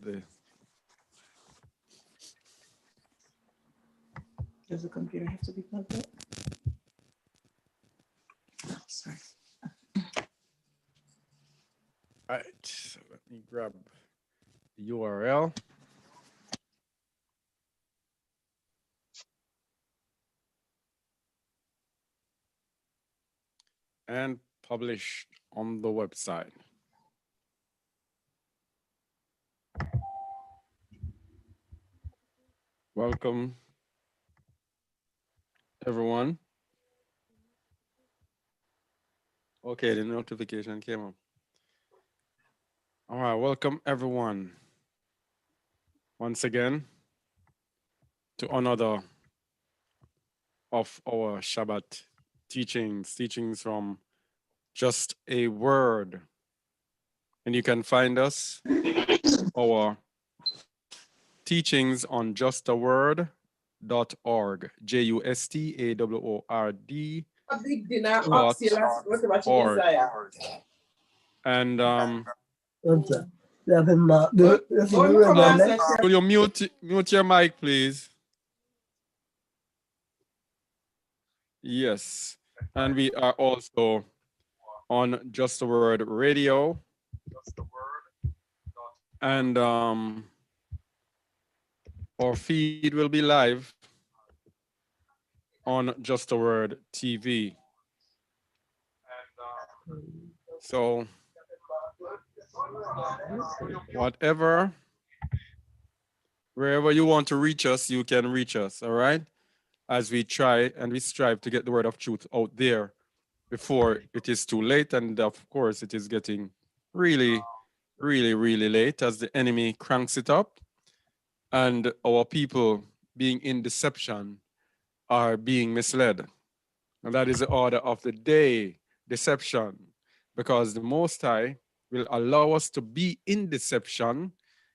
the. Does the computer have to be plugged up? Oh, sorry. All right, so let me grab the URL. And published on the website. Welcome, everyone. Okay, the notification came up. All right, welcome, everyone, once again to another of our Shabbat teachings from Just a Word. And you can find us, our teachings on justaword.org, JUSTAWORD. A big dinner upstairs. And Will will you mute your mic, please? Yes. And we are also on Just a Word Radio. And our feed will be live on Just a Word TV. So whatever, wherever you want to reach us, you can reach us, all right? As we try and we strive to get the word of truth out there before it is too late. And of course, it is getting really, really, really late as the enemy cranks it up. And our people being in deception are being misled. And that is the order of the day, deception. Because the Most High will allow us to be in deception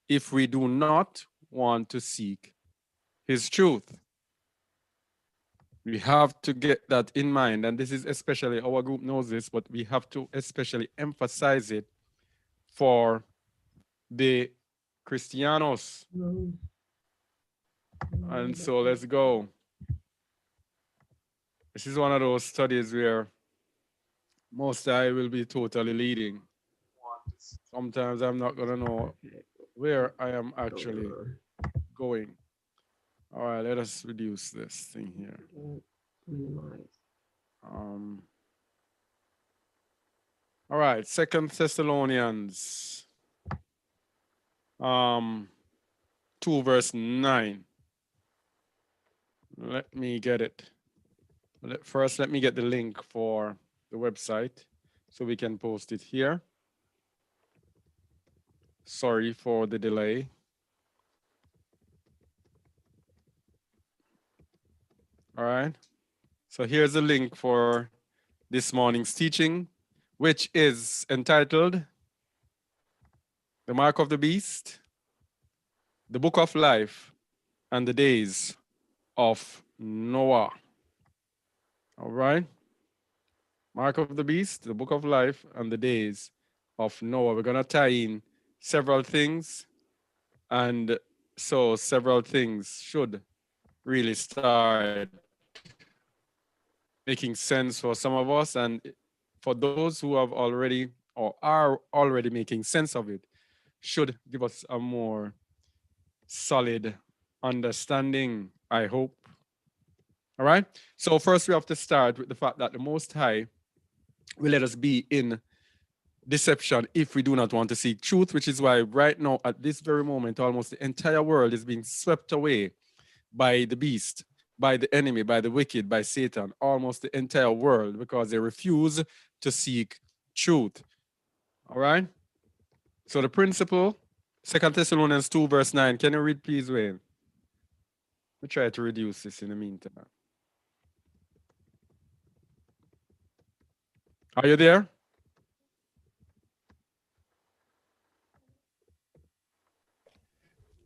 if we do not want to seek his truth. We have to get that in mind. And this is especially, our group knows this, but we have to especially emphasize it for the Cristianos. And so let's go. This is one of those studies where Most High will be totally leading. Sometimes I'm not going to know where I am actually going. All right, let us reduce this thing here. All right, 2 Thessalonians 2 verse 9. Let me get it. First, let me get the link for the website so we can post it here. Sorry for the delay. All right. So here's a link for this morning's teaching, which is entitled The Mark of the Beast, the Book of Life, and the Days of Noah. All right. Mark of the Beast, the Book of Life, and the Days of Noah. We're going to tie in several things. And so several things should really start making sense for some of us. And for those who have already or are already making sense of it, should give us a more solid understanding, I hope. All right. So first we have to start with the fact that the Most High will let us be in deception if we do not want to seek truth, which is why right now at this very moment, almost the entire world is being swept away by the beast, by the enemy, by the wicked, by Satan, almost the entire world, because they refuse to seek truth. All right. So the principle, 2 Thessalonians 2 verse 9. Can you read, please, Wayne? We'll try to reduce this in the meantime. Are you there?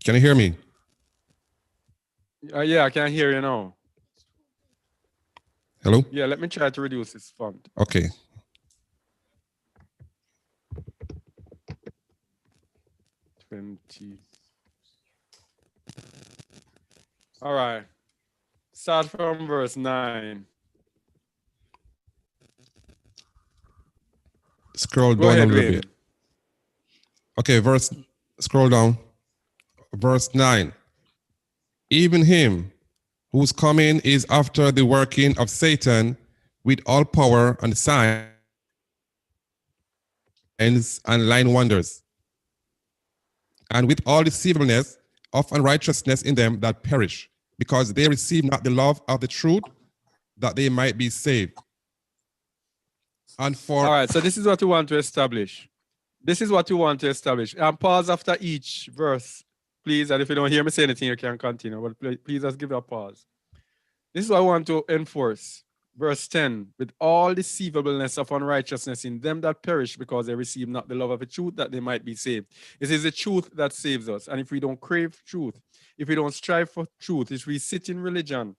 Can you hear me? Yeah, I can hear you now. Hello? Yeah, let me try to reduce this font. Okay. 20. All right. Start from verse 9. Scroll Go down a ahead, little Wayne. bit. Okay, scroll down. Verse 9. Even him whose coming is after the working of Satan with all power and signs and lying wonders, and with all deceivableness of unrighteousness in them that perish, because they receive not the love of the truth, that they might be saved. And for All right, so this is what we want to establish. This is what you want to establish. And pause after each verse, please. And if you don't hear me say anything, you can continue. But please just give a pause. This is what I want to enforce. Verse 10, with all deceivableness of unrighteousness in them that perish, because they receive not the love of the truth, that they might be saved. It is the truth that saves us. And if we don't crave truth, if we don't strive for truth, if we sit in religion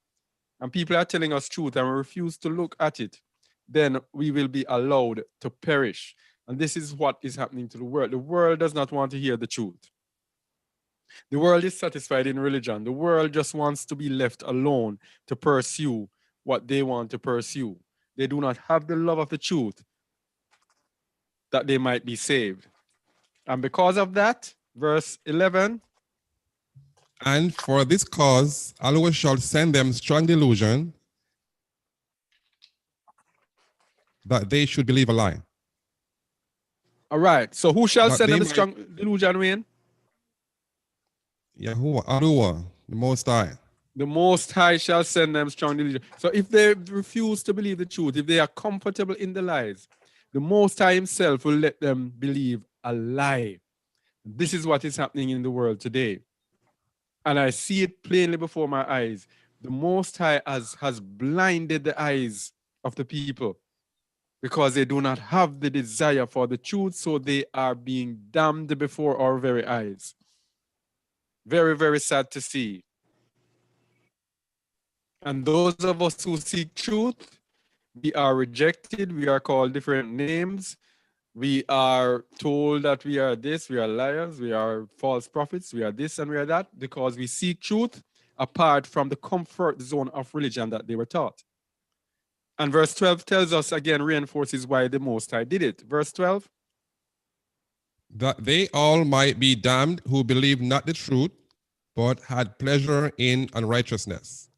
and people are telling us truth and we refuse to look at it, then we will be allowed to perish. And this is what is happening to the world. The world does not want to hear the truth. The world is satisfied in religion. The world just wants to be left alone to pursue what they want to pursue. They do not have the love of the truth that they might be saved. And because of that, verse 11. And for this cause, Allah shall send them strong delusion that they should believe a lie. All right. So who shall That send they them a might- strong delusion, Wayne? Yahuwah, Allah, the Most High. The Most High shall send them strong delusion. So if they refuse to believe the truth, if they are comfortable in the lies, the Most High himself will let them believe a lie. This is what is happening in the world today. And I see it plainly before my eyes. The Most High has blinded the eyes of the people because they do not have the desire for the truth, so they are being damned before our very eyes. Very, very sad to see. And those of us who seek truth, we are rejected, we are called different names, we are told that we are this, we are liars, we are false prophets, we are this and we are that, because we seek truth apart from the comfort zone of religion that they were taught. And verse 12 tells us again, reinforces why the Most High did it. Verse 12. That they all might be damned who believe not the truth, but had pleasure in unrighteousness.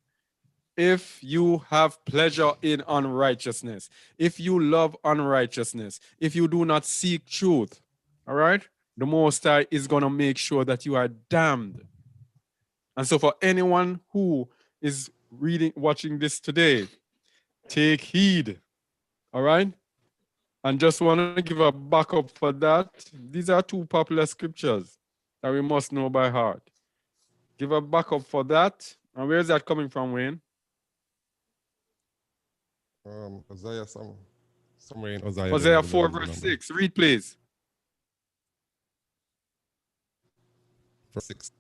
If you have pleasure in unrighteousness, if you love unrighteousness, if you do not seek truth, all right, the Most High is going to make sure that you are damned. And so for anyone who is watching this today, take heed, all right? And just want to give a backup for that. These are two popular scriptures that we must know by heart. Give a backup for that. And where is that coming from, Wayne? Isaiah, somewhere in Isaiah. Hosea 4, verse 6. Read, please. Verse 6.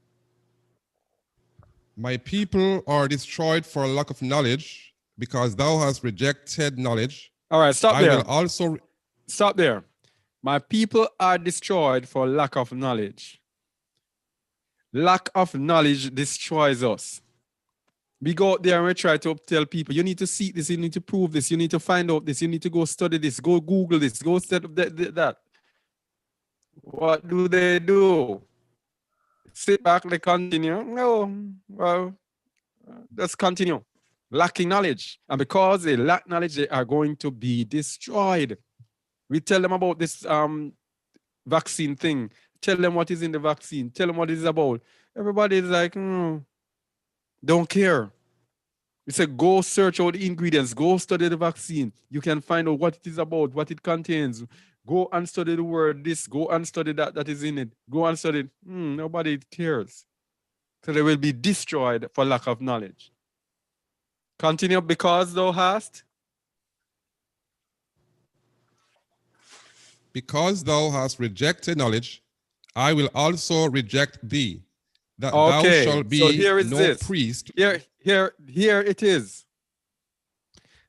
My people are destroyed for lack of knowledge, because thou hast rejected knowledge. All right, stop I there. will also... Stop there. My people are destroyed for lack of knowledge. Lack of knowledge destroys us. We go out there and we try to tell people, you need to seek this, you need to prove this, you need to find out this, you need to go study this, go Google this, go set up that. What do they do? Sit back, they continue. No, well, let's continue. Lacking knowledge. And because they lack knowledge, they are going to be destroyed. We tell them about this vaccine thing. Tell them what is in the vaccine. Tell them what it is about. Everybody is like, don't care. We say, go search out the ingredients. Go study the vaccine. You can find out what it is about, what it contains. Go and study the word this. Go and study that is in it. Go and study. Nobody cares. So they will be destroyed for lack of knowledge. Continue. Because thou hast. Because thou hast rejected knowledge, I will also reject thee, that Okay, thou shalt be so here is no this. priest. Here it is.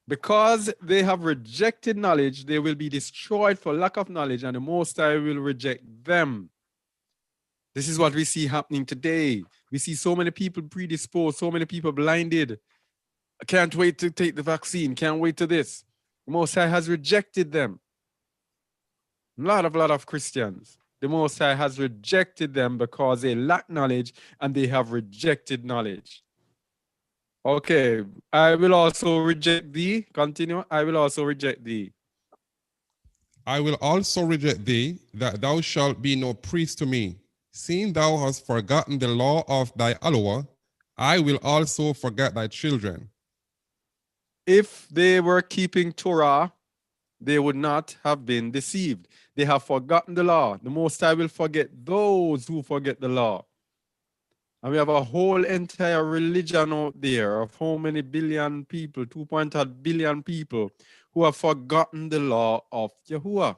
Because they have rejected knowledge, they will be destroyed for lack of knowledge, and the Most High will reject them. This is what we see happening today. We see so many people predisposed, so many people blinded. I can't wait to take the vaccine, can't wait to this. The Most High has rejected them. A lot of Christians. The Most High has rejected them because they lack knowledge and they have rejected knowledge. Okay, I will also reject thee. Continue. I will also reject thee. I will also reject thee, that thou shalt be no priest to me. Seeing thou hast forgotten the law of thy Aloha, I will also forget thy children. If they were keeping Torah, they would not have been deceived. They have forgotten the law. The Most High will forget those who forget the law. And we have a whole entire religion out there of how many billion people, 2.8 billion people, who have forgotten the law of Yahuwah.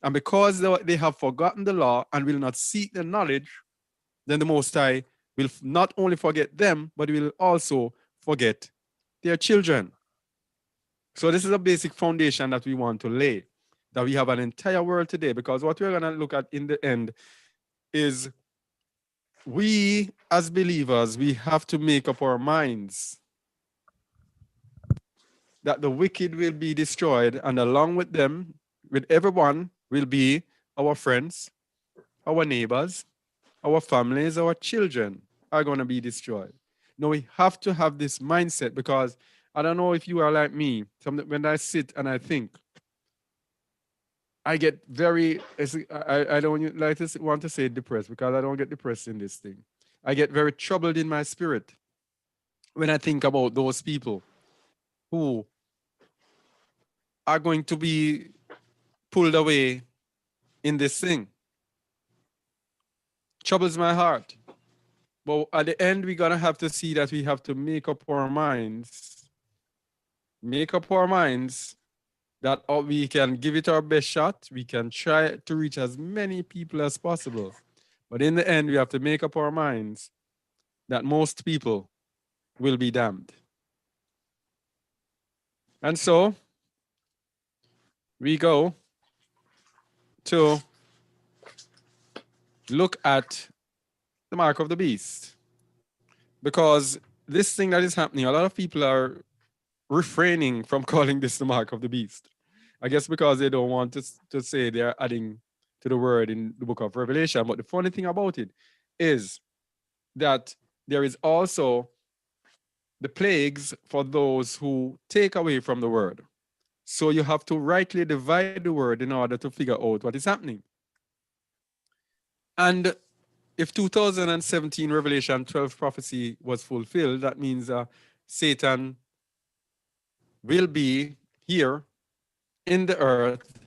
And because they have forgotten the law and will not seek the knowledge, then the Most High will not only forget them, but will also forget their children. So this is a basic foundation that we want to lay, that we have an entire world today, because what we're going to look at in the end is we as believers, we have to make up our minds that the wicked will be destroyed, and along with them, with everyone, will be our friends, our neighbors, our families, our children are going to be destroyed. Now we have to have this mindset, because I don't know if you are like me. When I sit and I think, I get very, I don't like to want to say depressed, because I don't get depressed in this thing. I get very troubled in my spirit when I think about those people who are going to be pulled away in this thing. Troubles my heart. But at the end, we're going to have to see that we have to make up our minds that we can give it our best shot. We can try to reach as many people as possible. But in the end, we have to make up our minds that most people will be damned. And so we go to look at the mark of the beast. Because this thing that is happening, a lot of people are refraining from calling this the mark of the beast. I guess because they don't want to say they're adding to the word in the book of Revelation. But the funny thing about it is that there is also the plagues for those who take away from the word. So you have to rightly divide the word in order to figure out what is happening. And if 2017 Revelation 12 prophecy was fulfilled, that means Satan will be here in the earth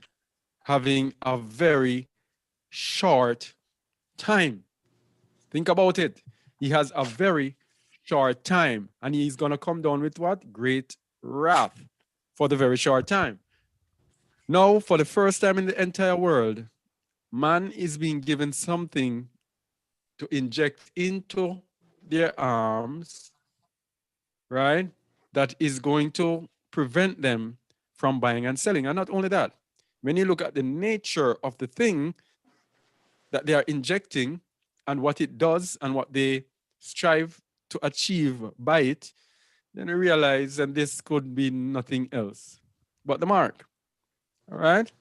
having a very short time. Think about it. He has a very short time, and he's going to come down with what? Great wrath for the very short time. Now, for the first time in the entire world, man is being given something to inject into their arms, right? That is going to prevent them from buying and selling. And not only that, when you look at the nature of the thing that they are injecting and what it does and what they strive to achieve by it, then you realize that this could be nothing else but the mark, all right?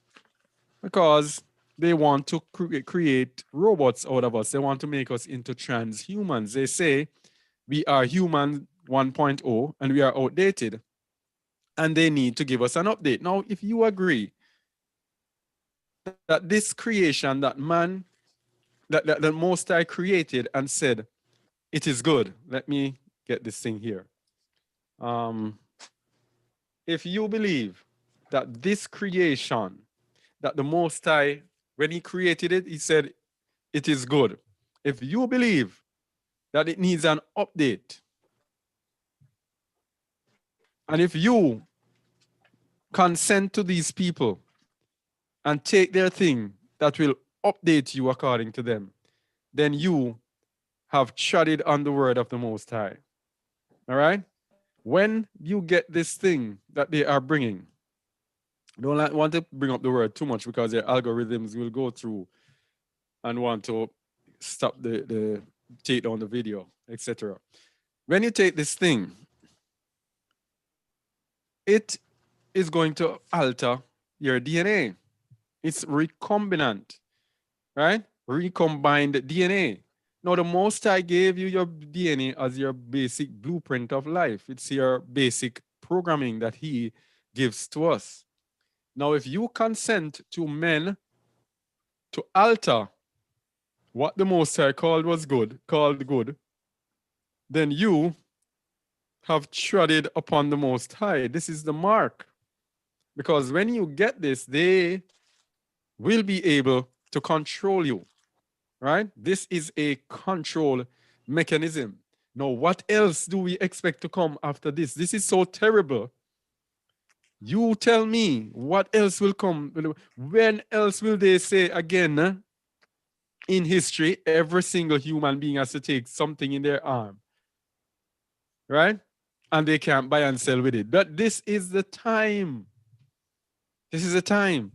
Because they want to create robots out of us. They want to make us into transhumans. They say we are human 1.0 and we are outdated, and they need to give us an update. Now, if you agree that this creation that man, that the Most High created and said, it is good. Let me get this thing here. If you believe that this creation, that the Most High, when he created it, he said, it is good. If you believe that it needs an update, and if you consent to these people and take their thing that will update you according to them, then you have treaded on the word of the Most High. All right? When you get this thing that they are bringing, don't want to bring up the word too much because their algorithms will go through and want to stop the take down the video, etc. When you take this thing, it is going to alter your DNA. It's recombinant, right? Recombined DNA. Now, the Most High gave you your DNA as your basic blueprint of life. It's your basic programming that He gives to us. Now, if you consent to men to alter what the Most High called good, then you have treaded upon the Most High. This is the mark. Because when you get this, they will be able to control you, right? This is a control mechanism. Now, what else do we expect to come after this? This is so terrible. You tell me, what else will come? When else will they say again, in history, every single human being has to take something in their arm, right? And they can't buy and sell with it. But this is the time. This is the time.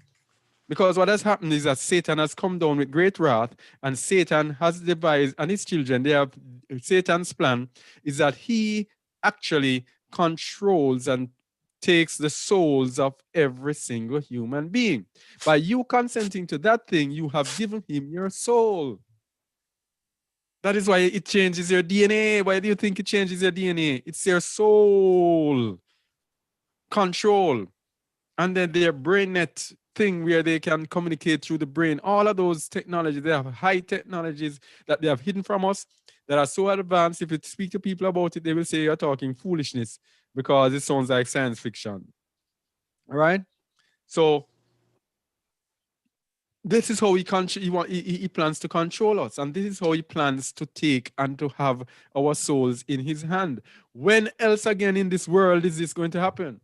Because what has happened is that Satan has come down with great wrath, and Satan has devised, and his children, they have, Satan's plan is that he actually controls and takes the souls of every single human being. By you consenting to that thing, you have given him your soul. That is why it changes your DNA. Why do you think it changes your DNA? It's your soul control. And then their brain net thing where they can communicate through the brain. All of those technologies, they have high technologies that they have hidden from us that are so advanced. If you speak to people about it, they will say you're talking foolishness because it sounds like science fiction. All right? So this is how he plans to control us, and this is how he plans to take and to have our souls in his hand. When else again in this world is this going to happen?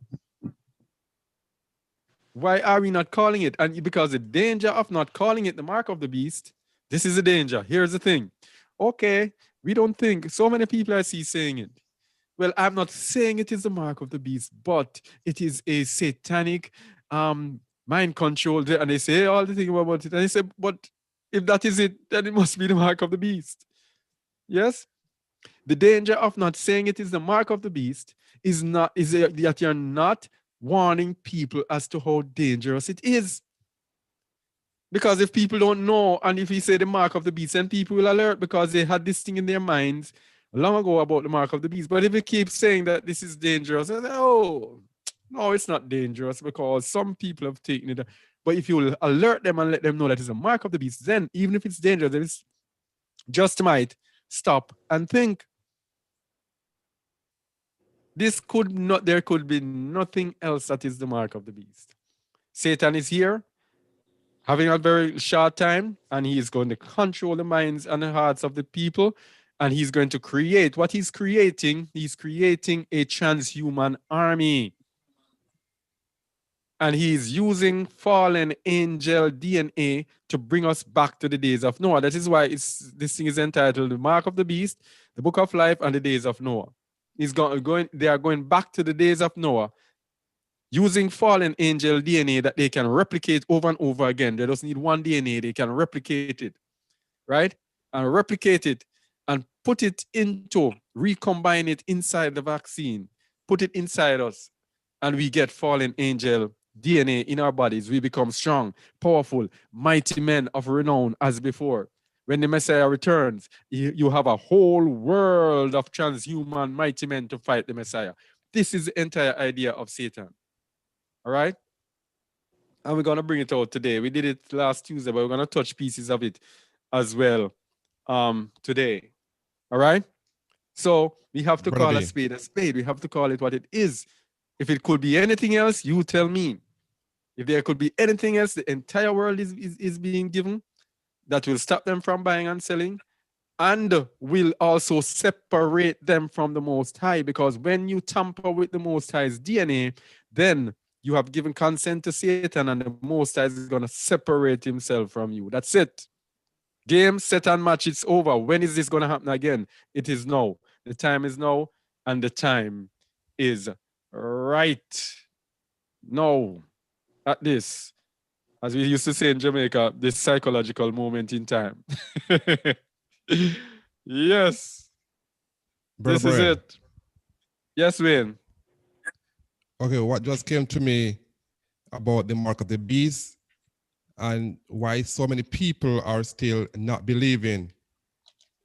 Why are we not calling it? And because the danger of not calling it the mark of the beast, this is the danger. Here's the thing. Okay, we don't think, so many people I see saying it. Well, I'm not saying it is the mark of the beast, but it is a satanic mind control. And they say all the thing about it. And they say, but if that is it, then it must be the mark of the beast. Yes? The danger of not saying it is the mark of the beast is that you're not warning people as to how dangerous it is. Because if people don't know, and if you say the mark of the beast, then people will alert because they had this thing in their minds long ago about the mark of the beast. But if you keep saying that this is dangerous, say, oh, no, it's not dangerous because some people have taken it. But if you will alert them and let them know that it's a mark of the beast, then even if it's dangerous, it's just might stop and think. There could be nothing else that is the mark of the beast. Satan is here, having a very short time, and he is going to control the minds and the hearts of the people, and he's going to create what he's creating a transhuman army. And he's using fallen angel DNA to bring us back to the days of Noah. That is why this thing is entitled The Mark of the Beast, the Book of Life, and the Days of Noah. They are going back to the days of Noah using fallen angel DNA that they can replicate over and over again. They just need one DNA. They can replicate it, right? And replicate it and put it recombine it inside the vaccine, put it inside us, and we get fallen angel DNA in our bodies. We become strong, powerful, mighty men of renown as before. When the Messiah returns, you have a whole world of transhuman mighty men to fight the Messiah. This is the entire idea of Satan. All right? And we're going to bring it out today. We did it last Tuesday, but we're going to touch pieces of it as well today. All right? So we have to call a spade a spade. We have to call it what it is. If it could be anything else, you tell me. If there could be anything else, the entire world is being given that will stop them from buying and selling, and will also separate them from the Most High. Because when you tamper with the Most High's DNA, then you have given consent to Satan, and the Most High is going to separate himself from you. That's it. Game, set, and match. It's over. When is this going to happen again? It is now. The time is now, and the time is right now. At this, as we used to say in Jamaica, this psychological moment in time. Yes, Brother this is Brian. it. Yes, Wayne. Okay, what just came to me about the mark of the beast and why so many people are still not believing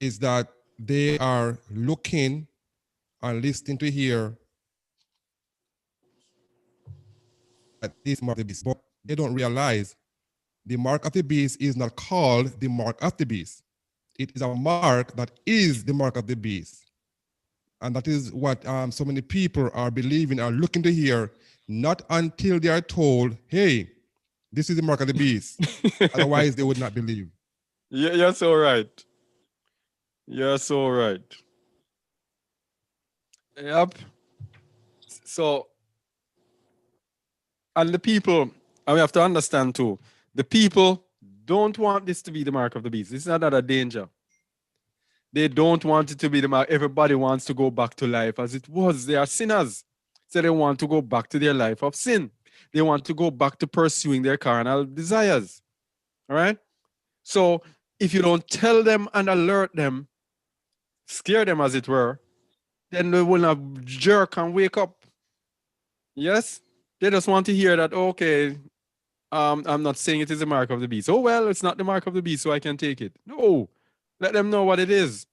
is that they are looking and listening to hear that this mark of the beast, but they don't realize the mark of the beast is not called the mark of the beast. It is a mark that is the mark of the beast. And that is what so many people are believing, are looking to hear, not until they are told, hey, this is the mark of the beast. Otherwise, they would not believe. Yeah, you're so right. You're so right. Yep. So, and the people, and we have to understand too, the people don't want this to be the mark of the beast. This is another danger. They don't want it to be the mark. Everybody wants to go back to life as it was. They are sinners. So they want to go back to their life of sin. They want to go back to pursuing their carnal desires. All right? So if you don't tell them and alert them, scare them as it were, then they will not jerk and wake up. Yes? They just want to hear that, okay, I'm not saying it is the mark of the beast. Oh, well, it's not the mark of the beast, so I can take it. No, let them know what it is.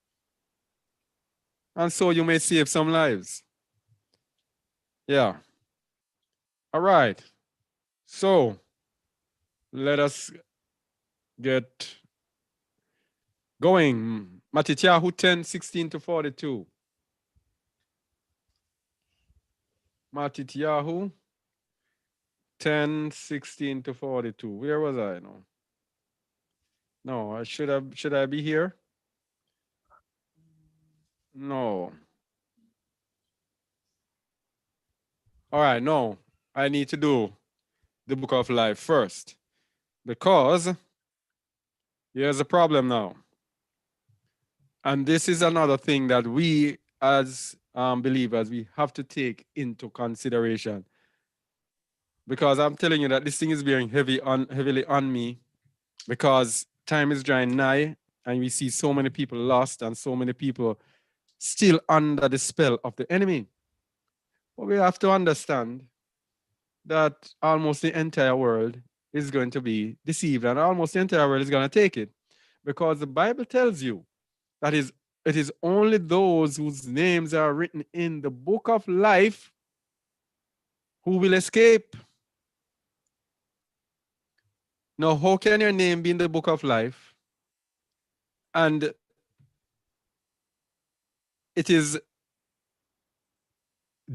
And so you may save some lives. Yeah. All right. So let us get going. Matityahu 10:16-42. Matityahu 10:16-42. Where was I now? No, should I be here? No. All right, no. I need to do the book of life first. Because here's a problem now. And this is another thing that we as believers, we have to take into consideration. Because I'm telling you that this thing is bearing heavily on me because time is drawing nigh and we see so many people lost and so many people still under the spell of the enemy. But we have to understand that almost the entire world is going to be deceived and almost the entire world is going to take it because the Bible tells you that it is only those whose names are written in the book of life who will escape. Now, how can your name be in the book of life and it is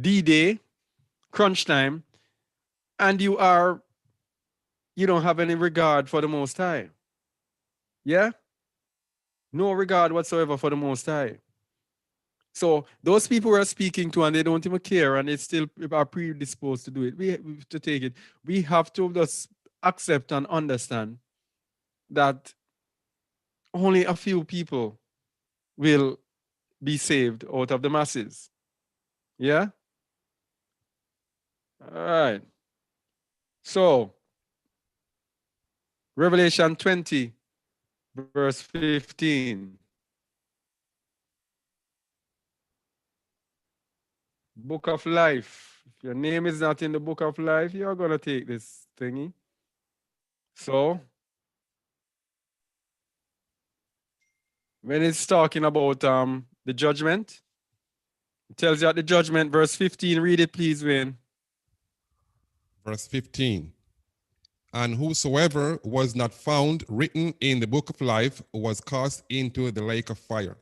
D-Day, crunch time, and you don't have any regard for the Most High? Yeah? No regard whatsoever for the Most High. So those people we're speaking to and they don't even care and they still are predisposed to do it. We to take it. We have to just accept and understand that only a few people will be saved out of the masses. Yeah? All right. So Revelation 20, verse 15. Book of life. If your name is not in the book of life, you're going to take this thingy. So, when it's talking about the judgment, it tells you at the judgment, verse 15. Read it, please, Wayne. Verse 15. And whosoever was not found written in the book of life was cast into the lake of fire.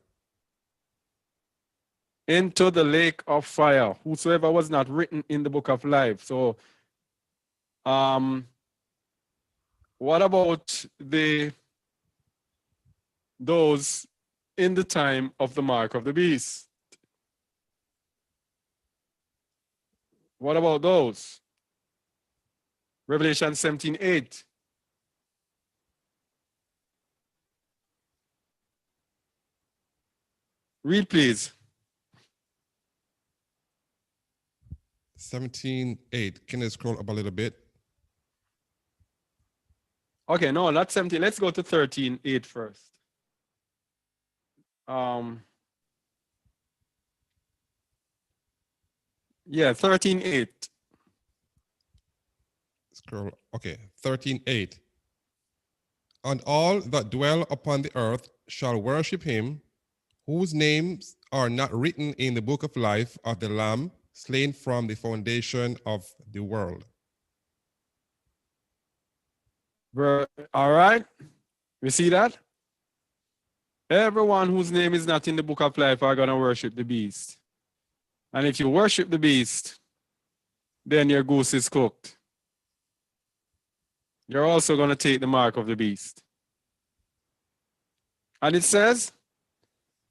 Into the lake of fire. Whosoever was not written in the book of life. So, what about those in the time of the mark of the beast? What about those? Revelation 17:8. Read, please. 17:8. Can you scroll up a little bit? Okay, no, not 17. Let's go to 13:8 first. Yeah, 13:8. Scroll. Okay, 13:8. And all that dwell upon the earth shall worship him, whose names are not written in the book of life of the Lamb slain from the foundation of the world. All right, you see that? Everyone whose name is not in the book of life are going to worship the beast. And if you worship the beast, then your goose is cooked. You're also going to take the mark of the beast. And it says,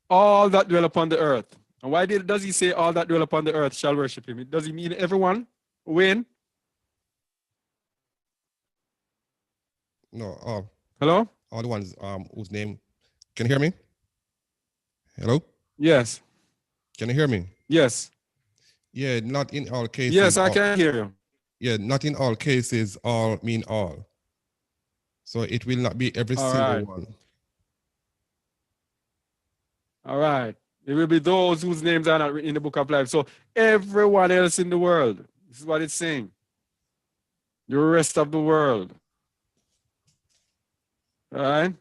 all that dwell upon the earth. And why does he say all that dwell upon the earth shall worship him? Does he mean everyone? When? No, Hello? all the ones whose name. Can you hear me? Hello? Yes. Can you hear me? Yes. Yeah, not in all cases. Yes, I can hear you. Yeah, not in all cases all mean all. So it will not be every All single right. one. All right. It will be those whose names are not written in the book of life. So everyone else in the world. This is what it's saying. The rest of the world. All right.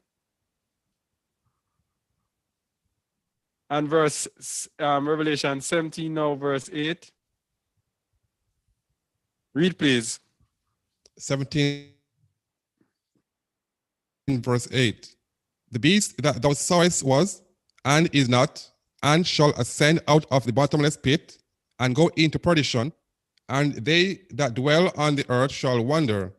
And Revelation 17 now, verse 8. Read, please. 17 verse 8. The beast that thou sawest was, and is not, and shall ascend out of the bottomless pit, and go into perdition, and they that dwell on the earth shall wonder,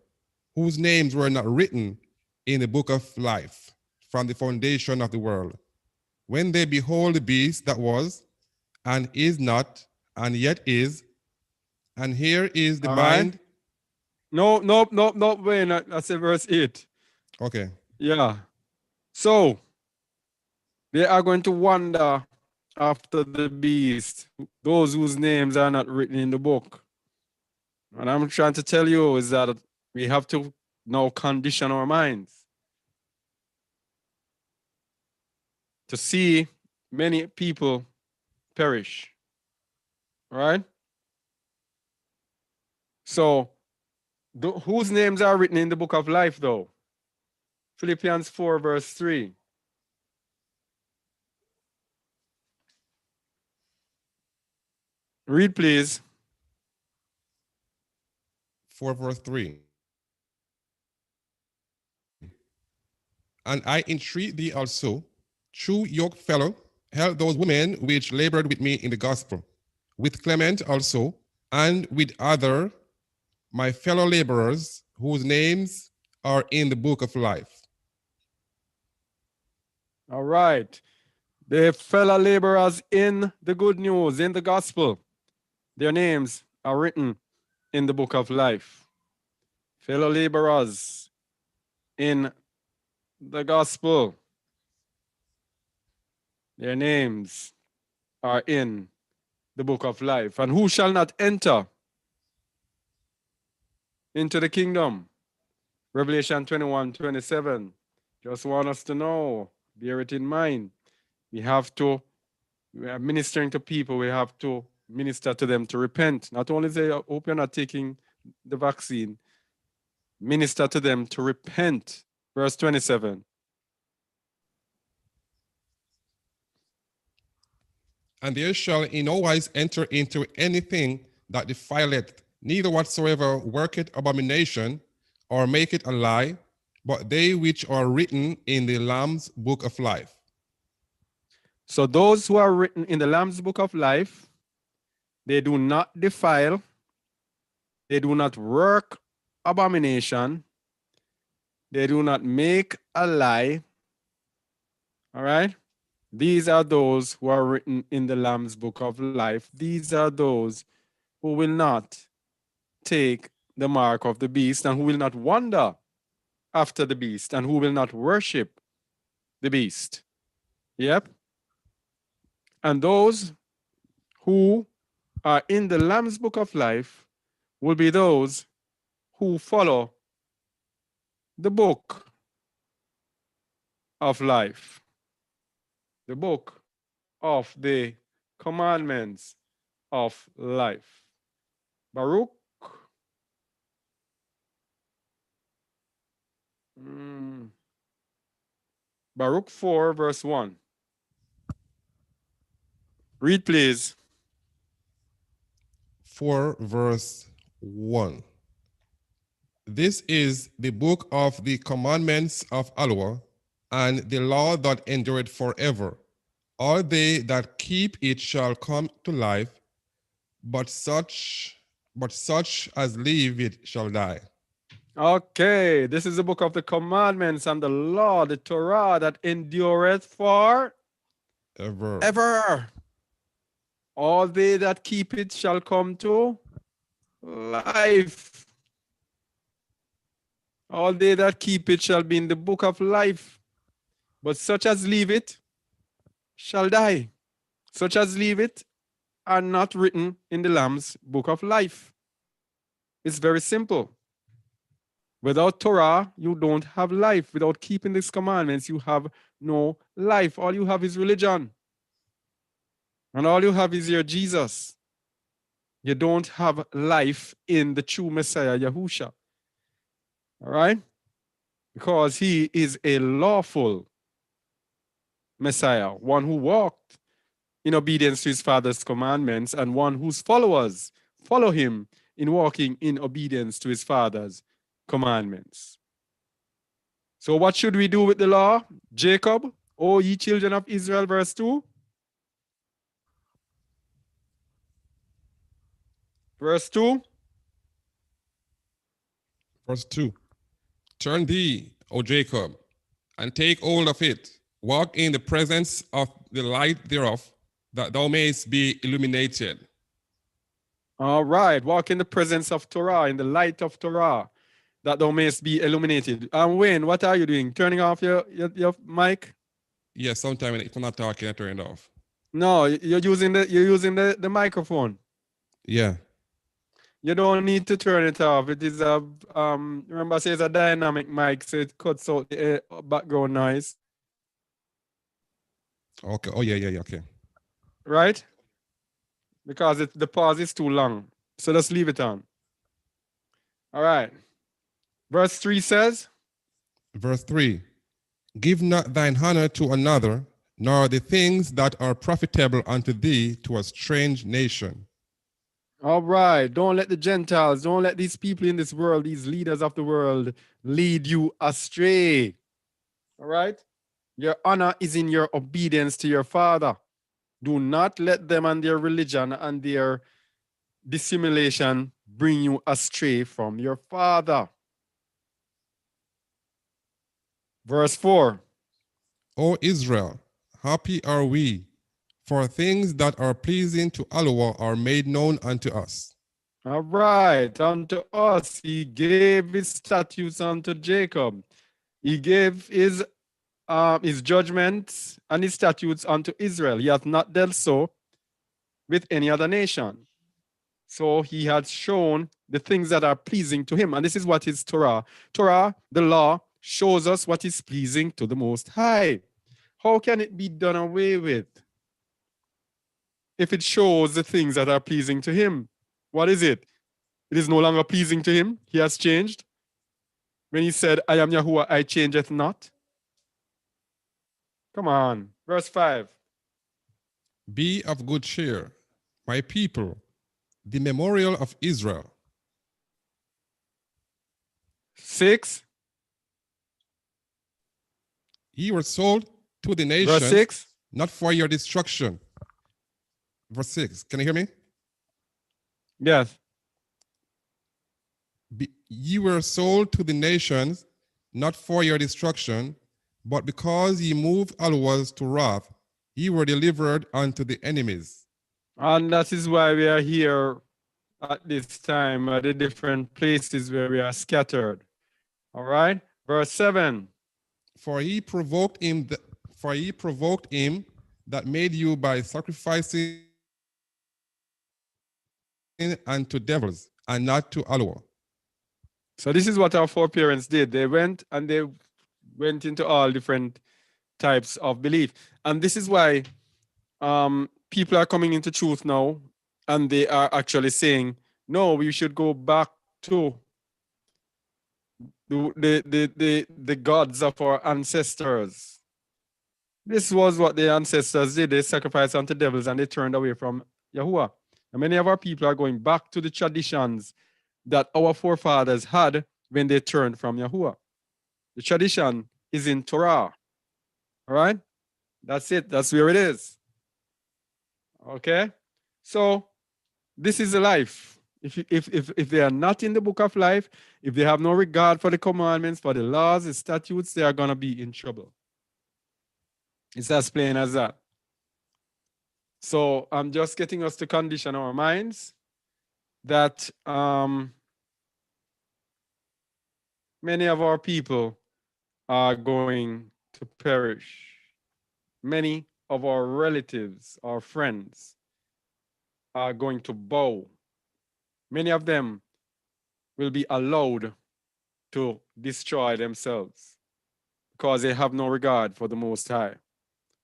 whose names were not written in the book of life from the foundation of the world, when they behold the beast that was, and is not, and yet is, and here is the All right. mind. No, wait, that's verse 8. Okay. Yeah. So they are going to wander after the beast, those whose names are not written in the book. And I'm trying to tell you is that we have to now condition our minds to see many people perish. Right? So whose names are written in the book of life, though? Philippians 4, verse 3. Read, please. 4 verse 3. And I entreat thee also, true yoke fellow, help those women which labored with me in the gospel, with Clement also, and with other my fellow laborers, whose names are in the book of life. All right. The fellow laborers in the good news, in the gospel, their names are written in the book of life. Fellow laborers in the gospel, their names are in the book of life. And who shall not enter into the kingdom? Revelation 21:27. Just want us to know, bear it in mind. We are ministering to people, we have to minister to them to repent. Not only say, I hope you're not taking the vaccine, minister to them to repent. Verse 27. And there shall in no wise enter into anything that defileth, neither whatsoever worketh abomination, or maketh a lie, but they which are written in the Lamb's book of life. So those who are written in the Lamb's book of life, they do not defile, they do not work abomination, they do not make a lie. All right? These are those who are written in the Lamb's book of life. These are those who will not take the mark of the beast and who will not wander after the beast and who will not worship the beast. Yep. And those who are in the Lamb's book of life will be those who follow the book of life. The book of the commandments of life. Baruch. Baruch 4, verse 1. Read, please. 4, verse 1. This is the book of the commandments of Allah, and the law that endureth forever. All they that keep it shall come to life, but such as leave it shall die. Okay, this is the book of the commandments and the law, the Torah that endureth for ever. All they that keep it shall come to life. All they that keep it shall be in the book of life. But such as leave it shall die. Such as leave it are not written in the Lamb's book of life. It's very simple. Without Torah, you don't have life. Without keeping these commandments, you have no life. All you have is religion. And all you have is your Jesus. You don't have life in the true Messiah, Yahusha. All right? Because he is a lawful Messiah, one who walked in obedience to his Father's commandments, and one whose followers follow him in walking in obedience to his Father's commandments. So what should we do with the law? Jacob, O ye children of Israel, verse 2. Verse 2. Verse 2. Turn thee, O Jacob, and take hold of it. Walk in the presence of the light thereof, that thou mayest be illuminated. All right. Walk in the presence of Torah, in the light of Torah, that thou mayest be illuminated. And Wayne, what are you doing? Turning off your mic? Yes, sometimes if I'm not talking, I turn it off. No, you're using the microphone. Yeah. You don't need to turn it off. It is a remember I say it's a dynamic mic, so it cuts out the background noise. Okay. Oh yeah, okay. Right? Because the pause is too long. So just leave it on. All right. Verse 3 says, Verse 3. Give not thine honor to another, nor the things that are profitable unto thee to a strange nation. all right, don't let the Gentiles, don't let these people in this world, these leaders of the world, lead you astray. All right? Your honor is in your obedience to your Father. Do not let them and their religion and their dissimulation bring you astray from your Father. Verse 4. O Israel, happy are we, for things that are pleasing to Allah are made known unto us. All right, unto us he gave his statutes unto Jacob. He gave his judgments and his statutes unto Israel. He hath not dealt so with any other nation. So he had shown the things that are pleasing to him. And this is what is Torah. Torah, the law, shows us what is pleasing to the Most High. How can it be done away with if it shows the things that are pleasing to him? What is it? It is no longer pleasing to him. He has changed. When he said, I am Yahuwah, I changeth not. Come on. Verse 5. Be of good cheer, my people, the memorial of Israel. 6. Ye were sold to the nations, Verse 6. not for your destruction. Verse 6. Can you hear me? Yes. Ye were sold to the nations, not for your destruction, but because ye moved always to wrath, ye were delivered unto the enemies. And that is why we are here at this time, at the different places where we are scattered. All right. Verse 7. For ye provoked him that made you by sacrificing unto devils and not to Allah. So this is what our foreparents did. They went into all different types of belief. And this is why people are coming into truth now, and they are actually saying, no, we should go back to the gods of our ancestors. This was what the ancestors did. They sacrificed unto devils and they turned away from Yahuwah. And many of our people are going back to the traditions that our forefathers had when they turned from Yahuwah. The tradition is in Torah. All right? That's it. That's where it is. Okay? So this is a life. If they are not in the book of life, if they have no regard for the commandments, for the laws, the statutes, they are going to be in trouble. It's as plain as that. So I'm just getting us to condition our minds that many of our people are going to perish. Many of our relatives, our friends, are going to bow. Many of them will be allowed to destroy themselves because they have no regard for the Most High.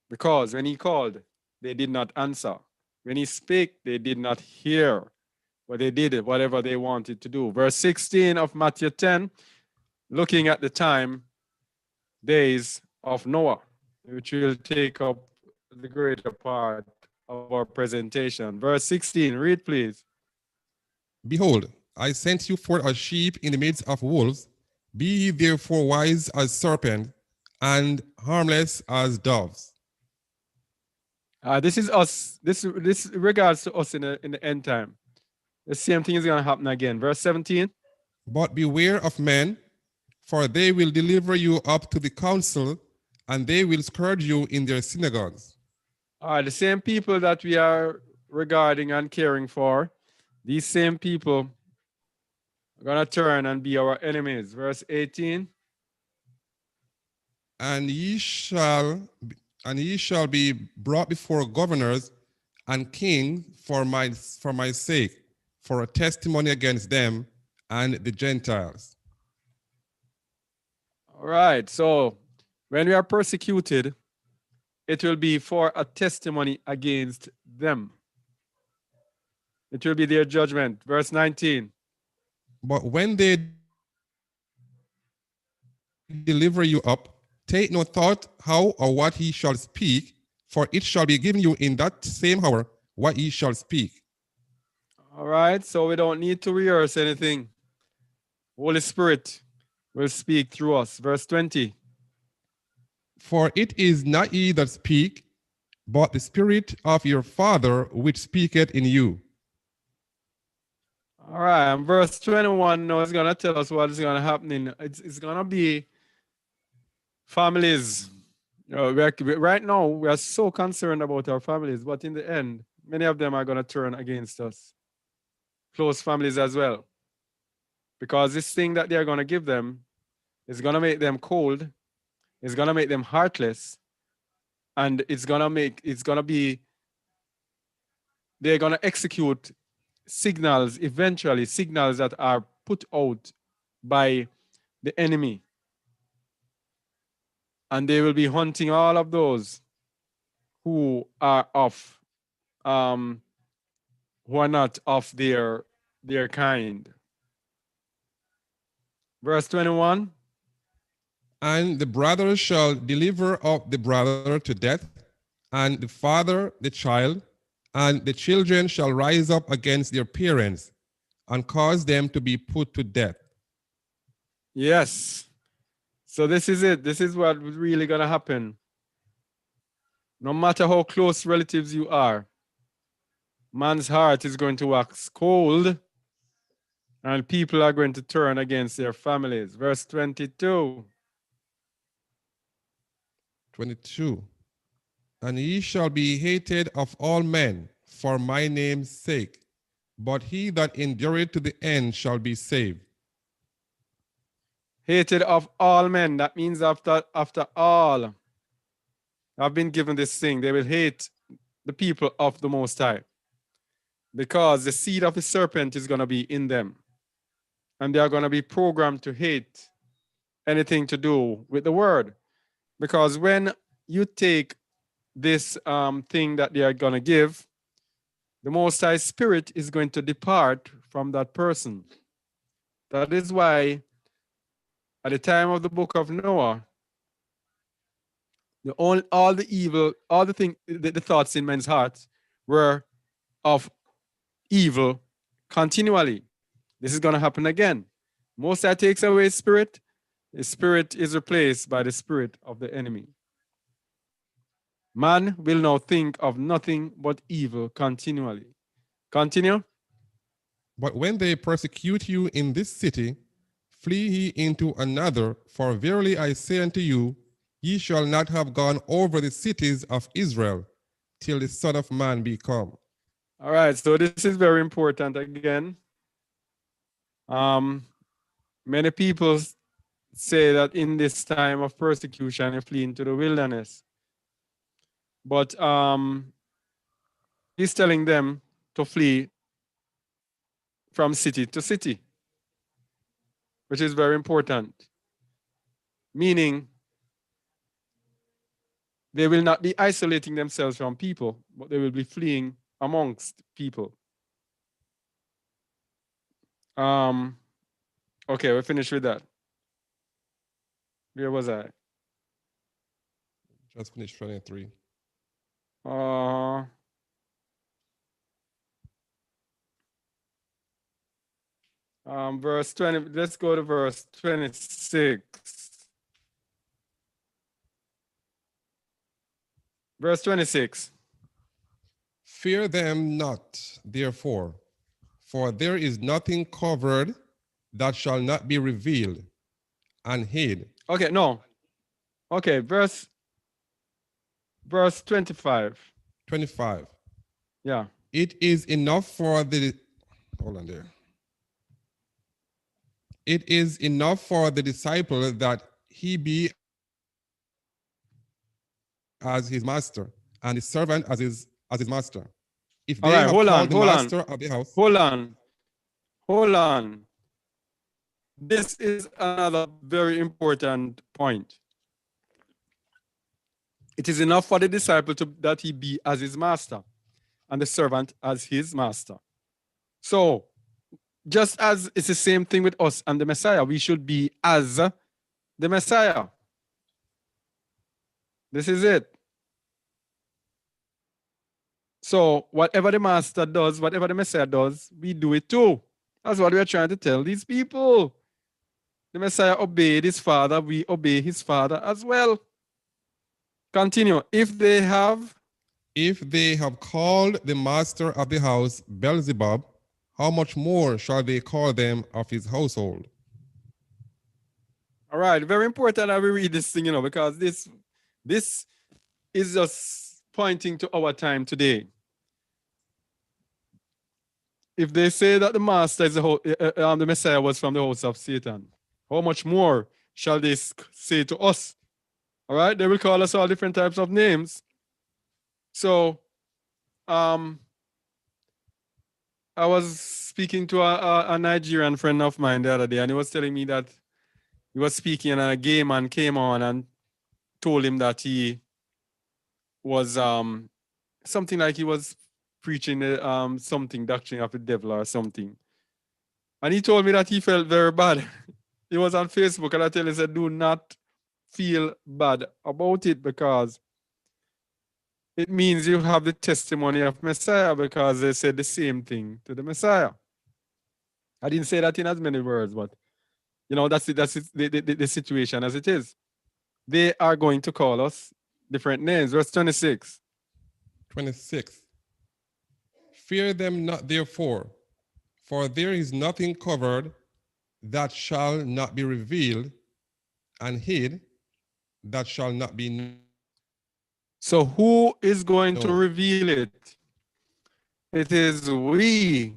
Because when he called, they did not answer. When he spake, they did not hear. But they did whatever they wanted to do. Verse 16 of Matthew 10, looking at the days of Noah, which will take up the greater part of our presentation. Verse 16, read please. Behold, I sent you forth as sheep in the midst of wolves. Be ye therefore wise as serpents and harmless as doves. This is us. This regards to us in the end time. The same thing is going to happen again. Verse 17. But beware of men, for they will deliver you up to the council, and they will scourge you in their synagogues. The same people that we are regarding and caring for, these same people are going to turn and be our enemies. Verse 18. And ye shall be brought before governors and kings for my sake, for a testimony against them and the Gentiles. All right. So when we are persecuted, it will be for a testimony against them. It will be their judgment. Verse 19. But when they deliver you up, take no thought how or what he shall speak, for it shall be given you in that same hour what he shall speak. All right. So we don't need to rehearse anything. Holy Spirit will speak through us. Verse 20. For it is not ye that speak, but the Spirit of your Father which speaketh in you. All right. And verse 21 now is going to tell us what is going to happen. It's going to be families. Right now, we are so concerned about our families, but in the end, many of them are going to turn against us. Close families as well. Because this thing that they're going to give them is going to make them cold. It's going to make them heartless. And they're going to execute signals that are put out by the enemy. And they will be hunting all of those who are not of their kind. Verse 21. And the brother shall deliver up the brother to death, and the father the child, and the children shall rise up against their parents and cause them to be put to death. Yes. So this is it. This is what really going to happen. No matter how close relatives you are, man's heart is going to wax cold and people are going to turn against their families. Verse 22. 22. And ye shall be hated of all men for my name's sake, but he that endureth to the end shall be saved. Hated of all men. That means after all have been given this thing, they will hate the people of the Most High. Because the seed of the serpent is going to be in them. And they are going to be programmed to hate anything to do with the word. Because when you take this thing that they are going to give, the Most High Spirit is going to depart from that person. That is why at the time of the book of Noah, all the evil, all the thing, the thoughts in men's hearts were of evil continually. This is going to happen again. Most High takes away his spirit. His spirit is replaced by the spirit of the enemy. Man will now think of nothing but evil continually. Continue. But when they persecute you in this city, flee ye into another, for verily I say unto you, ye shall not have gone over the cities of Israel till the Son of Man be come. All right, so this is very important again. Many people say that in this time of persecution, you flee into the wilderness. But he's telling them to flee from city to city, which is very important. Meaning, they will not be isolating themselves from people, but they will be fleeing amongst people. Okay, we're finished with that. Where was I? Just finished 23. Verse 20, let's go to verse 26. Verse 26. Fear them not, therefore, for there is nothing covered that shall not be revealed and hid. Okay, no. Okay, verse 25. 25. Yeah. It is enough for the, hold on there. It is enough for the disciple that he be as his master and his servant as his master. If they have called the master of the house. Hold on. This is another very important point. It is enough for the disciple that he be as his master and the servant as his master. So, just as it's the same thing with us and the Messiah, we should be as the Messiah. This is it. So, whatever the master does, whatever the Messiah does, we do it too. That's what we are trying to tell these people. The Messiah obeyed his father, we obey his father as well. Continue. If they have called the master of the house Beelzebub, how much more shall they call them of his household? All right, very important that we read this thing, because this is just pointing to our time today. If they say that the master is the Messiah was from the house of Satan, how much more shall they say to us? All right, they will call us all different types of names. So, I was speaking to a Nigerian friend of mine the other day, and he was telling me that he was speaking and a gay man came on and told him that he was something like he was preaching something, doctrine of the devil or something. And he told me that he felt very bad. He was on Facebook and I tell him, he said, do not feel bad about it because it means you have the testimony of Messiah because they said the same thing to the Messiah. I didn't say that in as many words, but that's the situation as it is. They are going to call us different names. Verse 26. 26. Fear them not, therefore, for there is nothing covered that shall not be revealed, and hid that shall not be known. So who is going to reveal it? It is we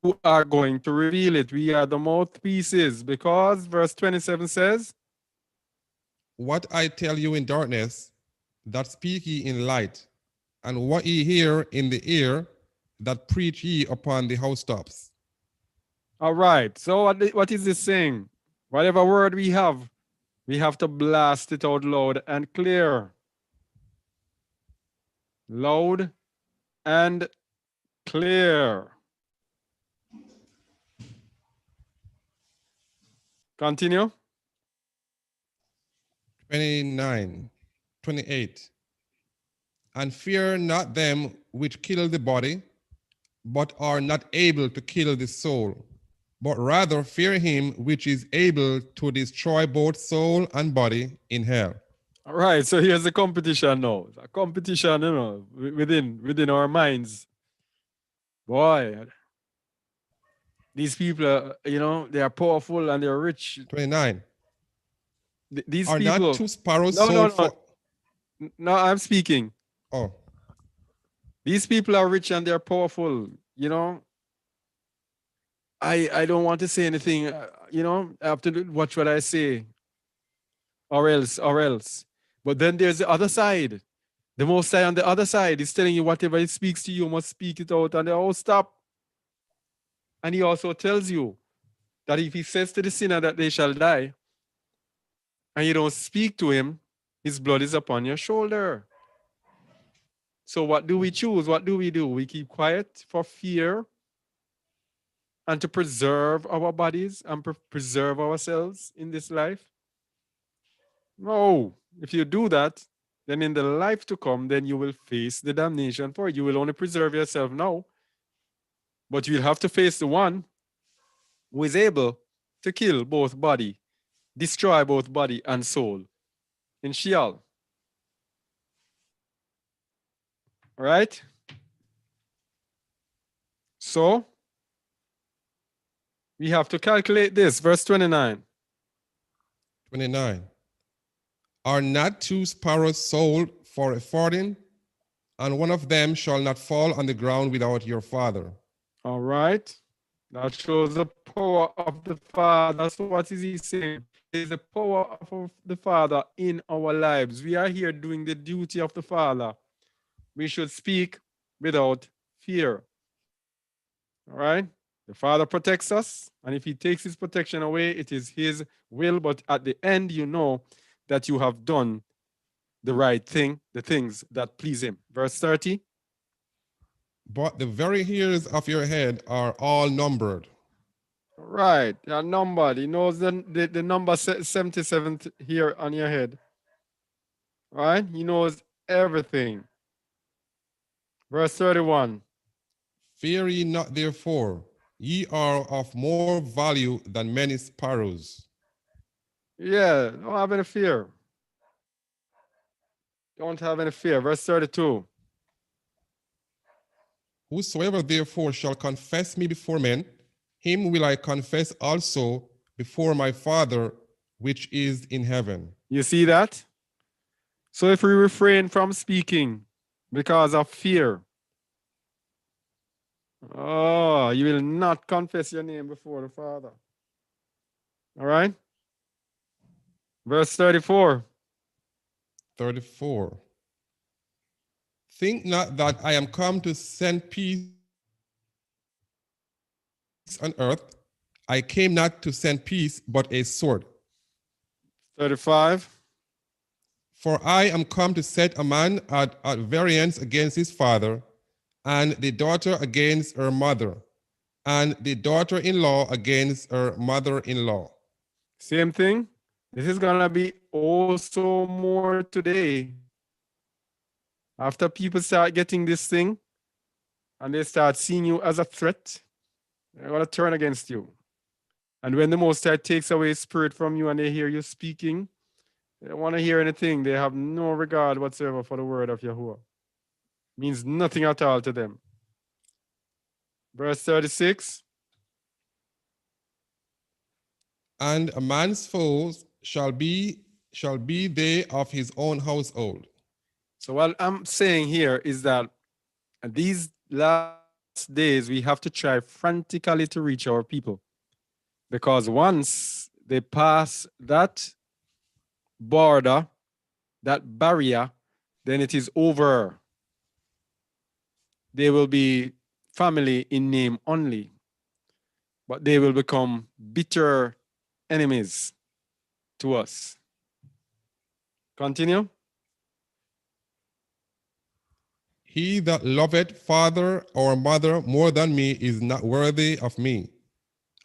who are going to reveal it. We are the mouthpieces, because verse 27 says, what I tell you in darkness, that speak ye in light, and what ye hear in the ear, that preach ye upon the housetops. All right. So what is this saying? Whatever word we have to blast it out loud and clear. loud and clear. Continue. 29, 28. And fear not them which kill the body, but are not able to kill the soul, but rather fear him which is able to destroy both soul and body in hell. All right, so here's the competition now. A competition, within our minds. Boy, these people are, they are powerful and they're rich. 29. These Are people. not two sparrows No, sold for. No, I'm speaking. Oh. These people are rich and they're powerful. I don't want to say anything. I have to watch what I say, or else. But then there's the other side. The Most High on the other side is telling you whatever he speaks to you, must speak it out, and they all stop. And he also tells you that if he says to the sinner that they shall die, and you don't speak to him, his blood is upon your shoulder. So what do we choose? What do? We keep quiet for fear and to preserve our bodies and preserve ourselves in this life? No. If you do that, then in the life to come, then you will face the damnation for it. You will only preserve yourself now, but you'll have to face the one who is able to kill both body, destroy both body and soul in Sheol. All right? So, we have to calculate this. Verse 29. 29. Are not two sparrows sold for a farthing, and one of them shall not fall on the ground without your Father? All right. That shows the power of the Father. So what is he saying? There's the power of the Father in our lives. We are here doing the duty of the Father. We should speak without fear. All right? The Father protects us, and if he takes his protection away, it is his will. But at the end, you know that you have done the right thing, the things that please him. Verse 30. But the very hairs of your head are all numbered. Right, they are numbered. He knows the number 77 here on your head. Right? He knows everything. Verse 31. Fear ye not, therefore, ye are of more value than many sparrows. Yeah, don't have any fear. Don't have any fear. Verse 32. Whosoever therefore shall confess me before men, him will I confess also before my Father which is in heaven. You see that? So if we refrain from speaking because of fear, you will not confess your name before the Father. All right? Verse 34. 34. Think not that I am come to send peace on earth. I came not to send peace, but a sword. 35. For I am come to set a man at variance against his father, and the daughter against her mother, and the daughter-in-law against her mother-in-law. Same thing. This is going to be also more today. After people start getting this thing and they start seeing you as a threat, they're going to turn against you. And when the Most High takes away spirit from you and they hear you speaking, they don't want to hear anything. They have no regard whatsoever for the word of Yahuwah. Means nothing at all to them. Verse 36. And a man's foes shall be they of his own household. So what I'm saying here is that these last days, we have to try frantically to reach our people. Because once they pass that border, that barrier, then it is over. They will be family in name only, but they will become bitter enemies to us. Continue. He that loveth father or mother more than me is not worthy of me.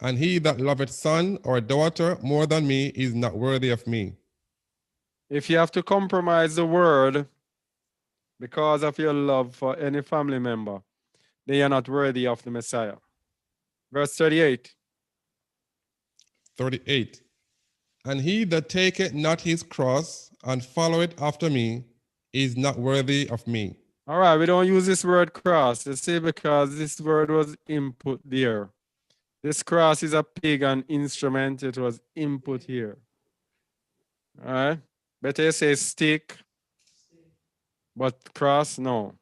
And he that loveth son or daughter more than me is not worthy of me. If you have to compromise the word because of your love for any family member, they are not worthy of the Messiah. Verse 38. 38. And he that taketh not his cross and followeth after me is not worthy of me. All right, we don't use this word cross, you see, because this word was input there. This cross is a pagan instrument, it was input here. All right, better you say stick, but cross, no.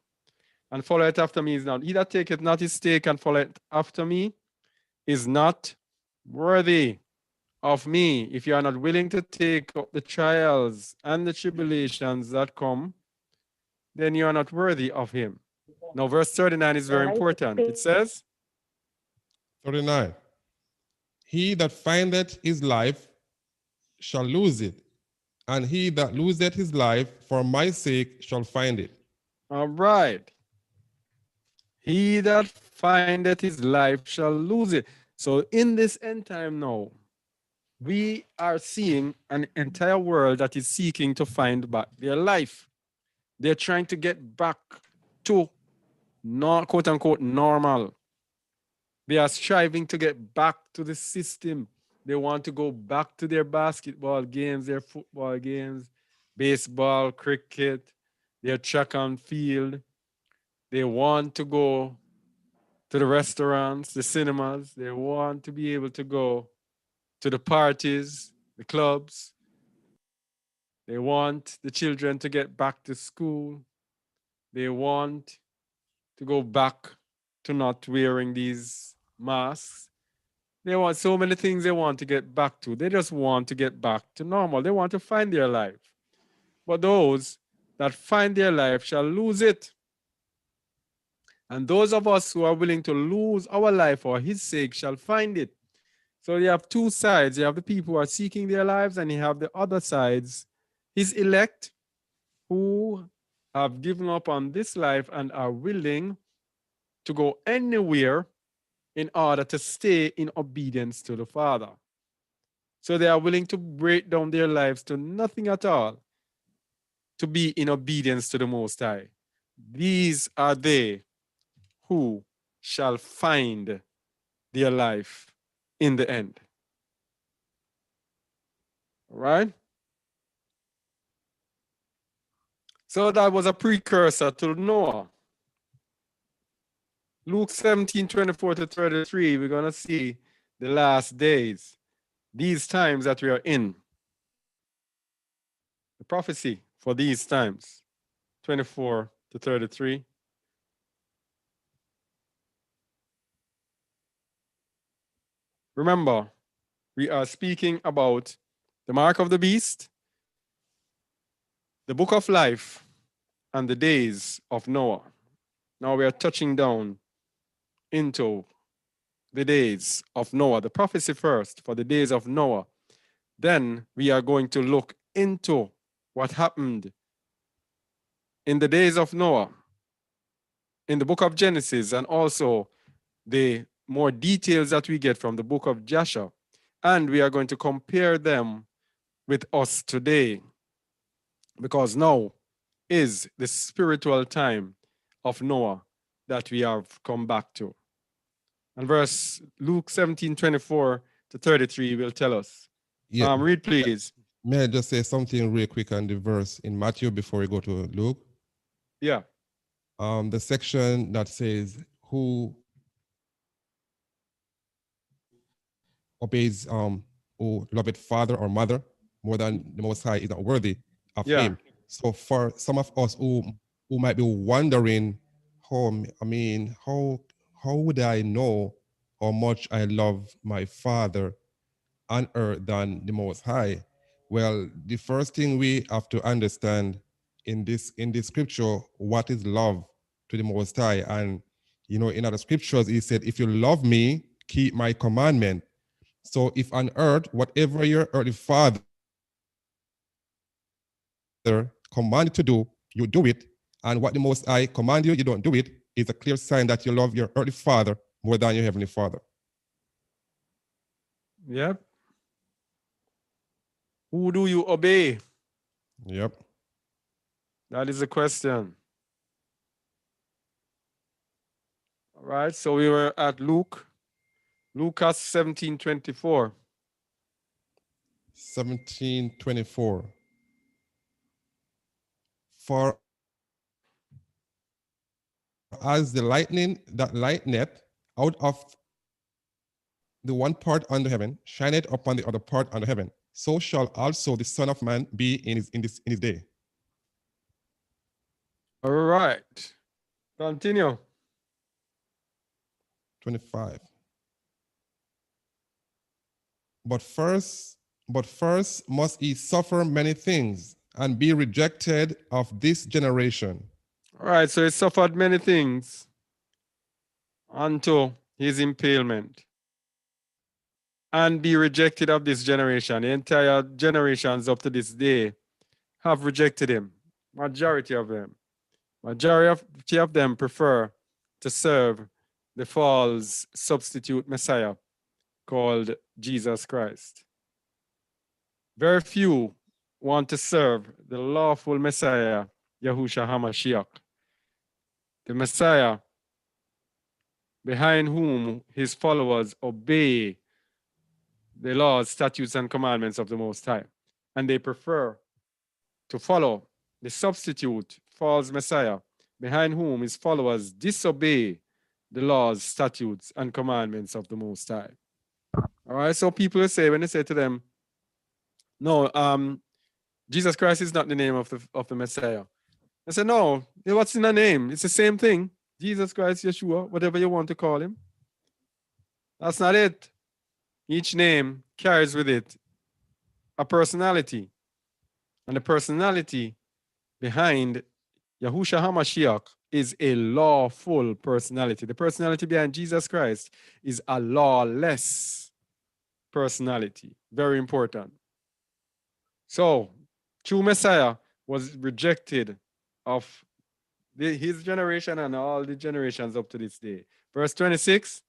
And follow it after me is not. He that taketh not his stake and follow it after me is not worthy of me. If you are not willing to take up the trials and the tribulations that come, then you are not worthy of him. Now, verse 39 is very important. It says, 39. He that findeth his life shall lose it, and he that loseth his life for my sake shall find it. all right, he that findeth his life shall lose it. So in this end time now, we are seeing an entire world that is seeking to find back their life. They're trying to get back to not quote unquote normal. They are striving to get back to the system. They want to go back to their basketball games, their football games, baseball, cricket, their track and field. They want to go to the restaurants, the cinemas. They want to be able to go to the parties, the clubs. They want the children to get back to school. They want to go back to not wearing these masks. They want so many things they want to get back to. They just want to get back to normal. They want to find their life. But those that find their life shall lose it. And those of us who are willing to lose our life for his sake shall find it. So you have two sides. You have the people who are seeking their lives, and you have the other sides, his elect, who have given up on this life and are willing to go anywhere in order to stay in obedience to the Father. So they are willing to break down their lives to nothing at all to be in obedience to the Most High. These are they who shall find their life in the end. All right? So that was a precursor to Noah. Luke 17:24-33, we're going to see the last days, these times that we are in. The prophecy for these times, 24-33. Remember, we are speaking about the mark of the beast, the book of life, and the days of Noah. Now we are touching down into the days of Noah, the prophecy first for the days of Noah. Then we are going to look into what happened in the days of Noah, in the book of Genesis, and also the more details that we get from the book of Joshua. And we are going to compare them with us today, because now is the spiritual time of Noah that we have come back to. And verse Luke 17:24-33 will tell us. Yeah. Read, please. May I just say something real quick on the verse in Matthew before we go to Luke? Yeah. The section that says, who obeys who loveth father or mother more than the Most High is not worthy of him. So for some of us who might be wondering, how would I know how much I love my father on earth than the Most High? Well, the first thing we have to understand in this scripture, what is love to the Most High? And in other scriptures, he said, if you love me, keep my commandment. So if on earth, whatever your earthly father commanded to do, you do it. and what the Most High command you, you don't do it, is a clear sign that you love your earthly father more than your heavenly father. Yep. Who do you obey? Yep. That is the question. All right, so we were at Lucas 17:24. 17:24. For as the lightning that lighteneth out of the one part under heaven shineth upon the other part under heaven, so shall also the Son of Man be in his day. All right. Continue. 25. But first must he suffer many things and be rejected of this generation. All right, so he suffered many things unto his impalement and be rejected of this generation. The entire generations up to this day have rejected him. Majority of them. Majority of them prefer to serve the false substitute Messiah called Jesus Christ. Very few want to serve the lawful Messiah, Yahushua HaMashiach, the Messiah behind whom his followers obey the laws, statutes, and commandments of the Most High. And they prefer to follow the substitute false Messiah behind whom his followers disobey the laws, statutes, and commandments of the Most High. All right, so people will say, when they say to them, no, Jesus Christ is not the name of the Messiah. I say, no, what's in the name? It's the same thing. Jesus Christ, Yeshua, whatever you want to call him. That's not it. Each name carries with it a personality. And the personality behind Yahushua HaMashiach is a lawful personality. The personality behind Jesus Christ is a lawless personality. Very important. So, true Messiah was rejected of his generation and all the generations up to this day. Verse 26.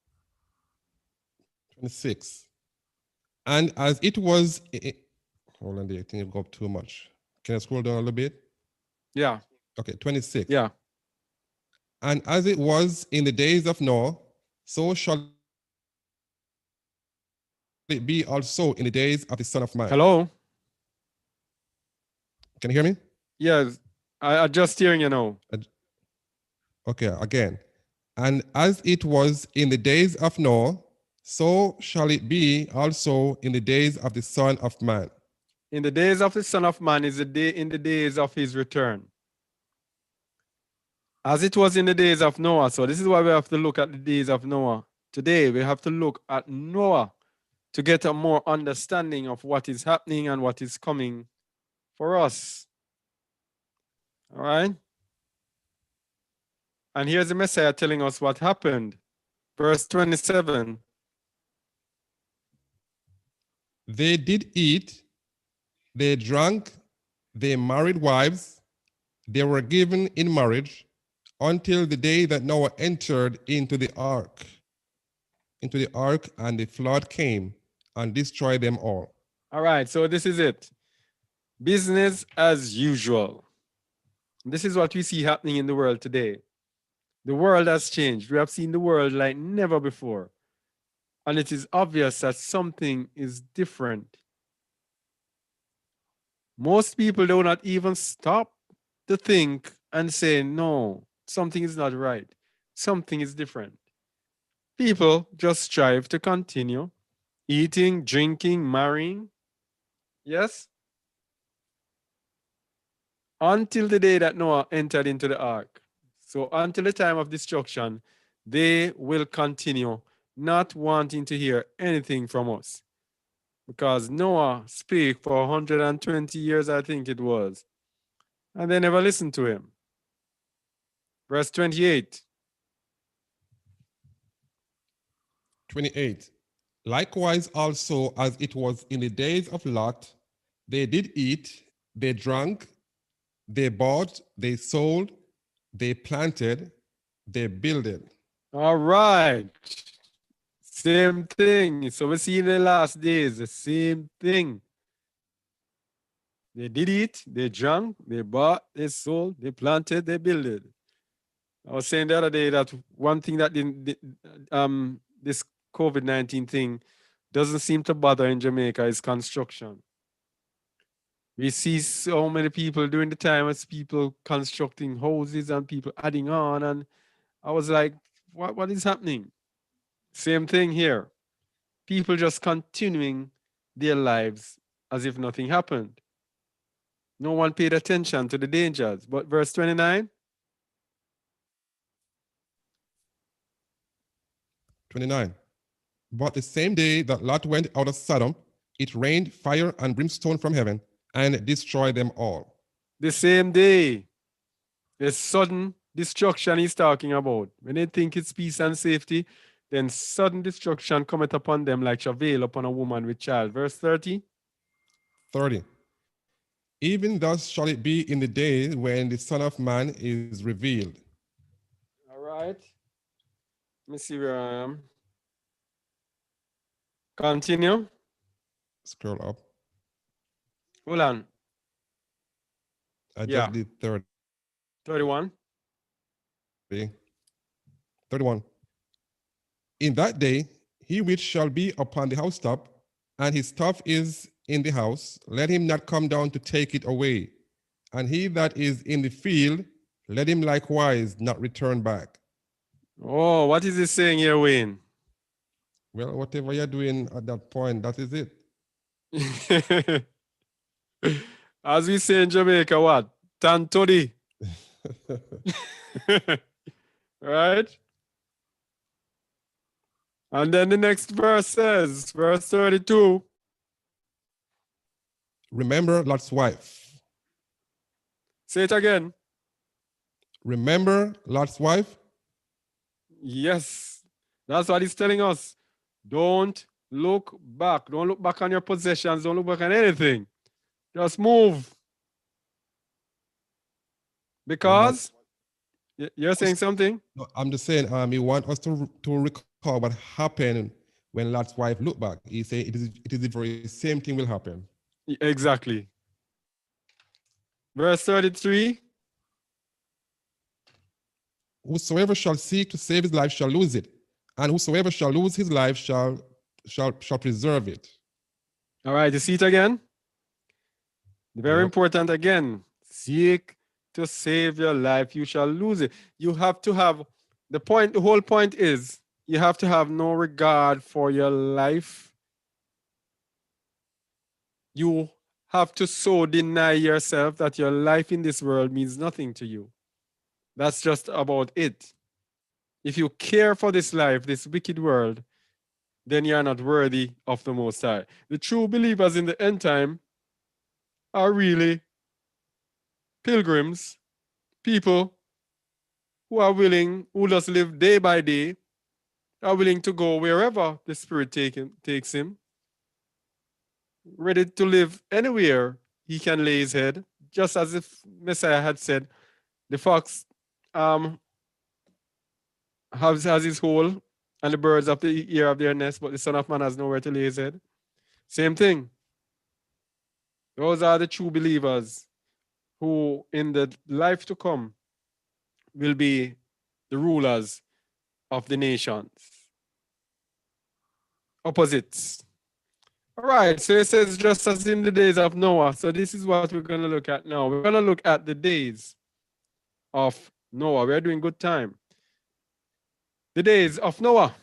26. And as it was, hold on there, I think you go up too much. Can I scroll down a little bit? Yeah. Okay, 26. Yeah. And as it was in the days of Noah, so shall it be also in the days of the Son of Man. Hello? Can you hear me? Yes, I just hearing you now. Okay, again. And as it was in the days of Noah, so shall it be also in the days of the Son of Man. In the days of the Son of Man is the day in the days of his return. As it was in the days of Noah. So this is why we have to look at the days of Noah. Today we have to look at Noah to get a more understanding of what is happening and what is coming for us. All right? And here's the Messiah telling us what happened. Verse 27. They did eat, they drank, they married wives, they were given in marriage until the day that Noah entered into the ark. And the flood came and destroyed them all. All right, so this is it. Business as usual. This is what we see happening in the world today. The world has changed. We have seen the world like never before. And it is obvious that something is different. Most people do not even stop to think and say, no, something is not right. Something is different. People just strive to continue eating, drinking, marrying. Yes? Until the day that Noah entered into the ark. So until the time of destruction, they will continue not wanting to hear anything from us. Because Noah spoke for 120 years, I think it was. And they never listened to him. Verse 28. 28. Likewise also as it was in the days of Lot, they did eat, they drank, they bought, they sold, they planted, they builded. All right. Same thing. So we see in the last days the same thing. They did it, they drank, they bought, they sold, they planted, they built. I was saying the other day that one thing that this COVID-19 thing doesn't seem to bother in Jamaica is construction. We see so many people during the time as people constructing houses and people adding on, and I was like, what is happening? Same thing here. People just continuing their lives as if nothing happened. No one paid attention to the dangers. But verse 29. 29. But the same day that Lot went out of Sodom, it rained fire and brimstone from heaven and destroyed them all. The same day, the sudden destruction he's talking about. When they think it's peace and safety, then sudden destruction cometh upon them like travail upon a woman with child. Verse 30. 30. Even thus shall it be in the day when the Son of Man is revealed. All right. Let me see where I am. Continue. Scroll up. Hold on. I Yeah. just did 30. 31. 31. In that day, he which shall be upon the housetop, and his stuff is in the house, let him not come down to take it away. And he that is in the field, let him likewise not return back. Oh, what is he saying here, Wayne? Well, whatever you're doing at that point, that is it. As we say in Jamaica, what? Tantodi. Right? And then the next verse says, verse 32. Remember Lot's wife. Say it again. Remember Lot's wife? Yes. That's what he's telling us. Don't look back. Don't look back on your possessions. Don't look back on anything. Just move. Because you're saying something? No, I'm just saying, he wants us to recall what happened when Lot's wife looked back. He said it is the very same thing will happen. Exactly. Verse 33. Whosoever shall seek to save his life shall lose it, and whosoever shall lose his life shall preserve it. All right, you see it again? Very important again. Seek to save your life, you shall lose it. You have to have the whole point is you have to have no regard for your life. You have to so deny yourself that your life in this world means nothing to you. That's just about it. If you care for this life, this wicked world, then you are not worthy of the Most High. The true believers in the end time are really pilgrims, people who are willing, who just live day by day, are willing to go wherever the Spirit takes him, ready to live anywhere he can lay his head, just as if Messiah had said, the fox has his hole and the birds of the ear of their nest, but the Son of Man has nowhere to lay his head. Same thing. Those are the true believers who in the life to come will be the rulers of the nations. Opposites. All right, so it says just as in the days of Noah. So this is what we're going to look at now. We're going to look at the days of Noah. We're doing good time. The days of Noah.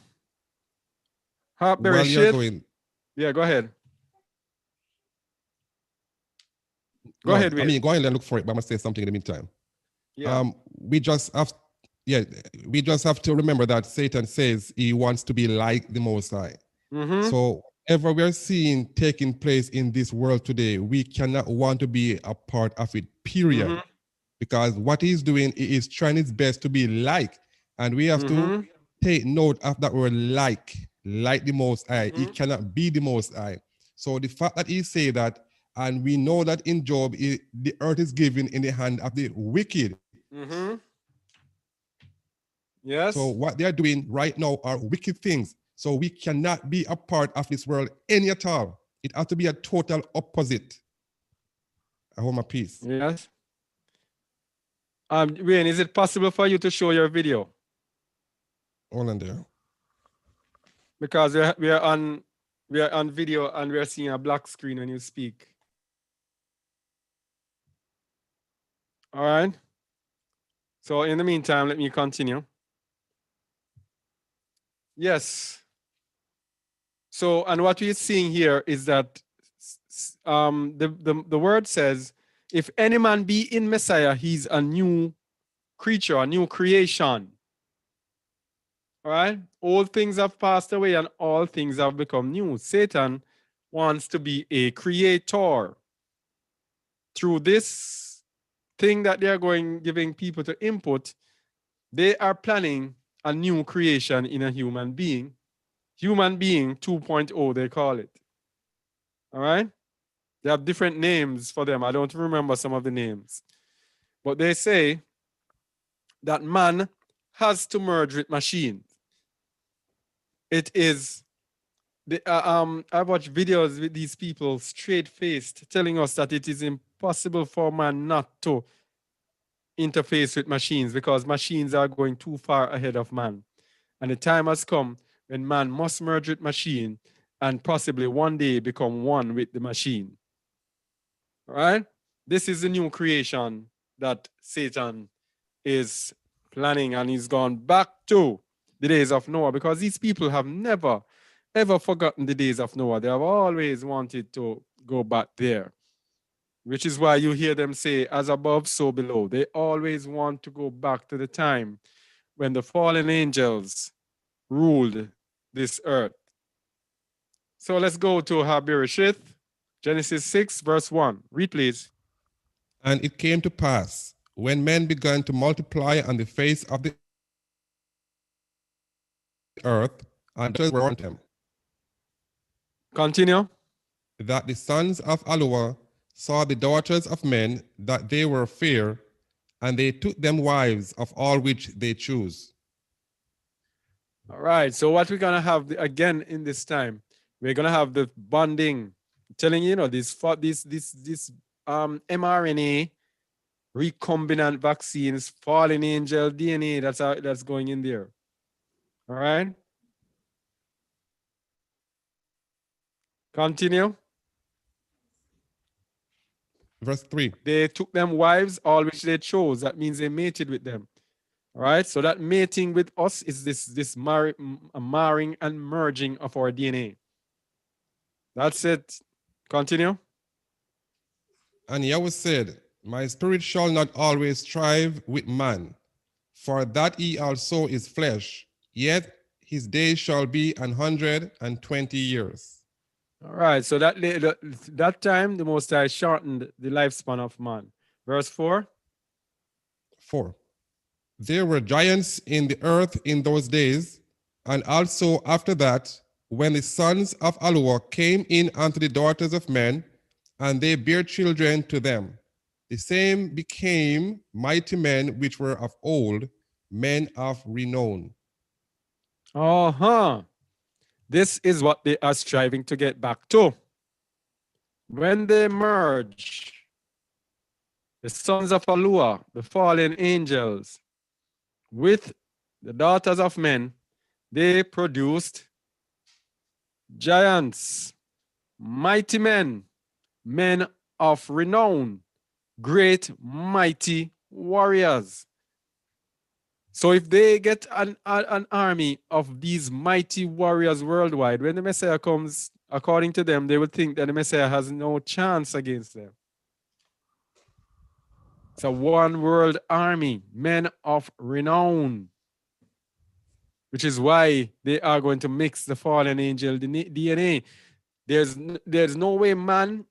Well, you're going. Yeah, go ahead. Go No, ahead, I Will. mean, go ahead and look for it, but I'm gonna say something in the meantime. Yeah. We just have to remember that Satan says he wants to be like the Most High. Mm-hmm. So whatever we're seeing taking place in this world today, we cannot want to be a part of it, period. Mm-hmm. Because what he's doing, he is trying his best to be like, and we have to take note of that word like the Most High. He cannot be the Most High. So the fact that he say that, and we know that in Job, the earth is given in the hand of the wicked. Mm-hmm. Yes. So what they are doing right now are wicked things. So we cannot be a part of this world any at all. It has to be a total opposite. I hold my peace. Yes. Wayne, is it possible for you to show your video? Hold on there. Because we are on video and we are seeing a black screen when you speak. All right. So in the meantime, let me continue. Yes. So, and what we're seeing here is that the word says, if any man be in Messiah, he's a new creature, a new creation. All right. Old things have passed away and all things have become new. Satan wants to be a creator. Through this thing that they are giving people to input, they are planning a new creation in a human being. Human being 2.0, they call it. All right. They have different names for them. I don't remember some of the names. But they say that man has to merge with machine. It is, I watch videos with these people straight-faced telling us that it is impossible for man not to interface with machines because machines are going too far ahead of man. And the time has come when man must merge with machine and possibly one day become one with the machine. All right? This is the new creation that Satan is planning, and he's gone back to the days of Noah because these people have never, ever forgotten the days of Noah. They have always wanted to go back there, which is why you hear them say, as above, so below. They always want to go back to the time when the fallen angels ruled this earth. So let's go to Habereshith, Genesis 6, verse 1. Read, please. And it came to pass, when men began to multiply on the face of the earth, and daughters were on them, Continue. that the sons of Alua saw the daughters of men, that they were fair, and they took them wives of all which they chose. All right. So what we're gonna have again in this time, we're gonna have the bonding, telling this mRNA recombinant vaccines, fallen angel DNA. That's going in there. All right. Continue. Verse 3. They took them wives, all which they chose. That means they mated with them. All right. So that mating with us is this marrying and merging of our DNA. That's it. Continue. And Yahweh said, my spirit shall not always strive with man, for that he also is flesh, yet his days shall be 120 years. All right. So that time, the Most High shortened the lifespan of man. Verse 4. 4. There were giants in the earth in those days, and also after that, when the sons of Alua came in unto the daughters of men, and they bare children to them. The same became mighty men which were of old, men of renown. This is what they are striving to get back to. When they merge, the sons of Alua, the fallen angels, with the daughters of men, they produced giants, mighty men, men of renown, great mighty warriors. So if they get an army of these mighty warriors worldwide, when the Messiah comes, according to them, they would think that the Messiah has no chance against them. It's a one world army, men of renown, which is why they are going to mix the fallen angel DNA. There's no way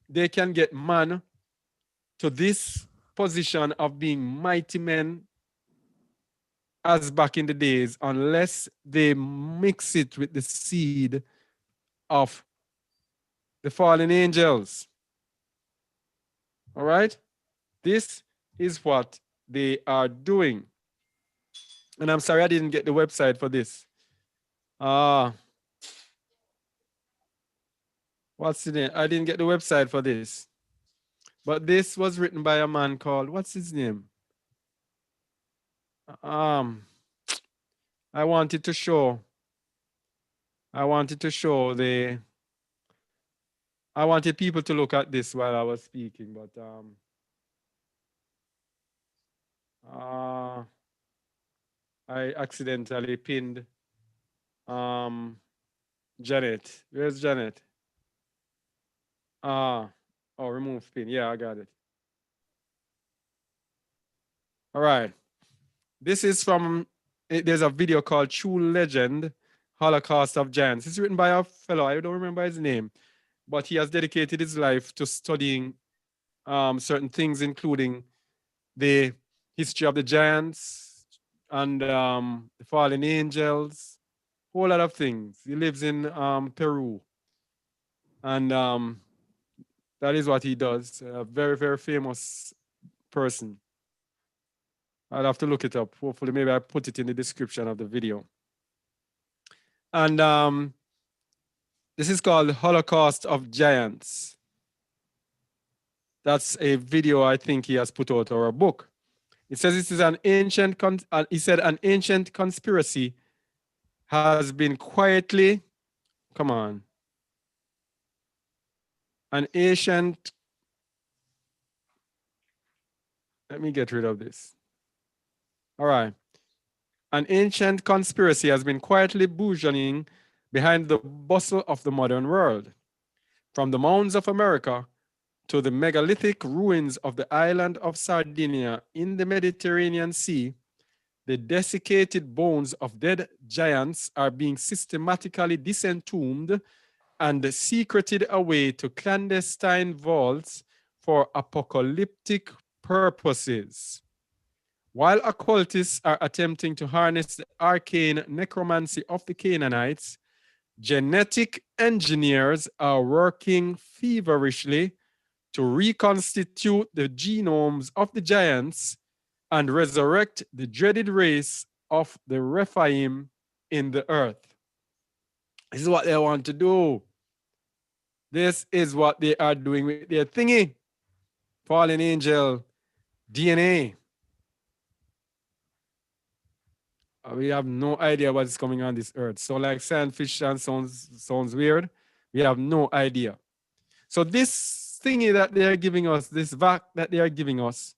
they can get man to this position of being mighty men as back in the days unless they mix it with the seed of the fallen angels. All right? This is what they are doing. And I'm sorry I didn't get the website for this. What's the name? I didn't get the website for this. But this was written by a man called, what's his name? Um, I wanted to show the, I wanted people to look at this while I was speaking, but I accidentally pinned Janet. Where's Janet? Oh, remove pin. Yeah, I got it. All right. This is from, there's a video called True Legend, Holocaust of Giants. It's written by a fellow, I don't remember his name, but he has dedicated his life to studying certain things, including the history of the giants and the fallen angels, a whole lot of things. He lives in Peru. And that is what he does. A very, very famous person. I'll have to look it up. Hopefully, maybe I put it in the description of the video. And this is called Holocaust of Giants. That's a video I think he has put out, or a book. It says this is an ancient, he said an ancient conspiracy has been quietly, come on, an ancient, let me get rid of this. All right. An ancient conspiracy has been quietly burgeoning behind the bustle of the modern world. From the mounds of America to the megalithic ruins of the island of Sardinia in the Mediterranean Sea, the desiccated bones of dead giants are being systematically disentombed and secreted away to clandestine vaults for apocalyptic purposes. While occultists are attempting to harness the arcane necromancy of the Canaanites, genetic engineers are working feverishly to reconstitute the genomes of the giants and resurrect the dreaded race of the Rephaim in the earth. This is what they want to do. This is what they are doing with their thingy. Fallen angel DNA. We have no idea what is coming on this earth. So like science fiction sounds weird. We have no idea. So this thingy that they are giving us, this vac that they are giving us,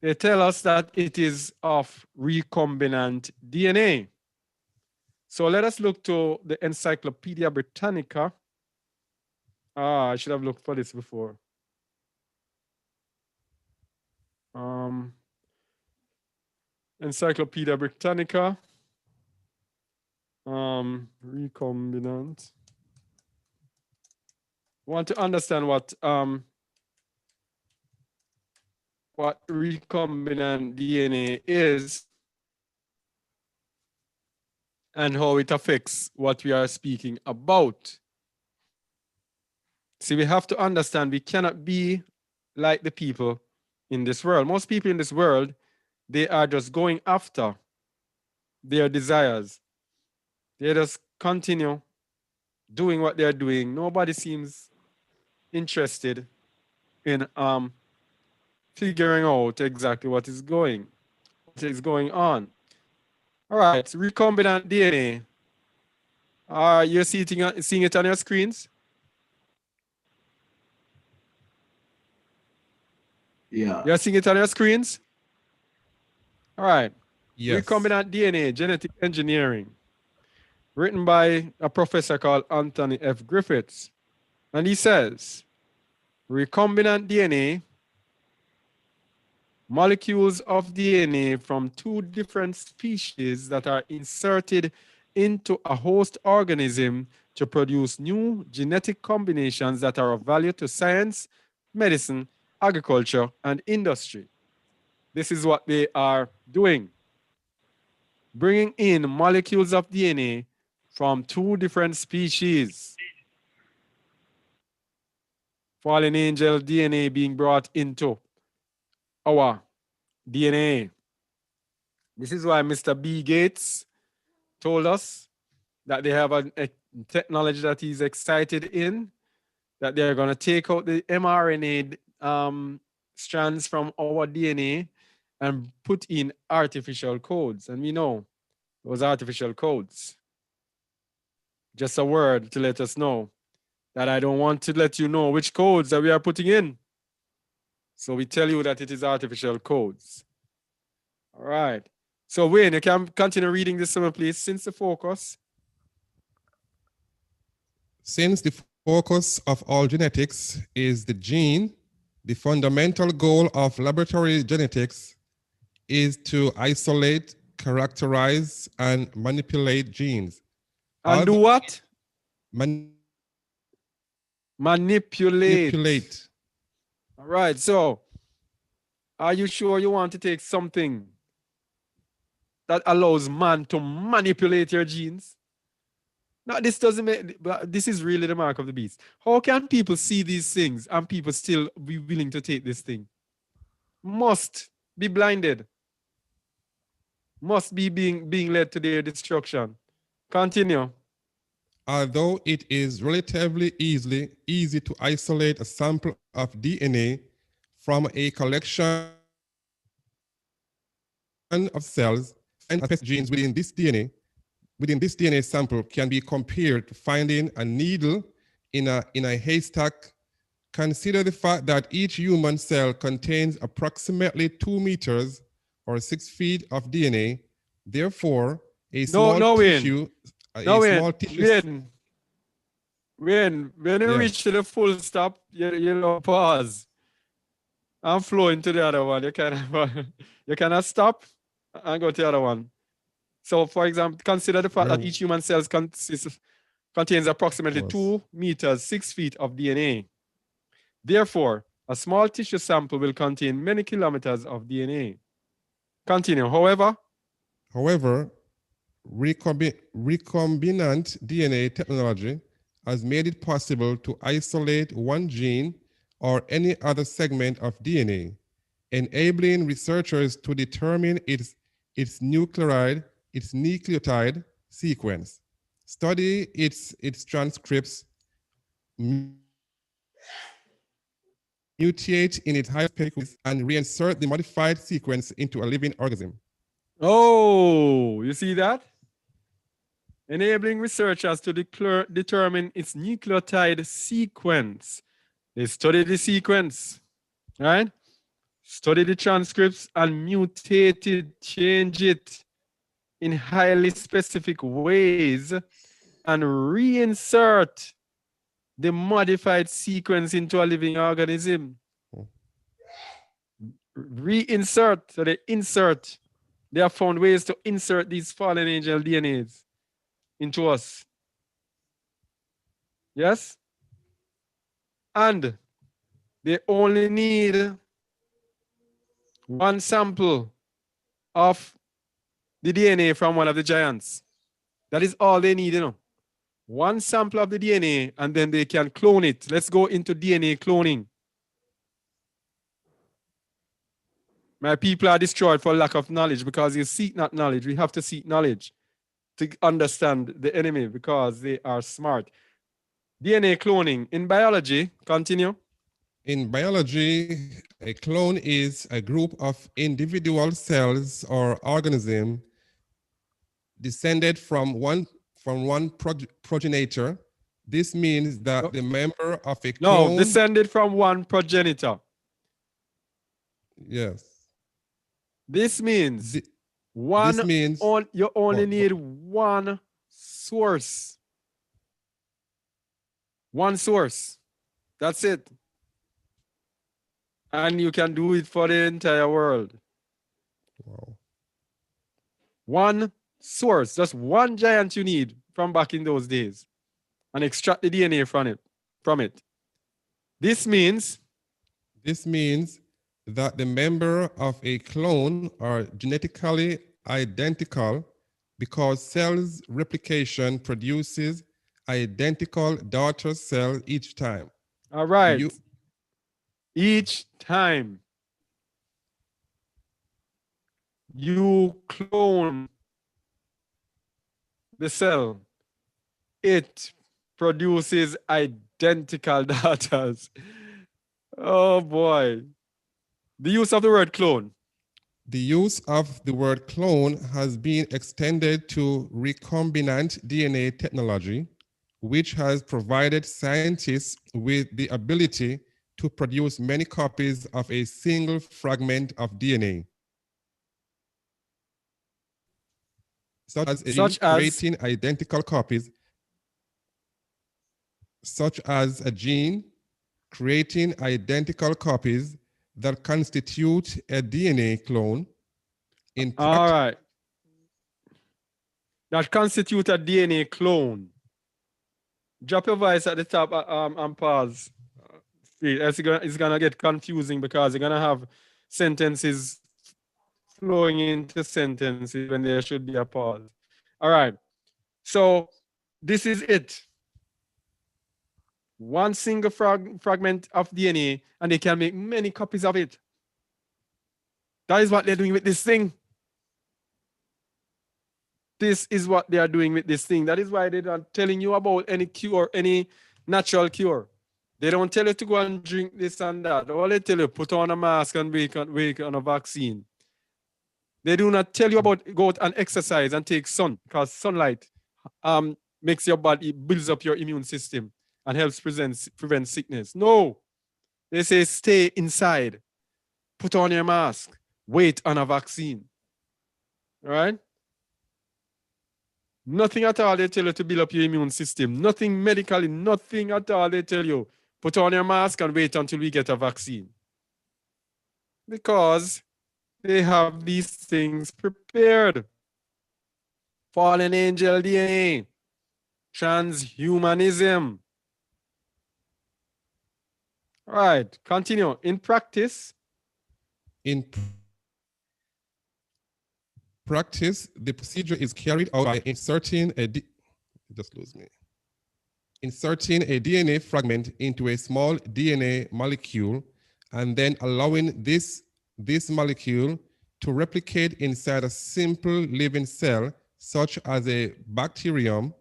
they tell us that it is of recombinant DNA. So let us look to the Encyclopedia Britannica. I should have looked for this before. Encyclopedia Britannica. Recombinant. Want to understand what recombinant DNA is and how it affects what we are speaking about. See, we have to understand we cannot be like the people in this world. Most people in this world, they are just going after their desires. They just continue doing what they're doing. Nobody seems interested in figuring out exactly what is going on. All right, recombinant DNA. You're seeing it on your screens? Yeah. You're seeing it on your screens? All right. Yes. Recombinant DNA, genetic engineering, written by a professor called Anthony F. Griffiths. And he says, recombinant DNA, molecules of DNA from two different species that are inserted into a host organism to produce new genetic combinations that are of value to science, medicine, agriculture, and industry. This is what they are doing. Bringing in molecules of DNA from two different species. Fallen angel DNA being brought into our DNA. This is why Mr. B. Gates told us that they have a technology that he's excited in, that they're going to take out the mRNA strands from our DNA and put in artificial codes. And we know those artificial codes. Just a word to let us know that I don't want to let you know which codes that we are putting in. So we tell you that it is artificial codes. All right. So Wayne, you can continue reading this summary, please, since the focus. Since the focus of all genetics is the gene, the fundamental goal of laboratory genetics is to isolate, characterize, and manipulate genes. And do what? Manipulate. All right. So are you sure you want to take something that allows man to manipulate your genes? Now, this doesn't make, but this is really the mark of the beast. How can people see these things and people still be willing to take this thing? Must be blinded. Must be being led to their destruction. Continue. Although it is relatively easy to isolate a sample of DNA from a collection of cells, and genes within this DNA sample can be compared to finding a needle in a haystack. Consider the fact that each human cell contains approximately 2 meters or 6 feet of DNA. Therefore, a small tissue. When you reach to the full stop, you pause. I'm flowing to the other one. You cannot stop and go to the other one. So, for example, consider the fact that each human cell contains approximately 2 meters, 6 feet of DNA. Therefore, a small tissue sample will contain many kilometers of DNA. Continue. However, recombinant DNA technology has made it possible to isolate one gene or any other segment of DNA, enabling researchers to determine its nucleotide sequence, study its transcripts, mutate in its higher species, and reinsert the modified sequence into a living organism. Oh, you see that? Enabling researchers to determine its nucleotide sequence. They study the sequence, right? Study the transcripts and mutate it, change it in highly specific ways and reinsert the modified sequence into a living organism. Reinsert, so they insert. They have found ways to insert these fallen angel DNAs into us. Yes? And they only need one sample of the DNA from one of the giants. That is all they need, you know. One sample of the DNA, and then they can clone it. Let's go into DNA cloning. My people are destroyed for lack of knowledge because you seek not knowledge. We have to seek knowledge to understand the enemy because they are smart. DNA cloning. In biology, continue. In biology, a clone is a group of individual cells or organisms descended from one progenitor. This means that the member of a clone... No, descended from one progenitor. Yes. This means you only need one source. One source. That's it. And you can do it for the entire world. Wow. One source, just one giant you need from back in those days, and extract the DNA from it. This means that the member of a clone are genetically identical because cells replication produces identical daughter cells each time. All right. Each time. you clone the cell, it produces identical daughters. Oh boy. The use of the word clone. The use of the word clone has been extended to recombinant DNA technology, which has provided scientists with the ability to produce many copies of a single fragment of DNA, Such as creating identical copies, such as a gene creating identical copies that constitute a DNA clone. All right. That constitute a DNA clone. Drop your voice at the top and pause. It's gonna get confusing because you're gonna have sentences flowing into sentences when there should be a pause. All right. So this is it. One single fragment of DNA, and they can make many copies of it. That is what they're doing with this thing. This is what they are doing with this thing. That is why they're not telling you about any cure, any natural cure. They don't tell you to go and drink this and that. All they tell you, put on a mask and wait on a vaccine. They do not tell you about go out and exercise and take sun, because sunlight makes your body, builds up your immune system and helps prevent sickness. No, they say stay inside, put on your mask, wait on a vaccine. All right? Nothing at all they tell you to build up your immune system. Nothing medically, nothing at all they tell you. Put on your mask and wait until we get a vaccine. Because they have these things prepared. Fallen angel DNA, transhumanism. All right, continue. In practice, the procedure is carried out by inserting a DNA fragment into a small DNA molecule and then allowing this molecule to replicate inside a simple living cell, such as a bacterium.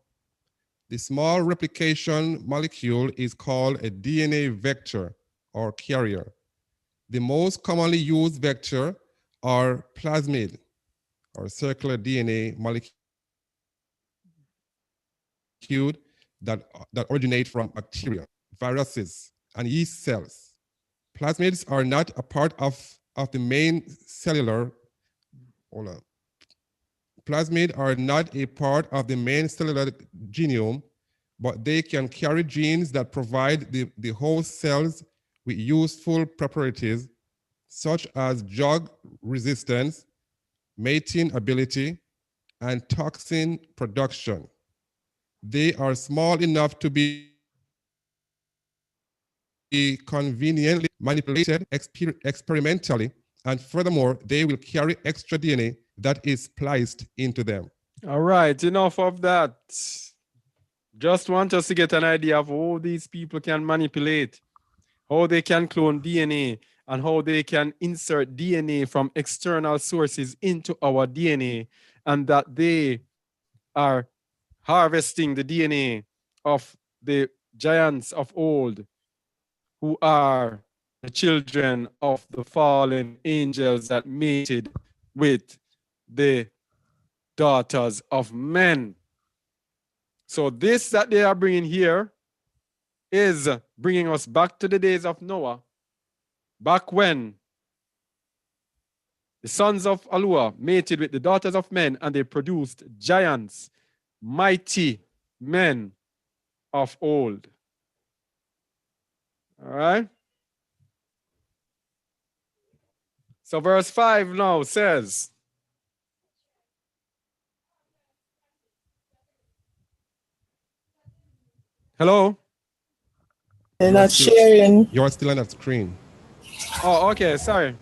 The small replication molecule is called a DNA vector or carrier. The most commonly used vector are plasmid or circular DNA molecule that originate from bacteria, viruses, and yeast cells. Plasmids are not a part of the main cellular. Plasmid are not a part of the main cellular genome, but they can carry genes that provide the host cells with useful properties, such as drug resistance, mating ability, and toxin production. They are small enough to be conveniently manipulated experimentally, and furthermore, they will carry extra DNA that is spliced into them. All right, enough of that. Just want us to get an idea of how these people can manipulate, how they can clone DNA, and how they can insert DNA from external sources into our DNA, and that they are harvesting the DNA of the giants of old, who are the children of the fallen angels that mated with the daughters of men. So this that they are bringing here is bringing us back to the days of Noah, back when the sons of Alua mated with the daughters of men and they produced giants, mighty men of old. All right? So verse 5 now says, hello? They're not sharing. You're still on that screen. Oh, okay, sorry.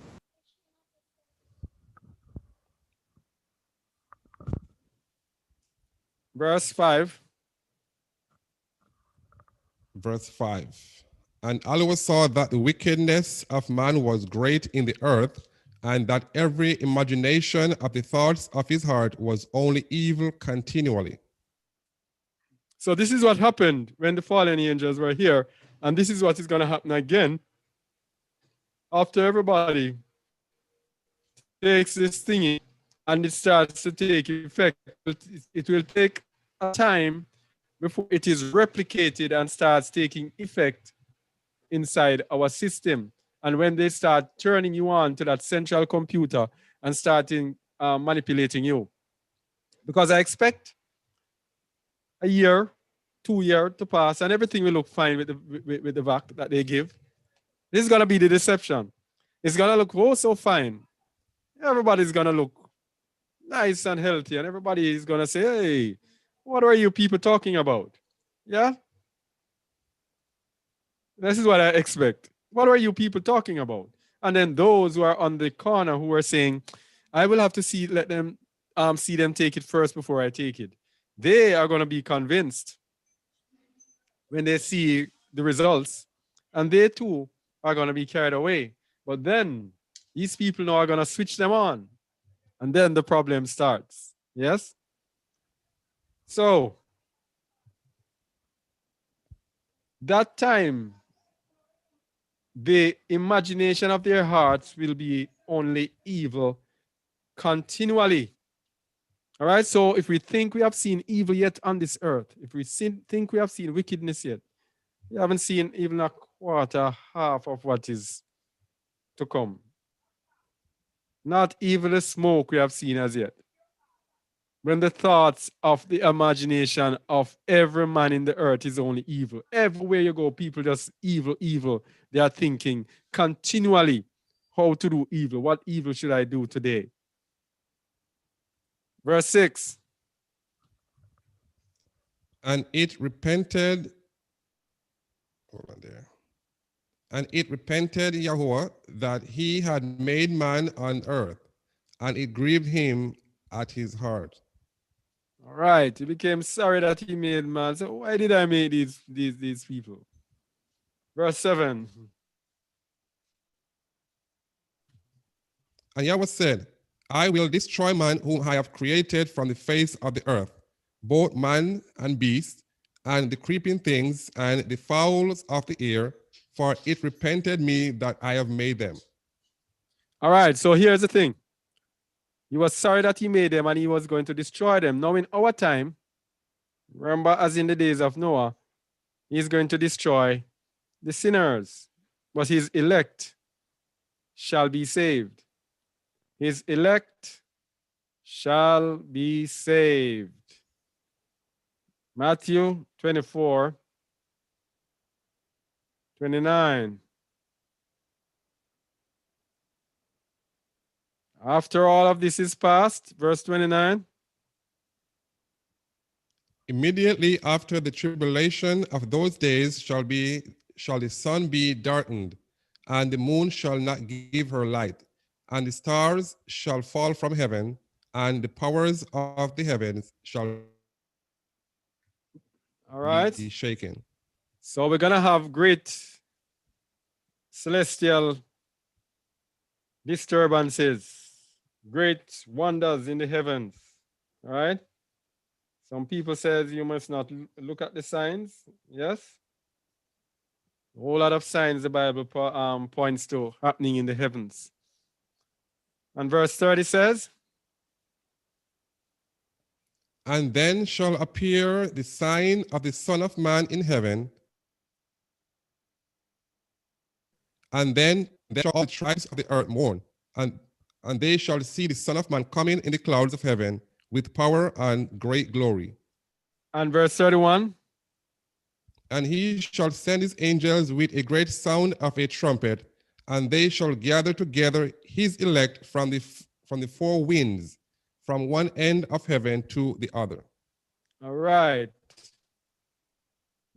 Verse 5. Verse 5. And Alua saw that the wickedness of man was great in the earth, and that every imagination of the thoughts of his heart was only evil continually. So this is what happened when the fallen angels were here, and this is what is going to happen again after everybody takes this thingy and it starts to take effect. It will take a time before it is replicated and starts taking effect inside our system. And when they start turning you on to that central computer and starting manipulating you, because I expect a year, 2 years to pass, and everything will look fine with the vac that they give. This is gonna be the deception. It's gonna look oh so fine. Everybody's gonna look nice and healthy, and everybody is gonna say, "Hey, what are you people talking about?" Yeah, this is what I expect. What are you people talking about? And then those who are on the corner who are saying, "I will have to see, let them see them take it first before I take it." They are gonna be convinced when they see the results, and they too are going to be carried away. But then these people now are going to switch them on, and then the problem starts. Yes? So that time, the imagination of their hearts will be only evil continually. All right? So if we think we have seen evil yet on this earth, if we think we have seen wickedness yet, we haven't seen even a quarter, half of what is to come. Not even the smoke we have seen as yet. When the thoughts of the imagination of every man in the earth is only evil. Everywhere you go, people just evil, evil. They are thinking continually how to do evil. What evil should I do today? Verse 6. And it repented, hold on there. And it repented Yahweh that he had made man on earth, and it grieved him at his heart. All right. He became sorry that he made man. So why did I make these people? Verse 7. And Yahweh said, I will destroy man whom I have created from the face of the earth, both man and beast, and the creeping things, and the fowls of the air, for it repented me that I have made them. All right. So here's the thing. He was sorry that he made them and he was going to destroy them. Now in our time, remember as in the days of Noah, he's going to destroy the sinners, but his elect shall be saved. His elect shall be saved. Matthew 24, 29. After all of this is past, verse 29. Immediately after the tribulation of those days shall the sun be darkened, and the moon shall not give her light, and the stars shall fall from heaven, and the powers of the heavens shall All right. be shaken. So we're going to have great celestial disturbances, great wonders in the heavens. All right. Some people says you must not look at the signs. Yes. A whole lot of signs the Bible points to happening in the heavens. And verse 30 says, And then shall appear the sign of the Son of Man in heaven, and then shall all the tribes of the earth mourn, and they shall see the Son of Man coming in the clouds of heaven with power and great glory. and verse 31. And he shall send his angels with a great sound of a trumpet, and they shall gather together his elect from the four winds, from one end of heaven to the other. All right.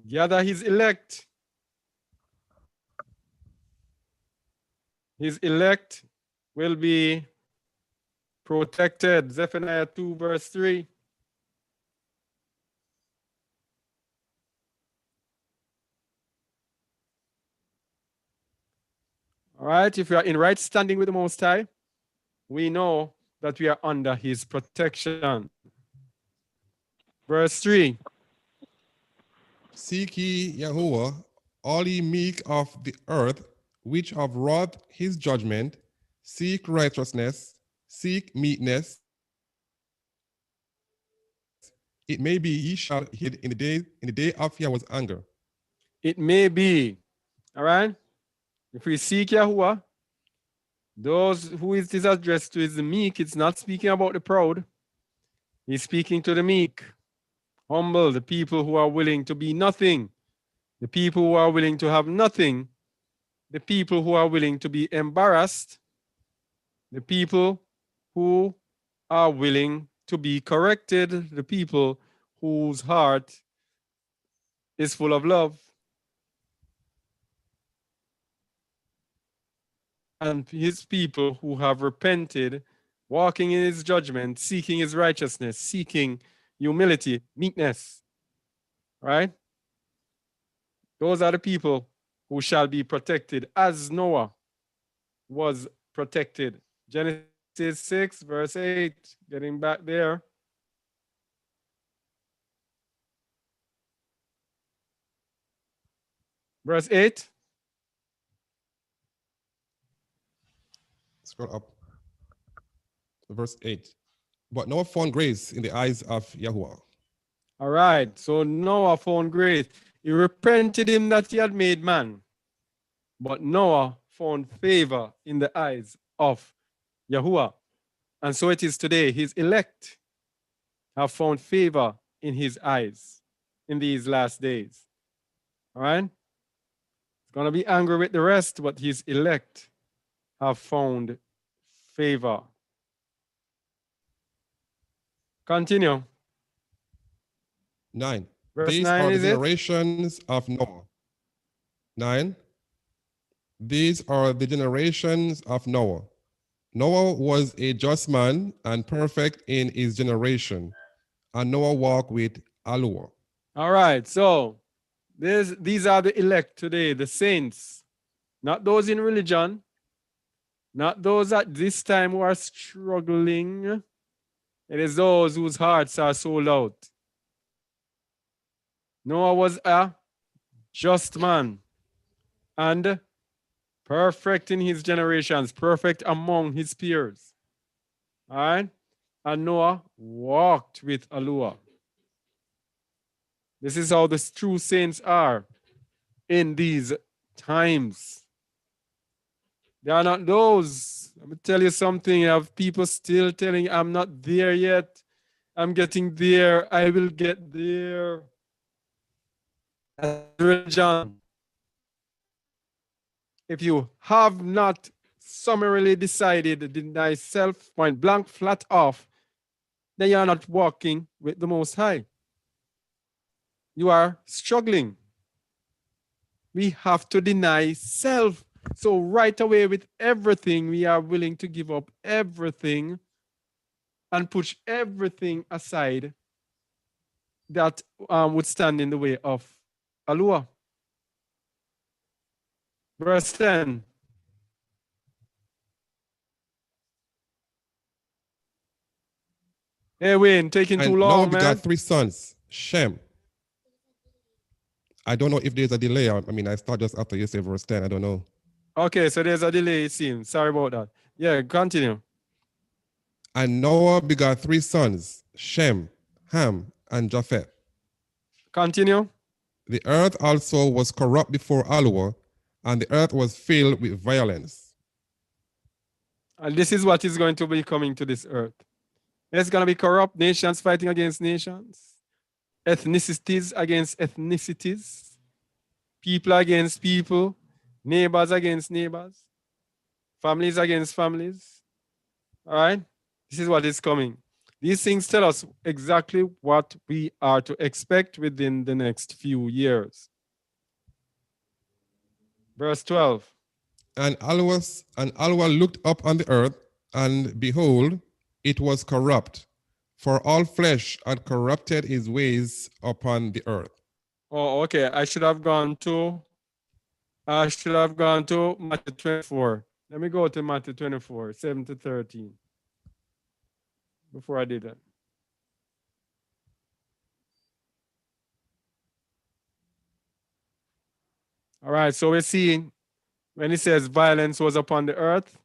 Gather his elect. His elect will be protected. Zephaniah 2, verse 3. All right. If you are in right standing with the Most High, we know that we are under his protection. Verse 3. Seek ye Yahweh, all ye meek of the earth, which have wrought his judgment, seek righteousness, seek meekness. It may be ye shall hid in the day of Yahweh's anger. It may be, all right? If we seek Yahuwah, those who it is addressed to is the meek. It's not speaking about the proud. He's speaking to the meek, humble, the people who are willing to be nothing, the people who are willing to have nothing, the people who are willing to be embarrassed, the people who are willing to be corrected, the people whose heart is full of love. And his people who have repented, walking in his judgment, seeking his righteousness, seeking humility, meekness, right? Those are the people who shall be protected as Noah was protected. Genesis 6, verse 8, getting back there. Verse 8. Scroll up. Verse 8. But Noah found grace in the eyes of Yahweh. All right, so Noah found grace. He repented him that he had made man. But Noah found favor in the eyes of Yahuwah. And so it is today. His elect have found favor in his eyes in these last days. All right? He's going to be angry with the rest, but his elect have found favor. Continue. 9. Verse These 9 are the is it? generations of Noah. 9. These are the generations of Noah. Noah was a just man and perfect in his generation, and Noah walked with Yahweh. All right, so these are the elect today, the saints, not those in religion, not those at this time who are struggling. It is those whose hearts are sold out. Noah was a just man and perfect in his generations, perfect among his peers. All right? And Noah walked with Yahweh. This is how the true saints are in these times. They are not those. Let me tell you something. You have people still telling, I'm not there yet. I'm getting there. I will get there. That's religion. If you have not summarily decided to deny self, point blank, flat off, then you are not walking with the Most High. You are struggling. We have to deny self. So right away with everything, we are willing to give up everything and push everything aside that would stand in the way of Alua. Verse 10. Hey, Wayne, taking too And Noah long, begot man. 3 sons, Shem. I don't know if there's a delay. I mean, I start just after you say verse 10. I don't know. Okay, so there's a delay, it seems. Sorry about that. Yeah, continue. And Noah begot 3 sons, Shem, Ham, and Japheth. Continue. The earth also was corrupt before Yahweh, and the earth was filled with violence. And this is what is going to be coming to this earth. There's going to be corrupt nations fighting against nations, ethnicities against ethnicities, people against people, neighbors against neighbors, families against families. All right? This is what is coming. These things tell us exactly what we are to expect within the next few years. Verse 12. And Yahweh looked up on the earth, and behold, it was corrupt, for all flesh had corrupted his ways upon the earth. Oh, okay. I should have gone to Matthew 24. Let me go to Matthew 24, 7 to 13. Before I did that. All right, so we're seeing when he says violence was upon the earth,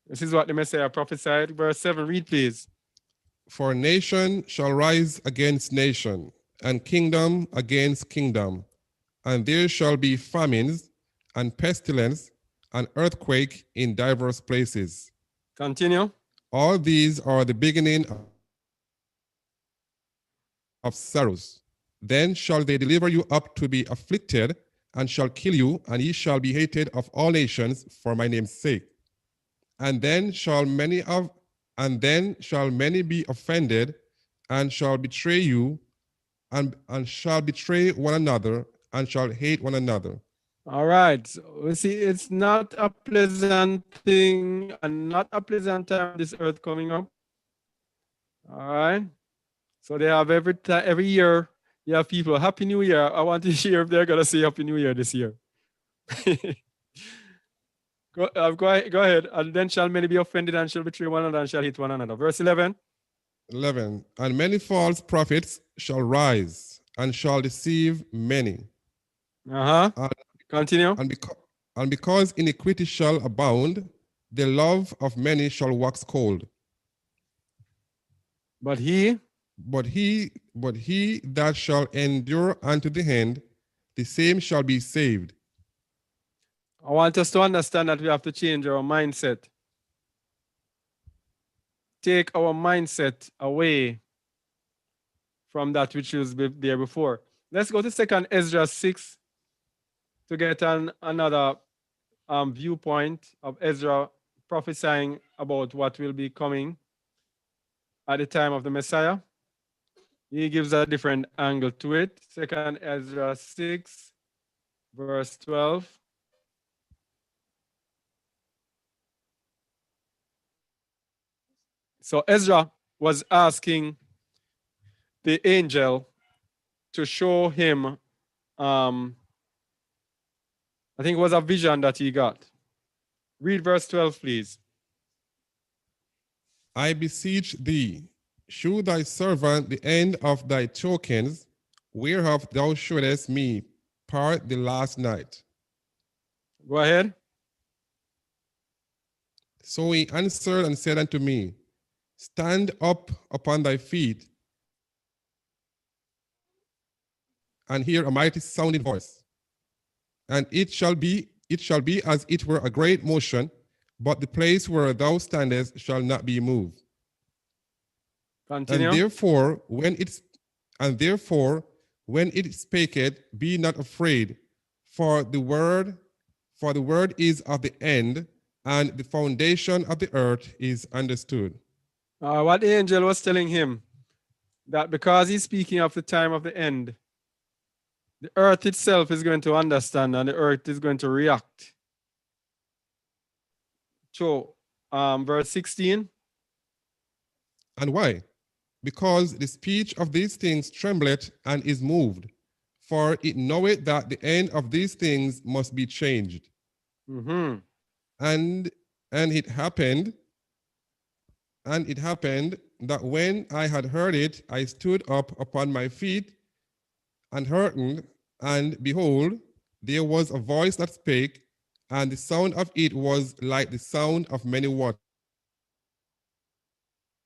this is what the Messiah prophesied. Verse 7, read please. For nation shall rise against nation, and kingdom against kingdom, and there shall be famines and pestilence and earthquake in diverse places. Continue. All these are the beginning of sorrows. Then shall they deliver you up to be afflicted, and shall kill you, and ye shall be hated of all nations for my name's sake. And then shall many be offended, and shall betray you, and shall betray one another, and shall hate one another. All right. So we see it's not a pleasant thing and not a pleasant time this earth coming up. All right. So they have every year, you have people, Happy New Year. I want to hear if they're going to say Happy New Year this year. Go ahead. And then shall many be offended and shall betray one another and shall hate one another. Verse 11. 11. And many false prophets shall rise and shall deceive many. Uh-huh. Continue. And because iniquity shall abound, the love of many shall wax cold. But he that shall endure unto the end, the same shall be saved. I want us to understand that we have to change our mindset. Take our mindset away from that which was there before. Let's go to 2 Ezra 6 to get another viewpoint of Ezra prophesying about what will be coming at the time of the Messiah. He gives a different angle to it. 2 Ezra 6, verse 12. So Ezra was asking the angel to show him, I think it was a vision that he got. Read verse 12, please. I beseech thee, shew thy servant the end of thy tokens, whereof thou showedest me part the last night. Go ahead. So he answered and said unto me, stand up upon thy feet, and hear a mighty sounding voice. And it shall be as it were a great motion, but the place where thou standest shall not be moved. Continue. And therefore, when it spaketh, be not afraid, for the word is of the end, and the foundation of the earth is understood. What the angel was telling him, that because he's speaking of the time of the end, the earth itself is going to understand and the earth is going to react. So, verse 16. And why? Because the speech of these things trembleth and is moved, for it knoweth that the end of these things must be changed. Mm-hmm. And it happened that when I had heard it, I stood up upon my feet and hearkened, and behold, there was a voice that spake, and the sound of it was like the sound of many waters.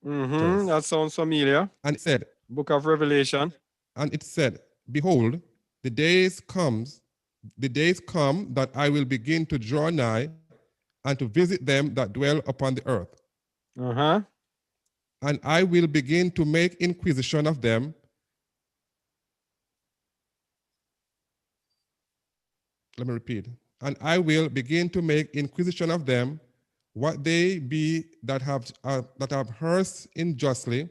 Mm-hmm. That sounds familiar. And it said, Book of Revelation. And it said, behold, the days come that I will begin to draw nigh and to visit them that dwell upon the earth. Uh-huh. And I will begin to make inquisition of them. Let me repeat. And I will begin to make inquisition of them, what they be that have hearse unjustly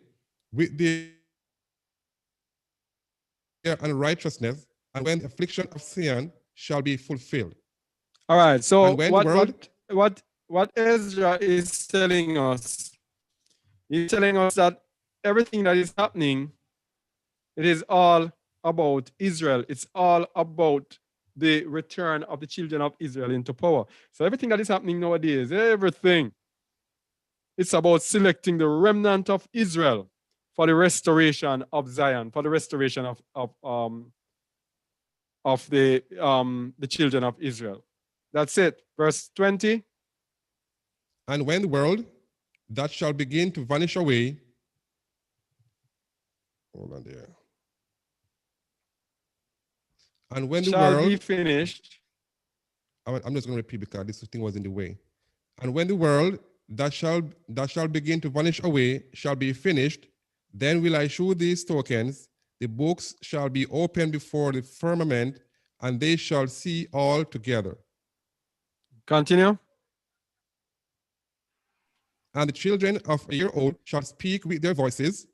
with their unrighteousness, and when the affliction of sin shall be fulfilled. All right. So what Ezra is telling us, he's telling us that everything that is happening, it is all about Israel. It's all about the return of the children of Israel into power. So everything that is happening nowadays, everything, it's about selecting the remnant of Israel for the restoration of Zion, for the restoration of the children of Israel. That's it. Verse 20. And when the world that shall begin to vanish away, hold on there. And when the Shall be world, finished. I'm just going to repeat because this thing was in the way. And when the world that shall begin to vanish away shall be finished, then will I shew these tokens. The books shall be opened before the firmament, and they shall see all together. Continue. And the children of a year old shall speak with their voices.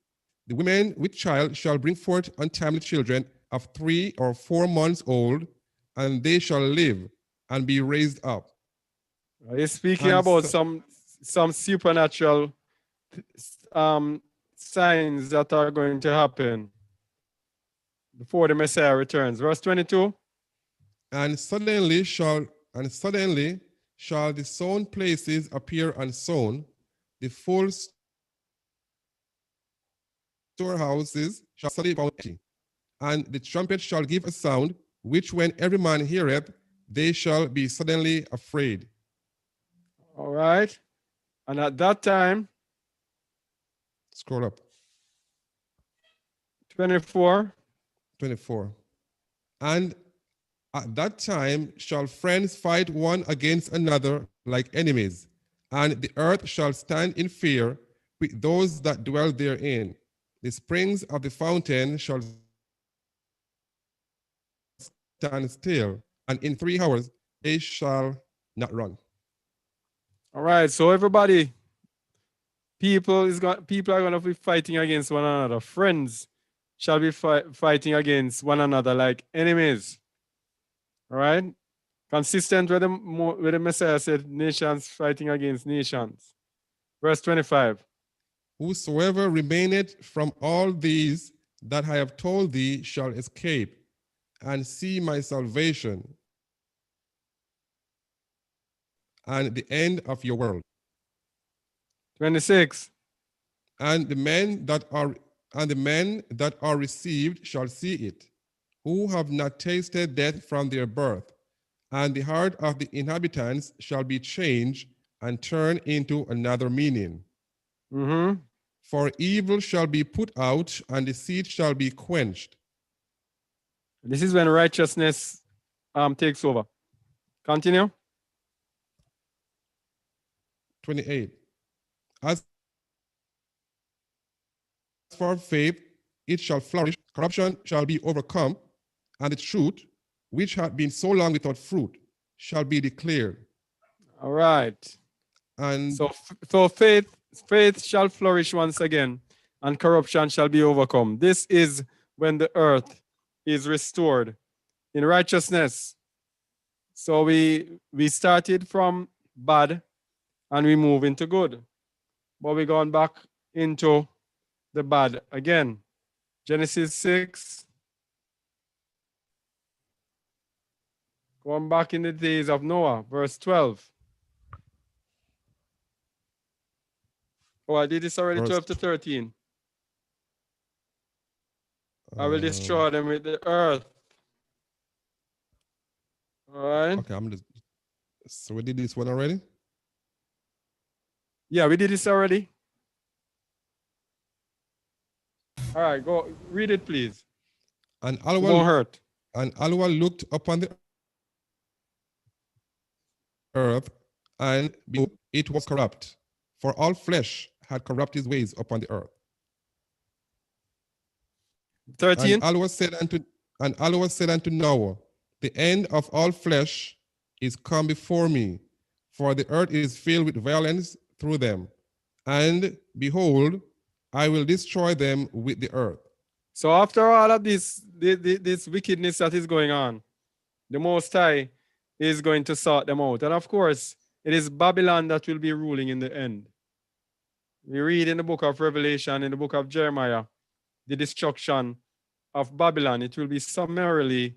The women with child shall bring forth untimely children of 3 or 4 months old, and they shall live and be raised up. He's speaking And about some supernatural signs that are going to happen before the Messiah returns. Verse 22. And suddenly shall the sown places appear unsown, the full storehouses shall suddenly be found empty. And the trumpet shall give a sound, which when every man heareth, they shall be suddenly afraid. All right. And at that time, Scroll up. 24. 24. And at that time shall friends fight one against another like enemies, and the earth shall stand in fear with those that dwell therein. The springs of the fountain shall stand still, and in 3 hours they shall not run. All right. So everybody, people are going to be fighting against one another. Friends shall be fighting against one another like enemies. All right. Consistent with the Messiah said, nations fighting against nations. Verse 25. Whosoever remaineth from all these that I have told thee shall escape and see my salvation and the end of your world. 26. And the men that are received shall see it, who have not tasted death from their birth, and the heart of the inhabitants shall be changed and turned into another meaning. Mm-hmm. For evil shall be put out, and deceit shall be quenched. This is when righteousness takes over. Continue. 28. As for faith, it shall flourish, corruption shall be overcome, and the truth, which had been so long without fruit, shall be declared. All right. And so faith shall flourish once again, and corruption shall be overcome. This is when the earth is restored in righteousness. So we started from bad and we move into good, but we're going back into the bad again. Genesis 6. Going back in the days of Noah, verse 12. Oh, I did this already, 12 to 13. I will destroy them with the earth. All right. Okay, so we did this one already? Yeah, we did this already. All right, go read it, please. And won't hurt. And Allah looked upon the earth, and behold, it was corrupt, for all flesh had corrupted his ways upon the earth. 13. And Allah said unto Noah, the end of all flesh is come before me, for the earth is filled with violence through them. And behold, I will destroy them with the earth. So after all of this wickedness that is going on, the Most High is going to sort them out. And of course, it is Babylon that will be ruling in the end. We read in the book of Revelation, in the book of Jeremiah, the destruction of Babylon. It will be summarily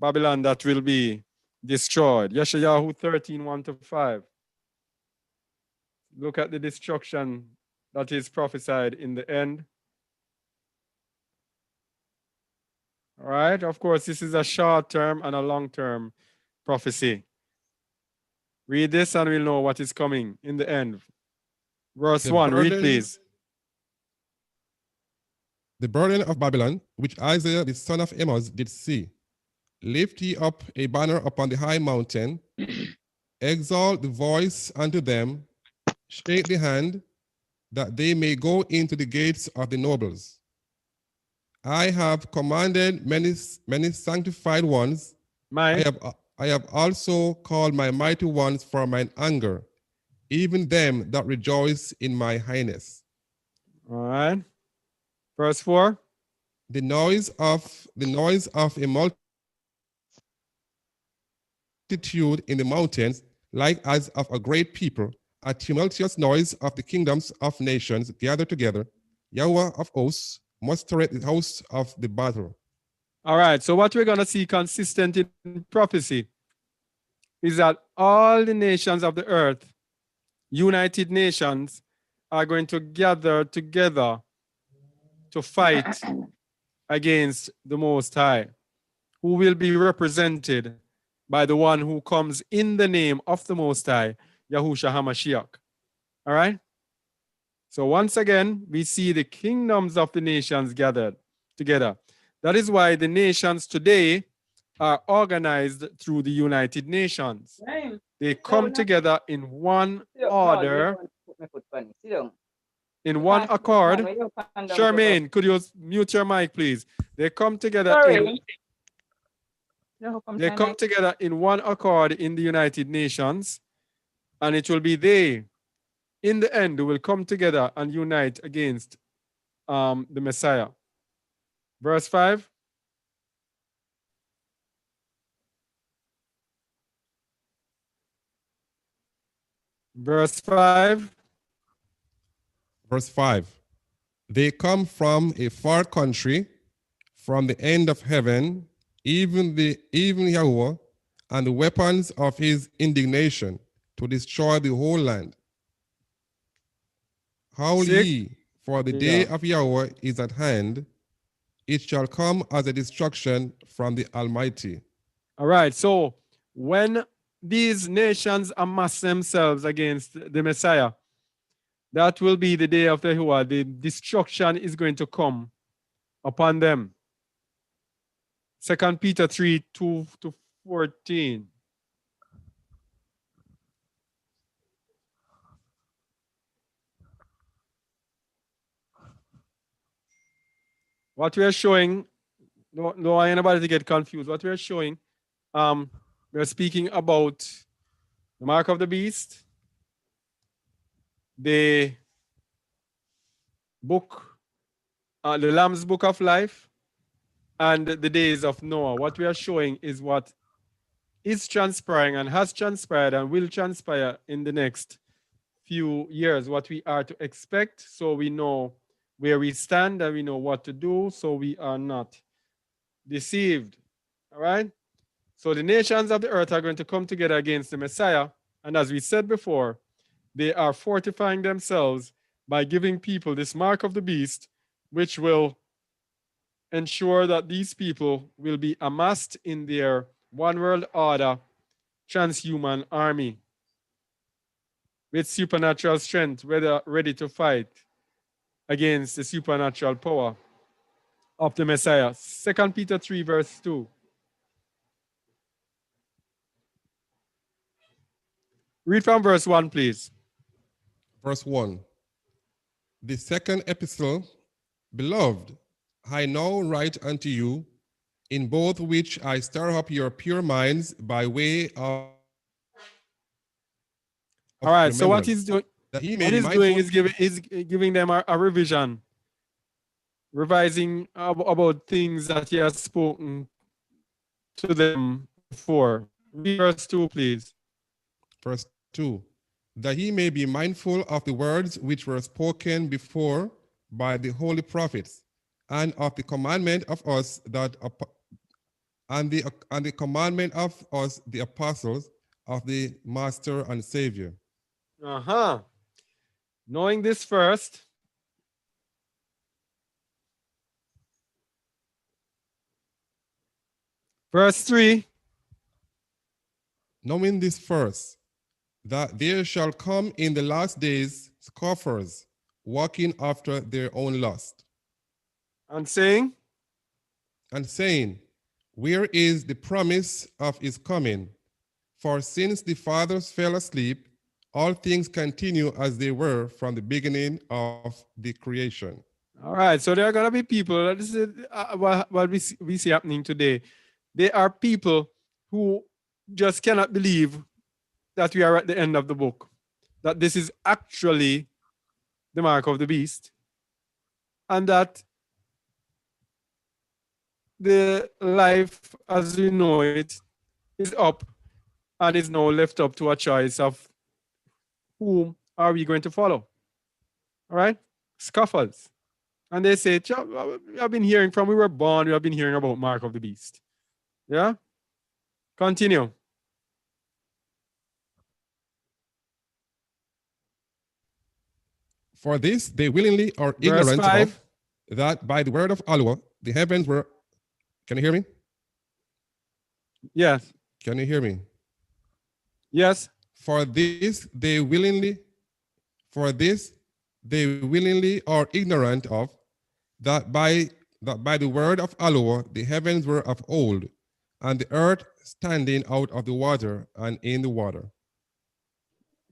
Babylon that will be destroyed. Yeshayahu 13, 1-5. Look at the destruction that is prophesied in the end. All right, of course, this is a short-term and a long-term prophecy. Read this and we'll know what is coming in the end. Verse 1, read please. The burden of Babylon, which Isaiah the son of Amos did see. Lift ye up a banner upon the high mountain, exalt the voice unto them, shake the hand, that they may go into the gates of the nobles. I have commanded many sanctified ones. I have also called my mighty ones for mine anger, even them that rejoice in my highness. All right. Verse 4. The noise of a multitude in the mountains, like as of a great people, a tumultuous noise of the kingdoms of nations gathered together. Yahweh of hosts mustereth the hosts of the battle. All right, so what we're going to see consistent in prophecy is that all the nations of the earth, United Nations, are going to gather together to fight against the Most High, who will be represented by the one who comes in the name of the Most High, Yahushua HaMashiach. All right? So once again, we see the kingdoms of the nations gathered together. That is why the nations today are organized through the United Nations. They come together in one order, in one accord. Charmaine, could you mute your mic, please? They come together in one accord in the United Nations, and it will be they, in the end, who will come together and unite against the Messiah. Verse 5. Verse 5. Verse 5. They come from a far country, from the end of heaven, even Yahweh, and the weapons of his indignation to destroy the whole land. Howl ye, for the day of Yahweh is at hand. It shall come as a destruction from the Almighty. All right, so when these nations amass themselves against the Messiah, that will be the day of Yahuwah. The destruction is going to come upon them. 2 Peter 3, 2-14. What we are showing, don't want anybody to get confused. What we are showing, we're speaking about the mark of the beast, the book, the Lamb's book of life, and the days of Noah. What we are showing is what is transpiring and has transpired and will transpire in the next few years, what we are to expect, so we know where we stand and we know what to do, so we are not deceived. All right? So the nations of the earth are going to come together against the Messiah, and as we said before, they are fortifying themselves by giving people this mark of the beast, which will ensure that these people will be amassed in their one world order transhuman army with supernatural strength, whether ready to fight against the supernatural power of the Messiah. 2 Peter 3, verse 2. Read from verse 1, please. Verse 1. The second epistle, beloved, I now write unto you, in both which I stir up your pure minds by way of all right, so what he's doing, is giving them a revision, revising about things that he has spoken to them before. Read verse 2, please. Verse 2. That he may be mindful of the words which were spoken before by the holy prophets, and of the commandment of us that and the commandment of us, the apostles of the Master and Savior. Knowing this first, verse 3. Knowing this first, that there shall come in the last days scoffers, walking after their own lust, And saying, where is the promise of his coming? For since the fathers fell asleep, all things continue as they were from the beginning of the creation. all right, so there are going to be people, this is what we see happening today. There are people who just cannot believe that we are at the end of the book, that this is actually the mark of the beast, and that the life as we know it is up and is now left up to a choice of whom are we going to follow. All right? Scoffers. And they say, we have been hearing from we were born, we have been hearing about mark of the beast. Yeah? Continue. For this they willingly are Verse ignorant 5. of that by the word of Allah the heavens were. Can you hear me? Yes. Can you hear me? Yes. For this they willingly are ignorant of that by the word of Allah the heavens were of old, and the earth standing out of the water and in the water.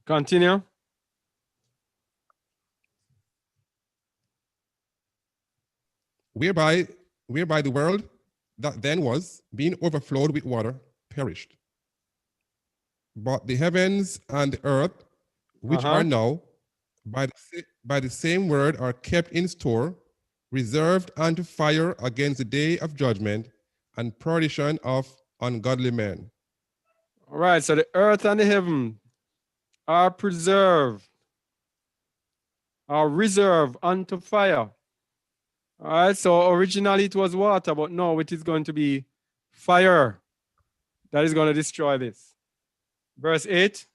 Continue. Whereby the world that then was, being overflowed with water, perished. But the heavens and the earth, which are now, by the same word, are kept in store, reserved unto fire against the day of judgment and perdition of ungodly men. All right, so the earth and the heaven are preserved, are reserved unto fire. All right, so originally it was water, but now it is going to be fire that is going to destroy this. Verse 8.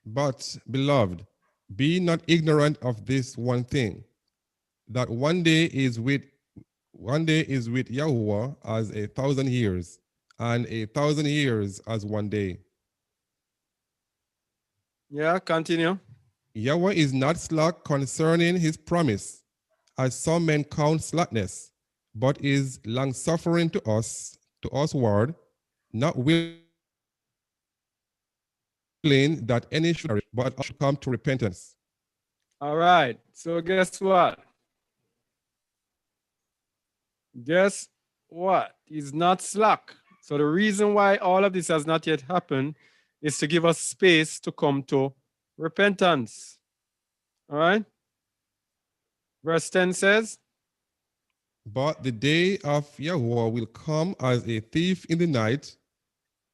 But, beloved, be not ignorant of this one thing, that one day is with Yahweh as 1,000 years, and 1,000 years as one day. Yeah, continue. Yahweh is not slack concerning his promise, as some men count slackness, but is long-suffering to usward, not willing that any should perish, but should come to repentance. All right, so guess what? Guess what? He's not slack. So the reason why all of this has not yet happened is to give us space to come to repentance. All right? Verse 10 says, but the day of Yahweh will come as a thief in the night,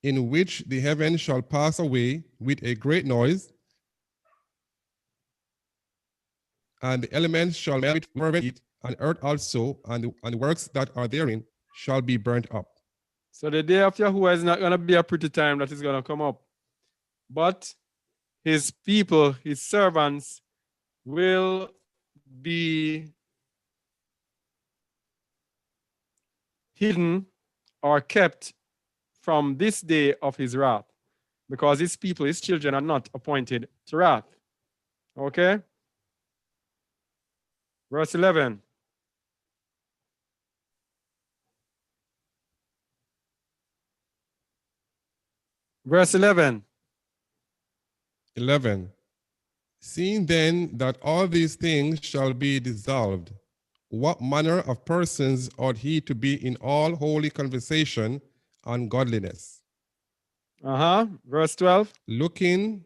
in which the heavens shall pass away with a great noise, and the elements shall melt with fervent heat, and earth also, and the works that are therein shall be burnt up. So the day of Yahuwah is not going to be a pretty time that is going to come up. But his people, his servants, will be hidden or kept from this day of his wrath, because his people, his children, are not appointed to wrath. Okay? Verse 11. Verse 11. 11. Seeing then that all these things shall be dissolved, what manner of persons ought he to be in all holy conversation and godliness? Verse 12. Looking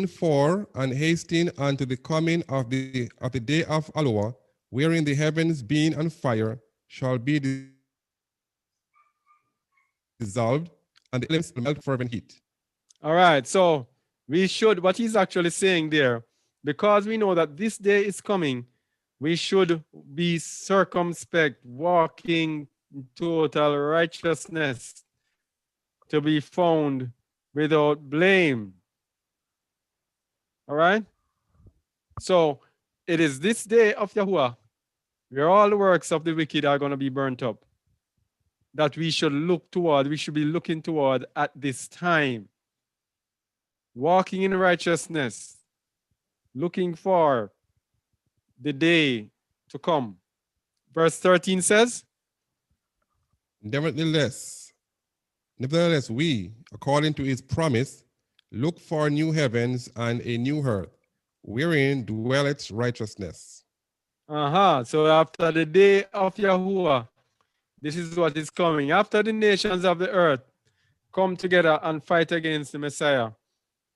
for and hasting unto the coming of the day of Allah, wherein the heavens being on fire shall be dissolved, and the elements will melt with fervent heat. All right, so we should, what he's actually saying there, because we know that this day is coming, we should be circumspect, walking total righteousness, to be found without blame. All right? So it is this day of Yahuwah where all the works of the wicked are going to be burnt up, that we should look toward, we should be looking toward at this time. Walking in righteousness, looking for the day to come. Verse 13 says, Nevertheless, we, according to his promise, look for new heavens and a new earth, wherein dwelleth righteousness. So after the day of Yahuwah, this is what is coming. After the nations of the earth come together and fight against the Messiah,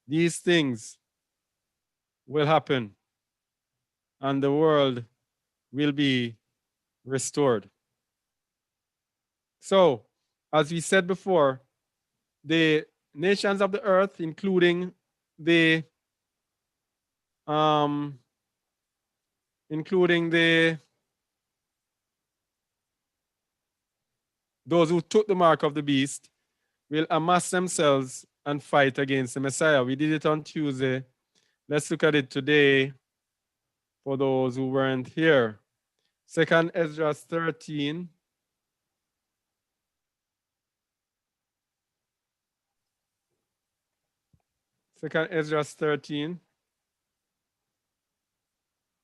these things will happen and the world will be restored. So, as we said before, the nations of the earth, including the those who took the mark of the beast, will amass themselves and fight against the Messiah. We did it on Tuesday. Let's look at it today for those who weren't here. 2 Ezra 13. Second Ezra 13,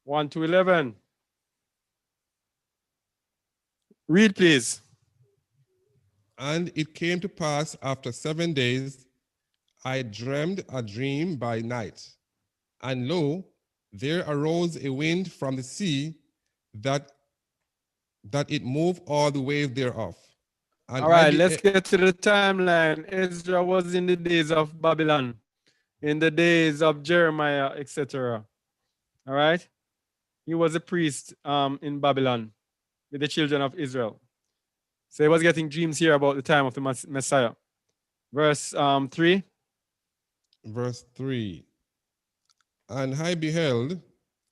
1 to 11. Read, please. And it came to pass after 7 days, I dreamed a dream by night. And lo, there arose a wind from the sea that it moved all the waves thereof. And all right, let's get to the timeline. Ezra was in the days of Babylon, in the days of Jeremiah, etc. All right? He was a priest in Babylon with the children of Israel. So he was getting dreams here about the time of the Messiah. Verse 3. Verse 3. And I beheld,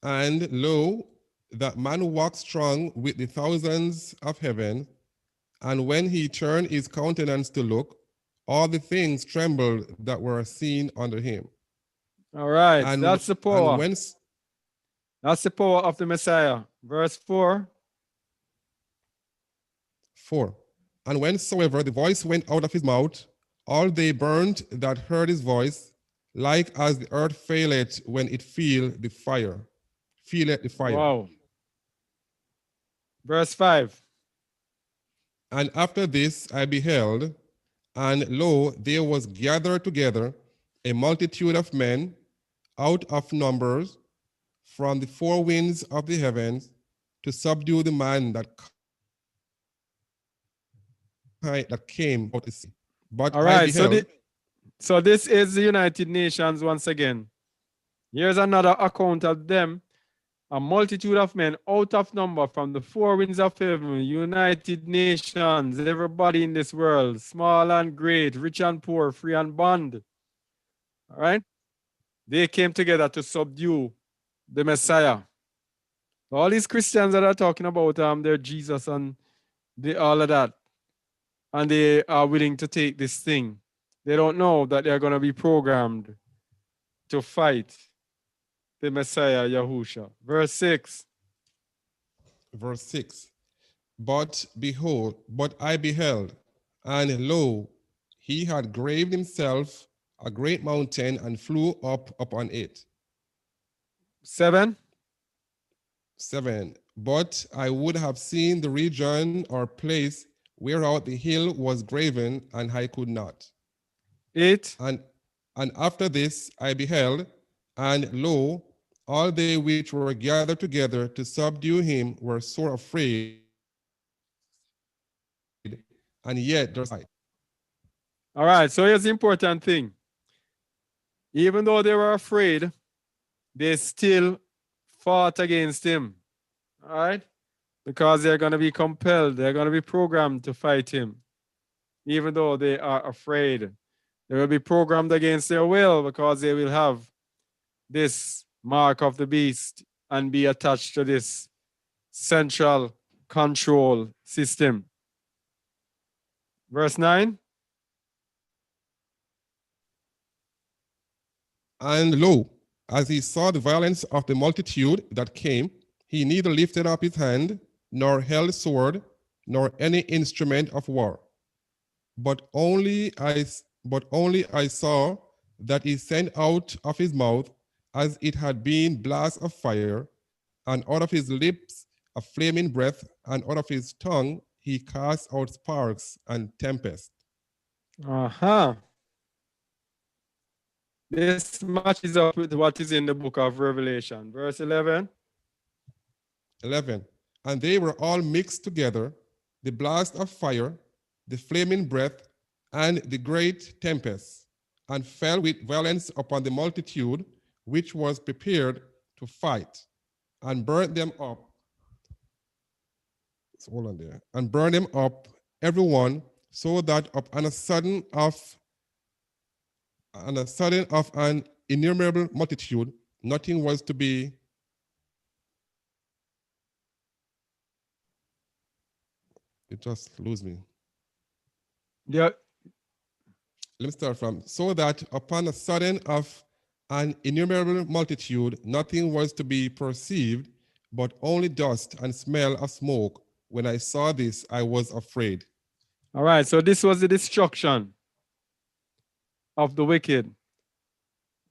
and lo, that man walked strong with the thousands of heaven, and when he turned his countenance to look, all the things trembled that were seen under him. All right, and, that's the power. And when, that's the power of the Messiah. Verse 4. 4. And whensoever the voice went out of his mouth, all they burned that heard his voice, like as the earth faileth when it feeleth the fire. Wow. Verse 5. And after this I beheld, and lo, there was gathered together a multitude of men out of numbers from the four winds of the heavens to subdue the man that came out of the sea. But all right, I beheld, so this is the United Nations once again. Here's another account of them. A multitude of men out of number from the four winds of heaven, United Nations, everybody in this world, small and great, rich and poor, free and bond. All right? They came together to subdue the Messiah. All these Christians that are talking about their Jesus and all of that, and they are willing to take this thing. They don't know that they're going to be programmed to fight the Messiah, Yahusha. Verse 6. Verse 6. But behold, but I beheld, and lo, he had graved himself a great mountain and flew up upon it. 7. 7. But I would have seen the region or place whereout the hill was graven, and I could not. 8. And after this I beheld, and lo, all they which were gathered together to subdue him were sore afraid, and yet there was light. All right, so here's the important thing. Even though they were afraid, they still fought against him. All right? Because they're going to be compelled, they're going to be programmed to fight him. Even though they are afraid, they will be programmed against their will because they will have this mark of the beast and be attached to this central control system. Verse 9. And lo, as he saw the violence of the multitude that came, he neither lifted up his hand, nor held sword, nor any instrument of war. But only I saw that he sent out of his mouth as it had been blast of fire, and out of his lips a flaming breath, and out of his tongue he cast out sparks and tempest. Uh-huh. This matches up with what is in the book of Revelation. Verse 11. 11. And they were all mixed together, the blast of fire, the flaming breath, and the great tempest, and fell with violence upon the multitude which was prepared to fight, and burnt them up. So hold on there. And burned them up, everyone, so that upon a sudden of an innumerable multitude, nothing was to be. It just lose me. Yeah. Let me start from, so that upon a sudden of an innumerable multitude, nothing was to be perceived, but only dust and smell of smoke. When I saw this, I was afraid. All right. So this was the destruction of the wicked.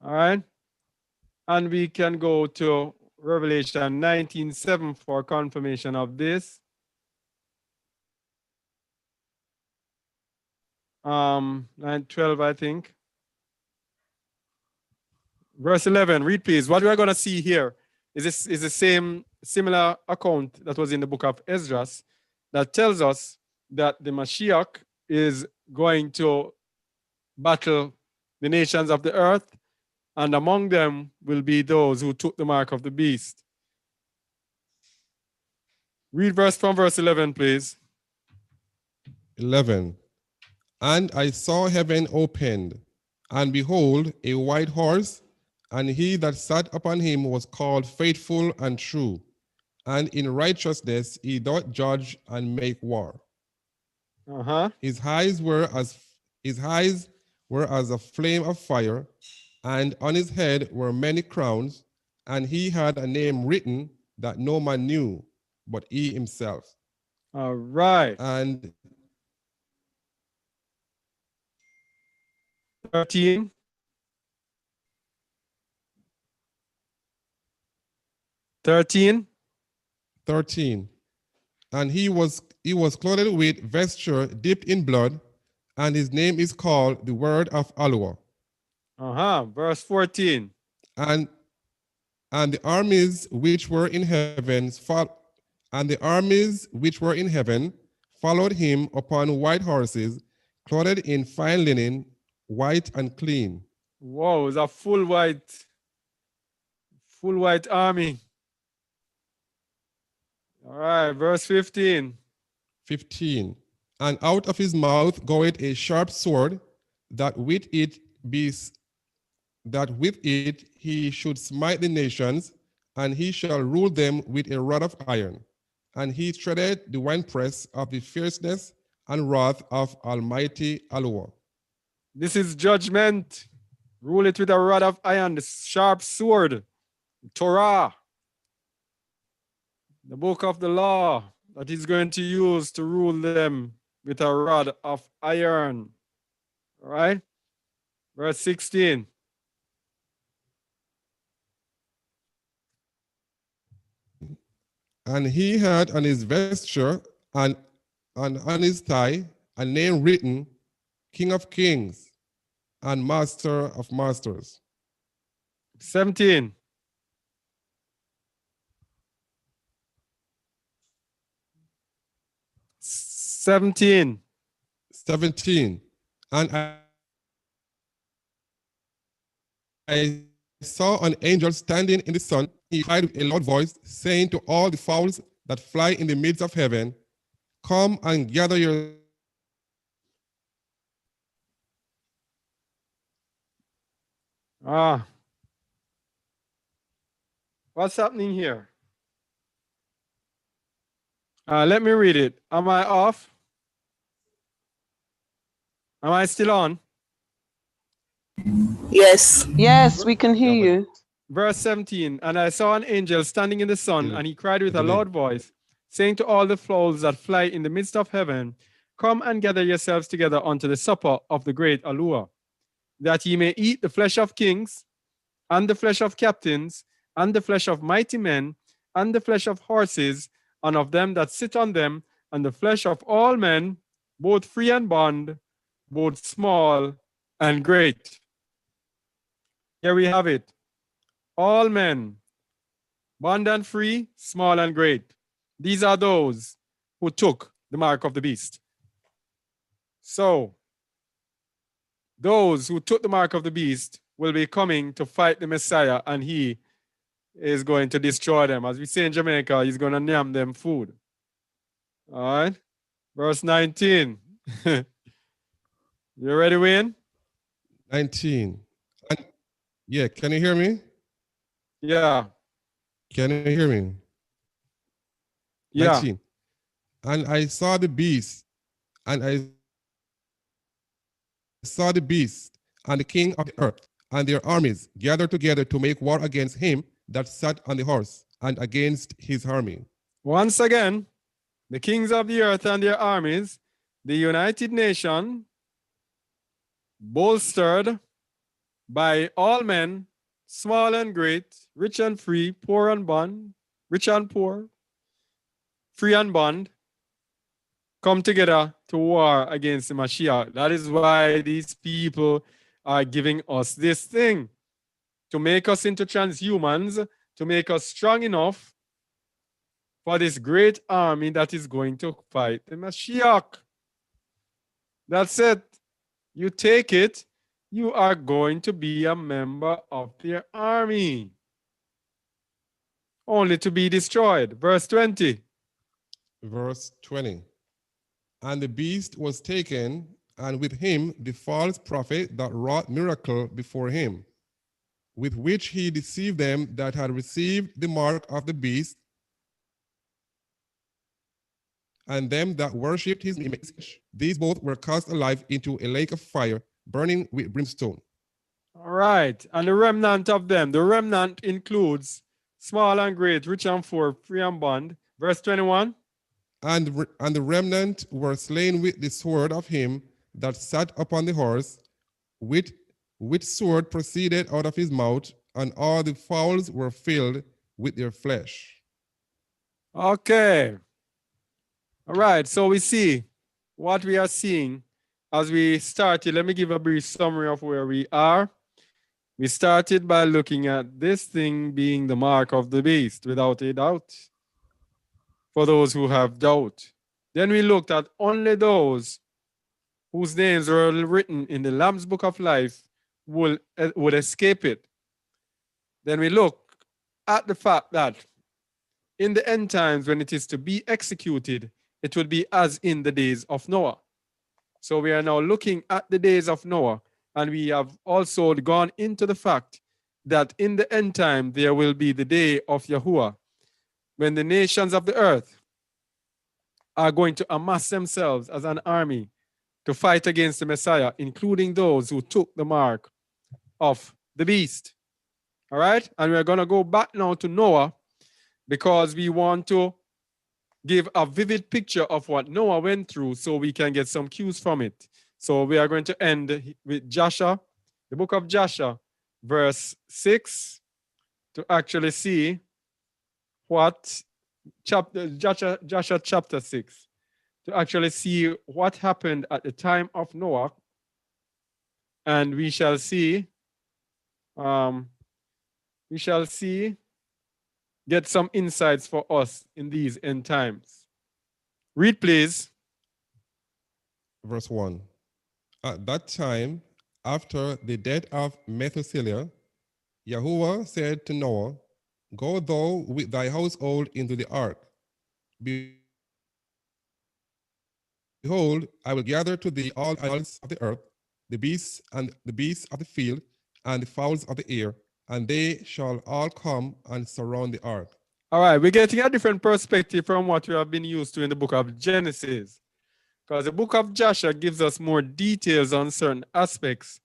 All right. And we can go to Revelation 19:7 for confirmation of this. 9:12, I think. Verse 11, read please. What we are going to see here is the same similar account that was in the book of Esdras that tells us that the Mashiach is going to battle the nations of the earth, and among them will be those who took the mark of the beast. Read from verse 11, please. 11. And I saw heaven opened, and behold, a white horse, and he that sat upon him was called Faithful and True, and in righteousness he doth judge and make war. Uh-huh. His eyes were as a flame of fire, and on his head were many crowns, and he had a name written that no man knew but he himself. All right. And 13. 13. 13. And he was clothed with vesture dipped in blood, and his name is called the Word of Aloha. Uh-huh. Verse 14. And the armies which were in heaven followed him upon white horses, clothed in fine linen, white and clean. Whoa, it's a full white army. All right, verse 15. 15. And out of his mouth goeth a sharp sword, that with it he should smite the nations, and he shall rule them with a rod of iron. And he treaded the winepress of the fierceness and wrath of Almighty Aloha. This is judgment. Rule it with a rod of iron, the sharp sword, Torah, the book of the law that he's going to use to rule them with a rod of iron. All right? Verse 16. And he had on his vesture and on his thigh a name written, King of Kings and Master of Masters. 17. 17. 17. And I saw an angel standing in the sun. He cried with a loud voice, saying to all the fowls that fly in the midst of heaven, come and gather your. What's happening here? Let me read it. Am I off? Am I still on? Yes. Yes, we can hear Yeah, but you. Verse 17, and I saw an angel standing in the sun, and he cried with a delay. loud voice, saying to all the fowls that fly in the midst of heaven, come and gather yourselves together unto the supper of the great Allure, that ye may eat the flesh of kings, and the flesh of captains, and the flesh of mighty men, and the flesh of horses, and of them that sit on them, and the flesh of all men, both free and bond, both small and great. Here we have it. All men, bond and free, small and great. These are those who took the mark of the beast. So, those who took the mark of the beast will be coming to fight the Messiah, and he is going to destroy them. As we say in Jamaica, he's going to name them food. All right. Verse 19. You ready, Wayne? 19. And, yeah, can you hear me? Yeah. Can you hear me? Yeah. 19. And I saw the beast, and I saw the beast and the king of the earth and their armies gathered together to make war against him that sat on the horse and against his army. Once again, the kings of the earth and their armies, the United Nation, bolstered by all men, small and great, rich and free, poor and bond, rich and poor, free and bond, come together to war against the Mashiach. That is why these people are giving us this thing, to make us into transhumans, to make us strong enough for this great army that is going to fight the Mashiach. That's it. You take it, you are going to be a member of their army, only to be destroyed. Verse 20. Verse 20. And the beast was taken, and with him the false prophet that wrought miracle before him, with which he deceived them that had received the mark of the beast, and them that worshipped his image. These both were cast alive into a lake of fire, burning with brimstone. All right. And the remnant of them, the remnant includes small and great, rich and poor, free and bond. Verse 21. And the remnant were slain with the sword of him that sat upon the horse, which sword proceeded out of his mouth, and all the fowls were filled with their flesh. Okay. All right. So we see what we are seeing as we started. Let me give a brief summary of where we are. We started by looking at this thing being the mark of the beast, without a doubt, for those who have doubt. Then we looked at only those whose names were written in the Lamb's Book of Life would escape it. Then we look at the fact that in the end times, when it is to be executed, it will be as in the days of Noah. So we are now looking at the days of Noah, and we have also gone into the fact that in the end time, there will be the day of Yahuwah, when the nations of the earth are going to amass themselves as an army to fight against the Messiah, including those who took the mark of the beast. All right? And we're going to go back now to Noah, because we want to give a vivid picture of what Noah went through so we can get some cues from it. So we are going to end with Joshua, the book of Joshua, verse 6, to actually see what Joshua chapter 6, to actually see what happened at the time of Noah. And we shall see, get some insights for us in these end times. Read, please. Verse 1. At that time, after the death of Methuselah, Yahuwah said to Noah, Go thou with thy household into the ark. Behold, I will gather to thee all animals of the earth, the beasts of the field, and the fowls of the air, and they shall all come and surround the ark. All right, we're getting a different perspective from what we have been used to in the book of Genesis. Because the book of Joshua gives us more details on certain aspects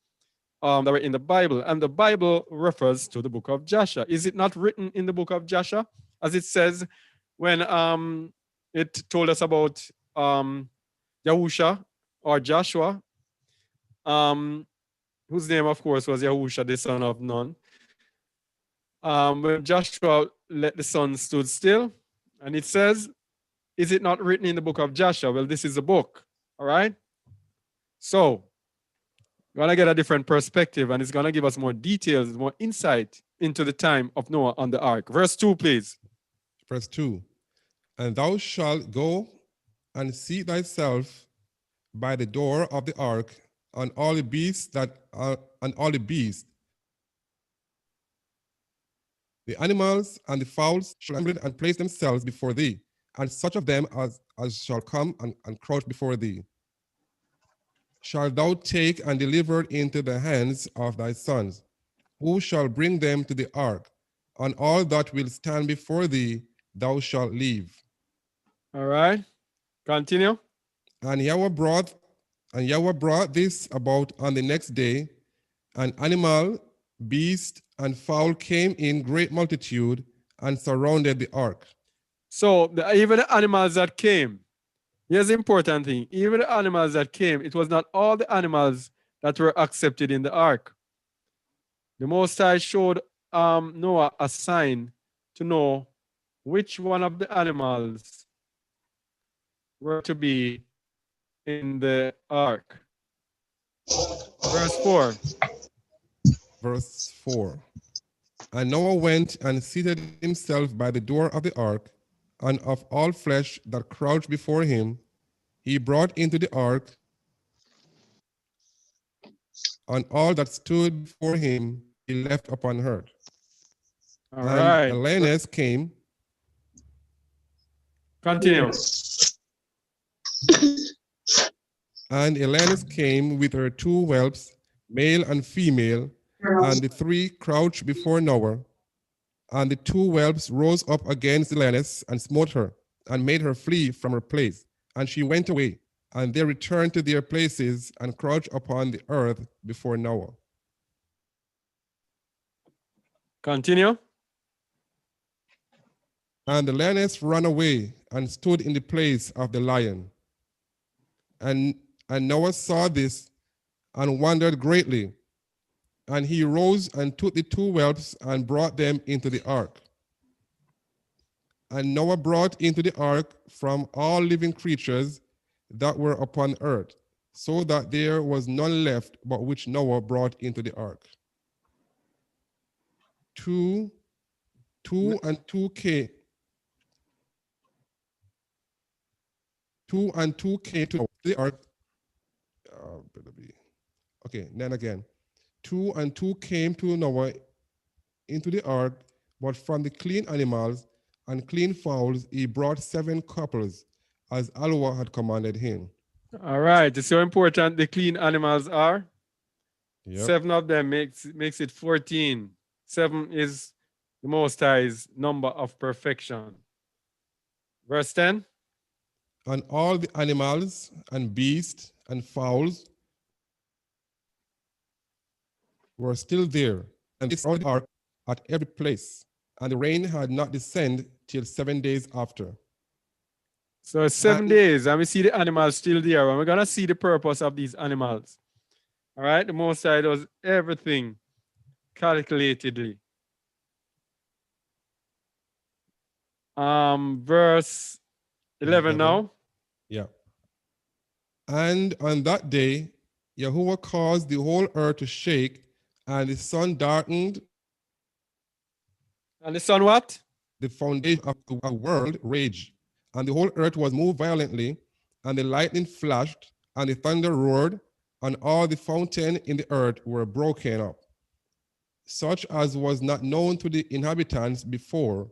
that were in the Bible. And the Bible refers to the book of Joshua. Is it not written in the book of Joshua? As it says when it told us about Yahusha or Joshua, whose name, of course, was Yahusha, the son of Nun. When Joshua let the sun stood still, and it says, is it not written in the book of Joshua? Well, this is a book, all right? So, we're gonna get a different perspective, and it's gonna give us more details, more insight into the time of Noah on the ark. Verse 2, please. Verse 2. And thou shalt go and seat thyself by the door of the ark, and all the beasts the animals and the fowls shall assemble and place themselves before thee, and such of them as shall come and crouch before thee shalt thou take and deliver into the hands of thy sons, who shall bring them to the ark, and all that will stand before thee thou shalt leave. All right, continue. And Yahweh brought this about on the next day, and animal, beast, and fowl came in great multitude and surrounded the ark. So even the animals that came, here's the important thing. Even the animals that came, it was not all the animals that were accepted in the ark. The Most High showed Noah a sign to know which one of the animals were to be in the ark. Verse 4. Verse 4. And Noah went and seated himself by the door of the ark, and of all flesh that crouched before him, he brought into the ark, and all that stood before him he left upon earth. All and right. Elanus came. Continue. And Elanus came with her two whelps, male and female, and the three crouched before Noah. And the two whelps rose up against Elanus and smote her, and made her flee from her place. And she went away, and they returned to their places and crouched upon the earth before Noah. Continue. And the lioness ran away and stood in the place of the lion. And Noah saw this and wondered greatly. And he rose and took the two whelps and brought them into the ark. And Noah brought into the ark from all living creatures that were upon earth, so that there was none left but which Noah brought into the ark. Two and two came to the ark. Okay, then again. 2 and 2 came to Noah into the ark, but from the clean animals and clean fowls he brought 7 couples, as Allah had commanded him. All right. You see how important the clean animals are? Yep. 7 of them makes it 14. 7 is the Most High's number of perfection. Verse 10. And all the animals and beasts and fowls were still there, and they saw the ark at every place, and the rain had not descended till 7 days after. So 7 days, and we see the animals still there, and we're going to see the purpose of these animals. All right, the Most High does everything calculatedly. Verse 11 now. Yeah. And on that day, Yahuwah caused the whole earth to shake, and the sun darkened. And the sun what? The foundation of the world raged, and the whole earth was moved violently, and the lightning flashed, and the thunder roared, and all the fountains in the earth were broken up, such as was not known to the inhabitants before.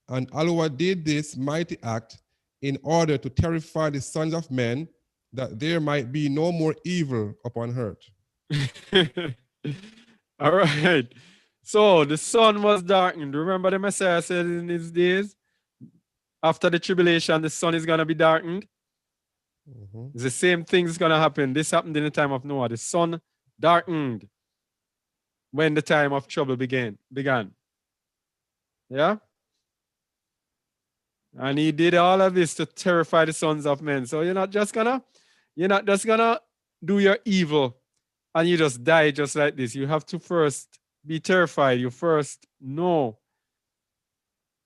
And Allah did this mighty act in order to terrify the sons of men, that there might be no more evil upon earth. All right. So the sun was darkened. Remember the Messiah said in his days, after the tribulation, the sun is going to be darkened. Mhm. It's the same thing is going to happen. This happened in the time of Noah. The sun darkened when the time of trouble began. Yeah? And he did all of this to terrify the sons of men. So you're not just gonna do your evil and you just die just like this. You have to first be terrified. You first know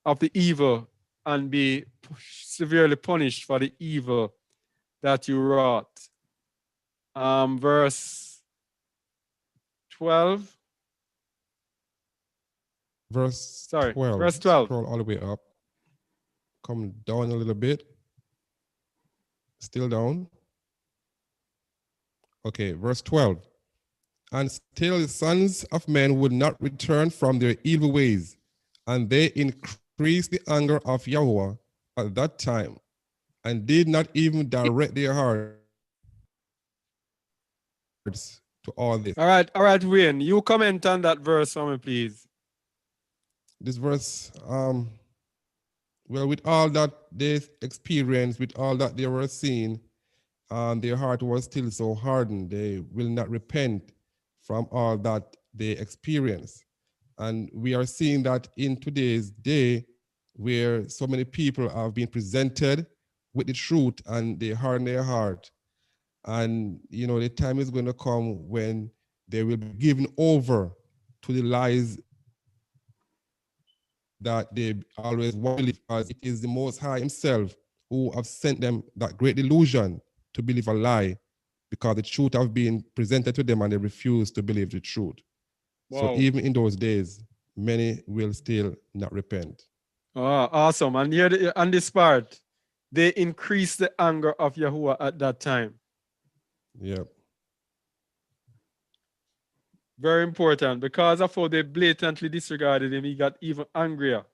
of the evil and be severely punished for the evil that you wrought. Verse 12. Verse Sorry, 12. verse 12. Scroll all the way up. Come down a little bit. Still down. Okay, verse 12. And still the sons of men would not return from their evil ways, and they increased the anger of Yahweh at that time, and did not even direct their hearts to all this. All right, Wayne, you comment on that verse for me, please. This verse, well, with all that they experienced, with all that they were seeing, their heart was still so hardened. They will not repent from all that they experience. And we are seeing that in today's day, where so many people have been presented with the truth and they harden their heart. And the time is going to come when they will be given over to the lies that they always want to believe, because it is the Most High Himself who have sent them that great delusion to believe a lie, because the truth have been presented to them and they refuse to believe the truth. Wow. So even in those days, many will still not repent. Oh, awesome. And here on this part, they increased the anger of Yahuwah at that time. Yep. Very important. Because of how they blatantly disregarded him, he got even angrier.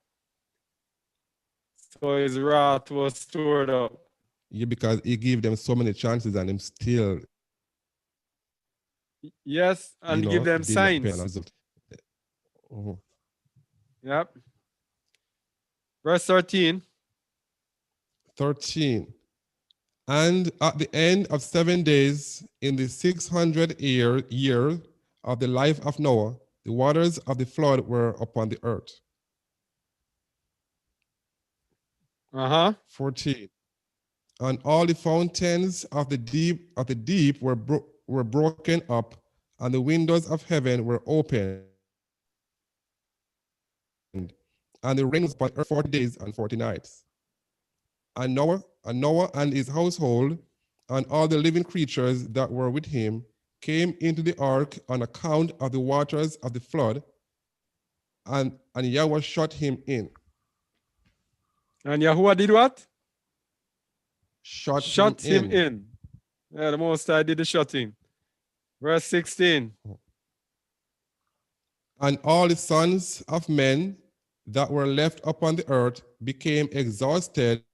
So his wrath was stored up. Yeah, because he gave them so many chances and him still, Yes, and give them did not repent. signs. Mhm. Yep. Verse 13. 13. And at the end of 7 days, in the 600th year of the life of Noah, the waters of the flood were upon the earth. 14. And all the fountains of the deep were broken up, and the windows of heaven were opened, and the rain was upon earth 40 days and 40 nights. And Noah and his household and all the living creatures that were with him came into the ark on account of the waters of the flood, and Yahweh shut him in. And Yahuwah did what? Shut him in. Yeah, the Most High did the shutting. Verse 16. And all the sons of men that were left upon the earth became exhausted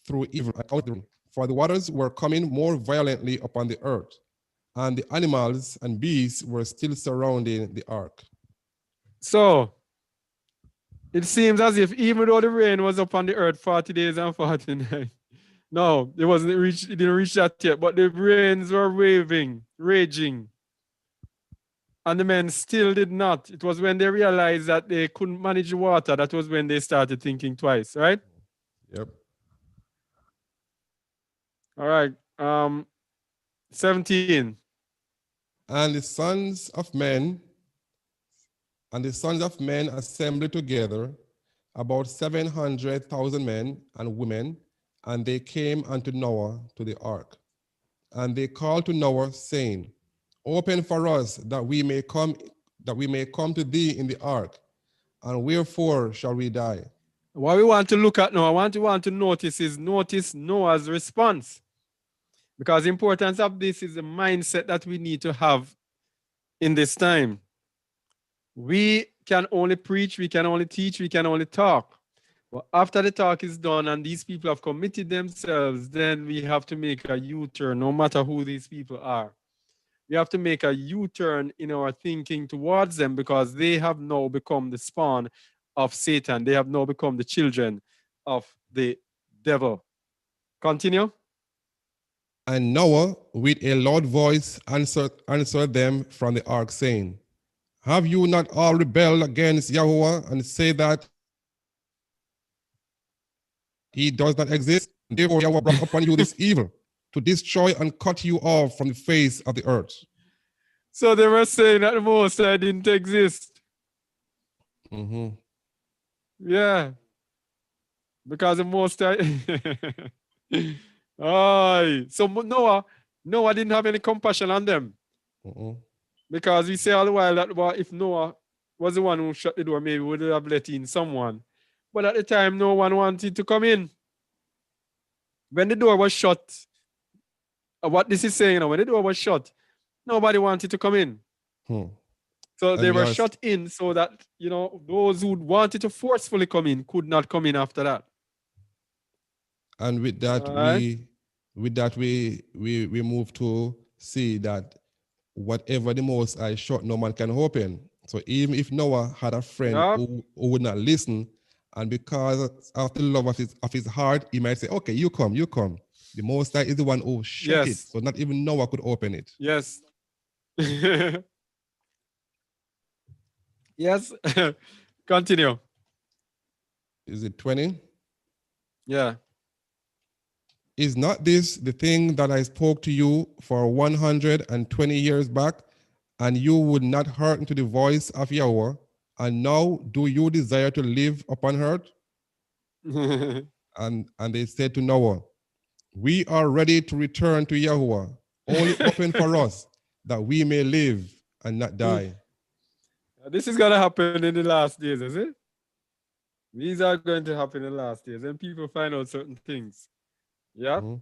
through evil, for the waters were coming more violently upon the earth, and the animals and beasts were still surrounding the ark. So it seems as if even though the rain was upon the earth 40 days and 40 nights, no, it didn't reach that yet, but the rains were raging. And the men still did not. It was when they realized that they couldn't manage the water, that was when they started thinking twice, right? Yep. All right. 17. And the sons of men assembled together, about 700,000 men and women, and they came unto Noah to the ark. And they called to Noah, saying, Open for us that we may come to thee in the ark, and wherefore shall we die? What we want to look at now, I want to notice Noah's response. Because the importance of this is the mindset that we need to have in this time. We can only preach, we can only teach, we can only talk. But after the talk is done and these people have committed themselves, then we have to make a U-turn, no matter who these people are. We have to make a U-turn in our thinking towards them, because they have now become the spawn of Satan. They have now become the children of the devil. Continue. And Noah, with a loud voice, answered them from the ark, saying, have you not all rebelled against Yahweh and say that he does not exist? Therefore, Yahweh brought upon you this evil to destroy and cut you off from the face of the earth. So they were saying that the Most High didn't exist. Mhm. Yeah. Because the Most High. Aye. So Noah didn't have any compassion on them. Mhm. Because we say all the while that if Noah was the one who shut the door, maybe we would have let in someone. But at the time, no one wanted to come in. When the door was shut, what this is saying, when the door was shut, nobody wanted to come in. Hmm. So And they we were are shut in so that, those who wanted to forcefully come in could not come in after that. and with that All right? we move to see that whatever the Most High shut, no man can open. So even if Noah had a friend Yeah. who would not listen, and because of the love of his heart, he might say, okay, you come. The Most High is the one who shut it. Yes. So not even Noah could open it. Yes. Yes. Continue. Is it 20? Yeah. Is not this the thing that I spoke to you for 120 years back, and you would not hearken to the voice of Yahweh? And now do you desire to live upon earth? And they said to Noah, we are ready to return to Yahweh. Only open for us that we may live and not die. This is going to happen in the last days, is it? These are going to happen in the last days. And people find out certain things. Yeah. Mhm.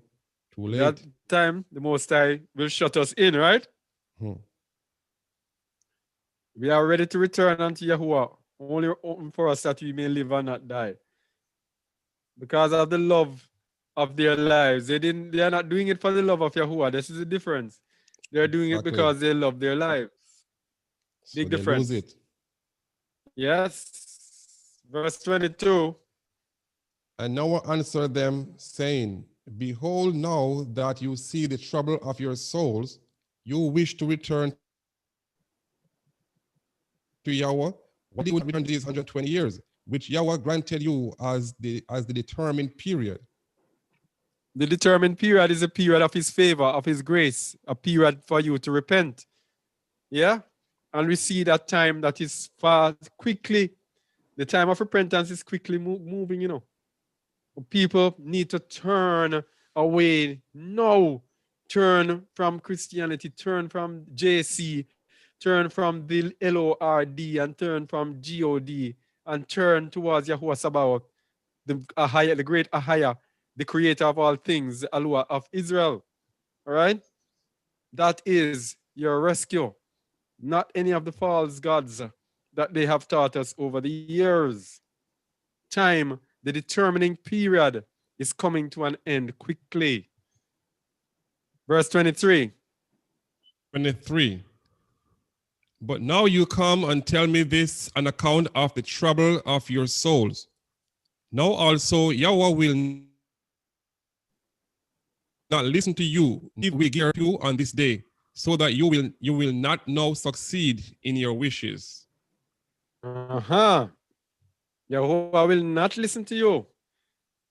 Too That late. time, the Most High will shut us in, right? Mhm. We are ready to return unto Yahuwah. Only open for us that we may live and not die. Because of the love of their lives. They are not doing it for the love of Yahuwah. This is the difference. They're doing it Exactly. because they love their lives. So Big they lose difference. it. Yes. Verse 22. And Noah answered them, saying, behold, now that you see the trouble of your souls, you wish to return to Yahweh. Why do you return these 120 years, which Yahweh granted you as the determined period? The determined period is a period of his favor, of his grace, a period for you to repent. Yeah? And we see that time that is far quickly. The time of repentance is quickly moving. People need to turn away now. Turn from Christianity, turn from JC, turn from the LORD, and turn from GOD, and turn towards Yahuwah Sabaoth, the great Ahaya, the creator of all things, the Alua of Israel. All right? That is your rescue, not any of the false gods that they have taught us over the years. Time, the determining period, is coming to an end quickly. Verse 23. 23. But now you come and tell me this on account of the trouble of your souls. Now also Yahweh will not listen to you, if we give you on this day, so that you will not now succeed in your wishes. Yahuwah will not listen to you.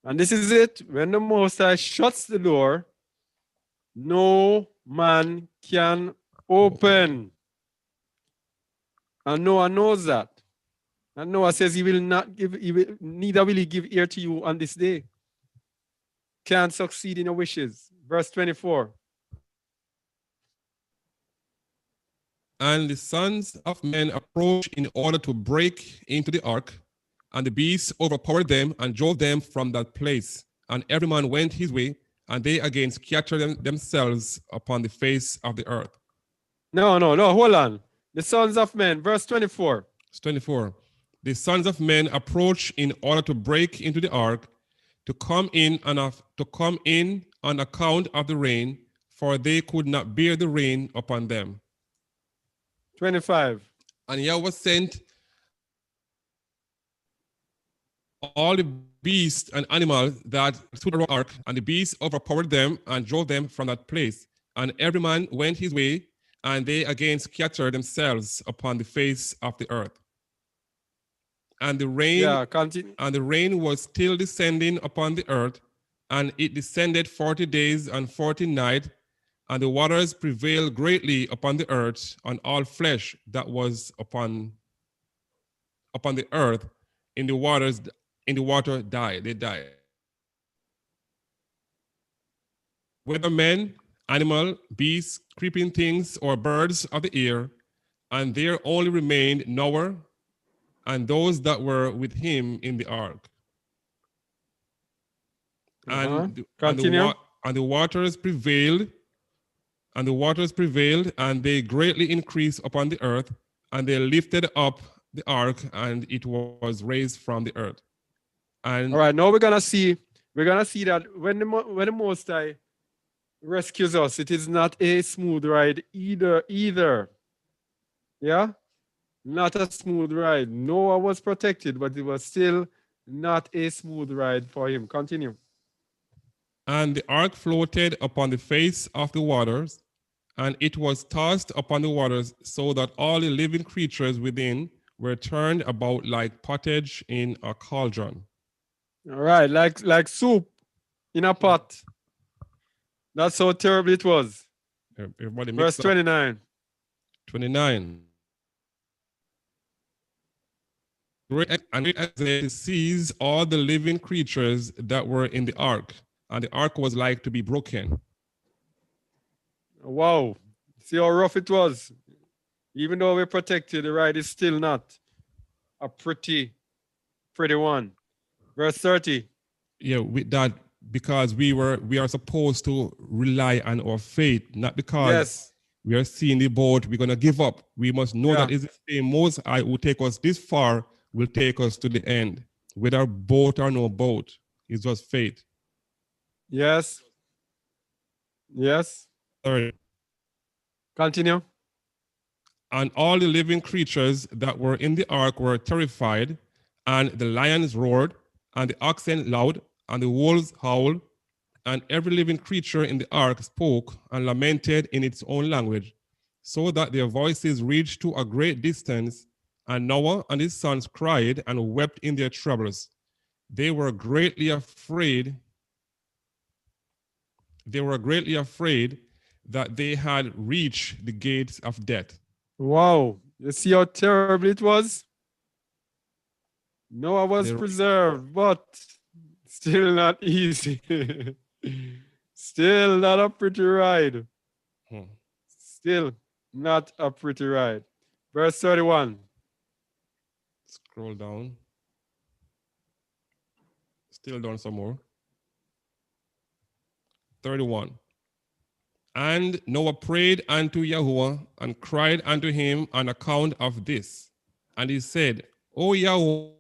And this is it. When the Most High shuts the door, no man can open. And Noah knows that. And Noah says he will not give, neither will he give ear to you on this day. Can't succeed in your wishes. Verse 24. And the sons of men approached in order to break into the ark, and the beasts overpowered them and drove them from that place. And every man went his way, and they again scattered themselves upon the face of the earth. No, hold on. The sons of men, verse 24. Verse 24. The sons of men approached in order to break into the ark, to come in on account of the rain, for they could not bear the rain upon them. 25. And Yahweh sent all the beasts and animals that stood around the ark, and the beasts overpowered them and drove them from that place. And every man went his way, and they again scattered themselves upon the face of the earth. And the rain was still descending upon the earth, and it descended 40 days and 40 nights, and the waters prevailed greatly upon the earth, on all flesh that was upon the earth in the water died. They died. Whether men, animal, beasts, creeping things, or birds of the air, and there only remained Noah and those that were with him in the ark. And the waters prevailed, and they greatly increased upon the earth, and they lifted up the ark, and it was raised from the earth. And all right, now we're gonna see that when the Most High rescues us, it is not a smooth ride either. Yeah, not a smooth ride. Noah was protected, but it was still not a smooth ride for him. Continue. And the ark floated upon the face of the waters, and it was tossed upon the waters, so that all the living creatures within were turned about like pottage in a cauldron. All right, like soup in a pot. That's how terrible it was. Everybody Verse 29. 29. And it seized all the living creatures that were in the ark, and the ark was like to be broken. Wow. See how rough it was. Even though we're protected, the ride is still not a pretty one. Verse 30. Yeah, with that, because we are supposed to rely on our faith, not because we are seeing the boat, we're gonna give up. We must know that it's the same Most High who take us this far will take us to the end. Whether boat or no boat, it's just faith. Yes. Sorry. Continue. And all the living creatures that were in the ark were terrified, and the lions roared, and the oxen loud, and the wolves howled, and every living creature in the ark spoke and lamented in its own language, so that their voices reached to a great distance. And Noah and his sons cried and wept in their troubles. They were greatly afraid. That they had reached the gates of death. Wow. You see how terrible it was? Noah was preserved, but still not easy. Still not a pretty ride. Still not a pretty ride. Verse 31. Scroll down. Still down some more. 31. And Noah prayed unto Yahweh and cried unto him on account of this. And he said, O Yahweh,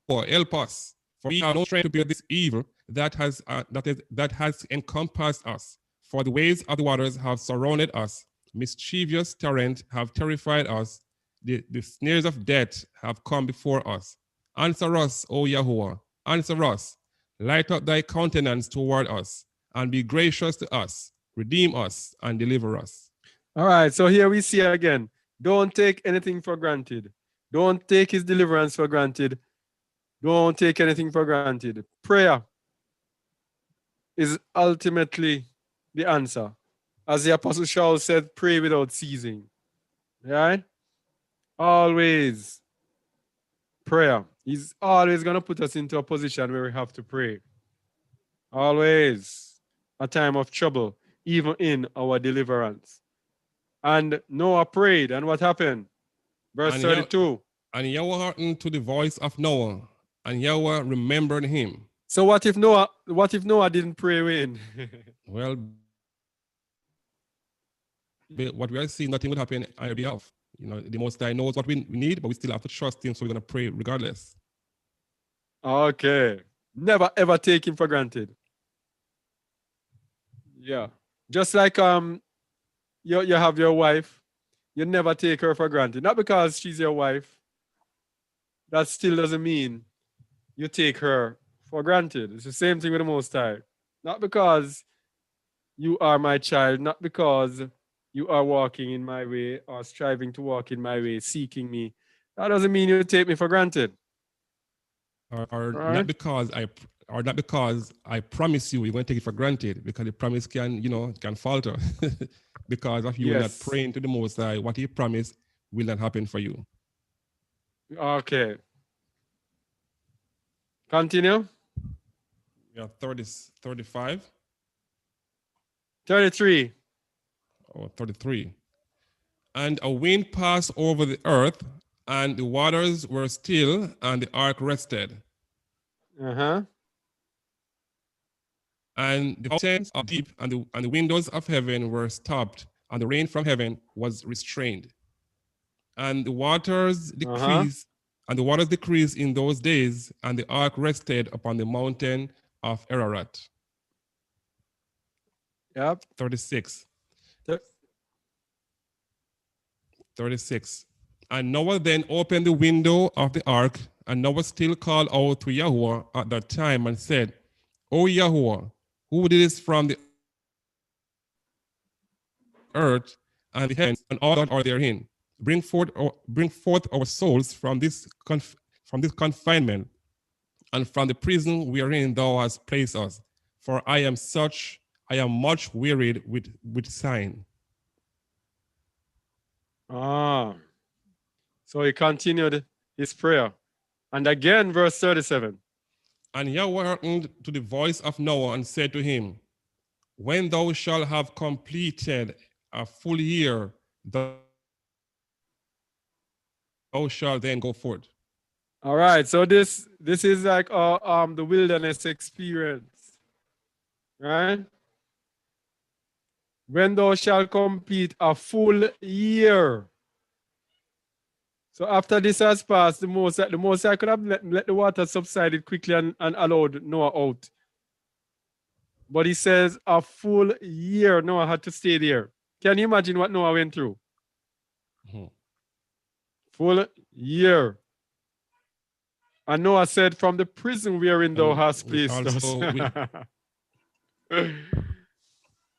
help us, for we have no strength to bear this evil that has encompassed us. For the waves of the waters have surrounded us. Mischievous torrents have terrified us. The snares of death have come before us. Answer us, O Yahweh, answer us. Light up thy countenance toward us, and be gracious to us. Redeem us and deliver us. All right, so here we see again, don't take anything for granted. Don't take his deliverance for granted. Don't take anything for granted. Prayer is ultimately the answer. As the Apostle Charles said, pray without ceasing. Right? Always prayer. He's always going to put us into a position where we have to pray. Always a time of trouble, even in our deliverance. And Noah prayed, and what happened? Verse 32. And Yahweh hearkened to the voice of Noah, and Yahweh remembered him. So what if Noah didn't pray when? Well, what we are seeing, nothing would happen on our behalf. You know, the Most High knows what we need, but we still have to trust him, so we're going to pray regardless. Okay. Never ever take him for granted. Yeah. Just like you have your wife, you never take her for granted. Not because she's your wife, that still doesn't mean you take her for granted. It's the same thing with the Most High. Not because you are my child, not because you are walking in my way or striving to walk in my way, seeking me. That doesn't mean you take me for granted. Or Right? not because I promise you, you're going to take it for granted, because the promise can, can falter because of you not Yes. praying to the Most High. What He promised will not happen for you. Okay. Continue. Yeah, 30, 35 33. or 33. And a wind passed over the earth, and the waters were still, and the ark rested. Uh-huh. And the fountains of deep and the windows of heaven were stopped, and the rain from heaven was restrained. And the waters Uh-huh. decreased in those days, and the ark rested upon the mountain of Ararat. Yep. 36. Th- 36. And Noah then opened the window of the ark, and Noah still called out to Yahweh at that time and said, O Yahweh, who did this from the earth and the heavens and all that are therein, bring forth our souls from this confinement and from the prison wherein thou hast placed us. For I am much wearied with sighing. Ah. So he continued his prayer. And again, verse 37. And Yahweh hearkened to the voice of Noah and said to him, when thou shalt have completed a full year, thou shalt then go forth. All right. So this is like the wilderness experience. Right? When thou shalt complete a full year. So after this has passed, the most I could have let the water subsided quickly and allowed Noah out. But he says a full year Noah had to stay there. Can you imagine what Noah went through? Mm-hmm. Full year. And Noah said, from the prison wherein thou hast placed us.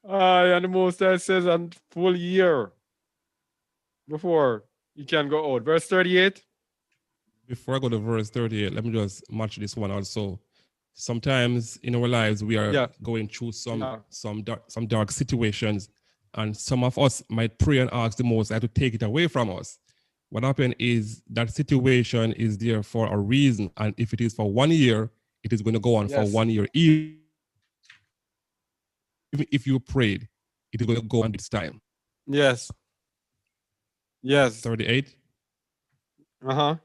And the Most High says, and full year before you can go out. Verse 38. Before I go to verse 38, let me just match this one also. Sometimes in our lives we are going through some dark situations, and some of us might pray and ask the Most High to take it away from us. What happened is that situation is there for a reason, and if it is for 1 year, it is going to go on for 1 year. Even if you prayed, it is going to go on this time. Yes. Yes. 38. Uh-huh.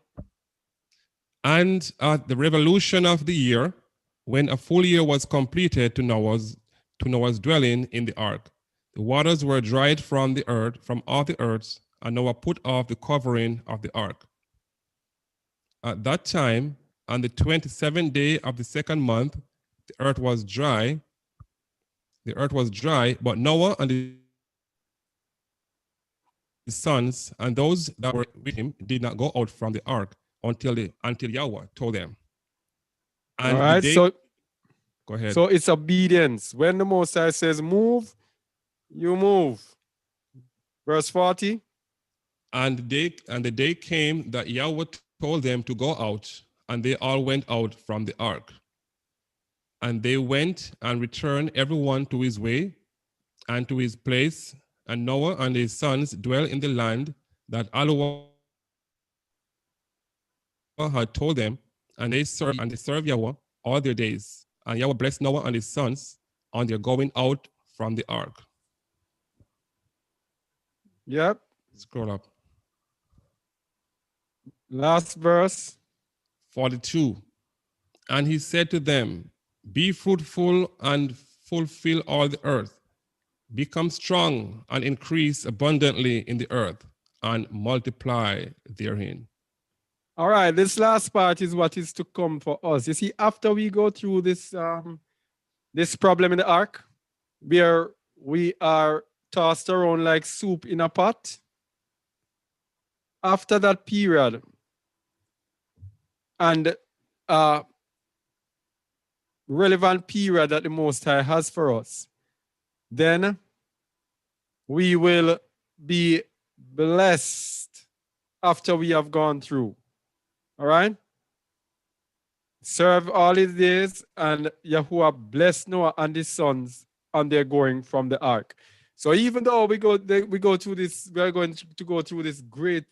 And at the revolution of the year, when a full year was completed to Noah's dwelling in the ark, the waters were dried from off the earth, and Noah put off the covering of the ark. At that time, on the 27th day of the second month, the earth was dry. But Noah and his sons and those that were with him did not go out from the ark until Yahweh told them. And all right. Go ahead. So it's obedience. When the Most High says move, you move. Verse 40. And the day came that Yahweh told them to go out, and they all went out from the ark. And they went and returned everyone to his way and to his place. And Noah and his sons dwell in the land that Allah had told them, and they served Yahweh all their days. And Yahweh blessed Noah and his sons on their going out from the ark. Yep. Scroll up. Last verse. 42. And he said to them, be fruitful and fulfill all the earth. Become strong and increase abundantly in the earth and multiply therein. All right, this last part is what is to come for us. You see, after we go through this this problem in the ark, where we are tossed around like soup in a pot, after that period, and relevant period that the Most High has for us, then we will be blessed after we have gone through. All right? Serve all his days, and Yahuwah blessed Noah and his sons on their going from the ark. So even though we go through this, we are going to go through this great,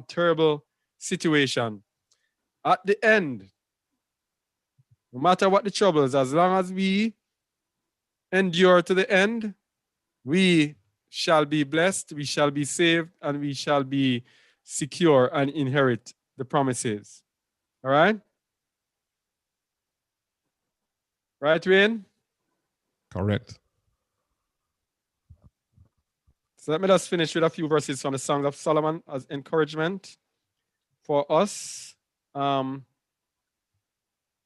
terrible situation. At the end, no matter what the troubles, as long as we endure to the end, we shall be blessed, we shall be saved, and we shall be secure and inherit the promises. All right? Right, Wayne? Correct. So let me just finish with a few verses from the Songs of Solomon as encouragement for us.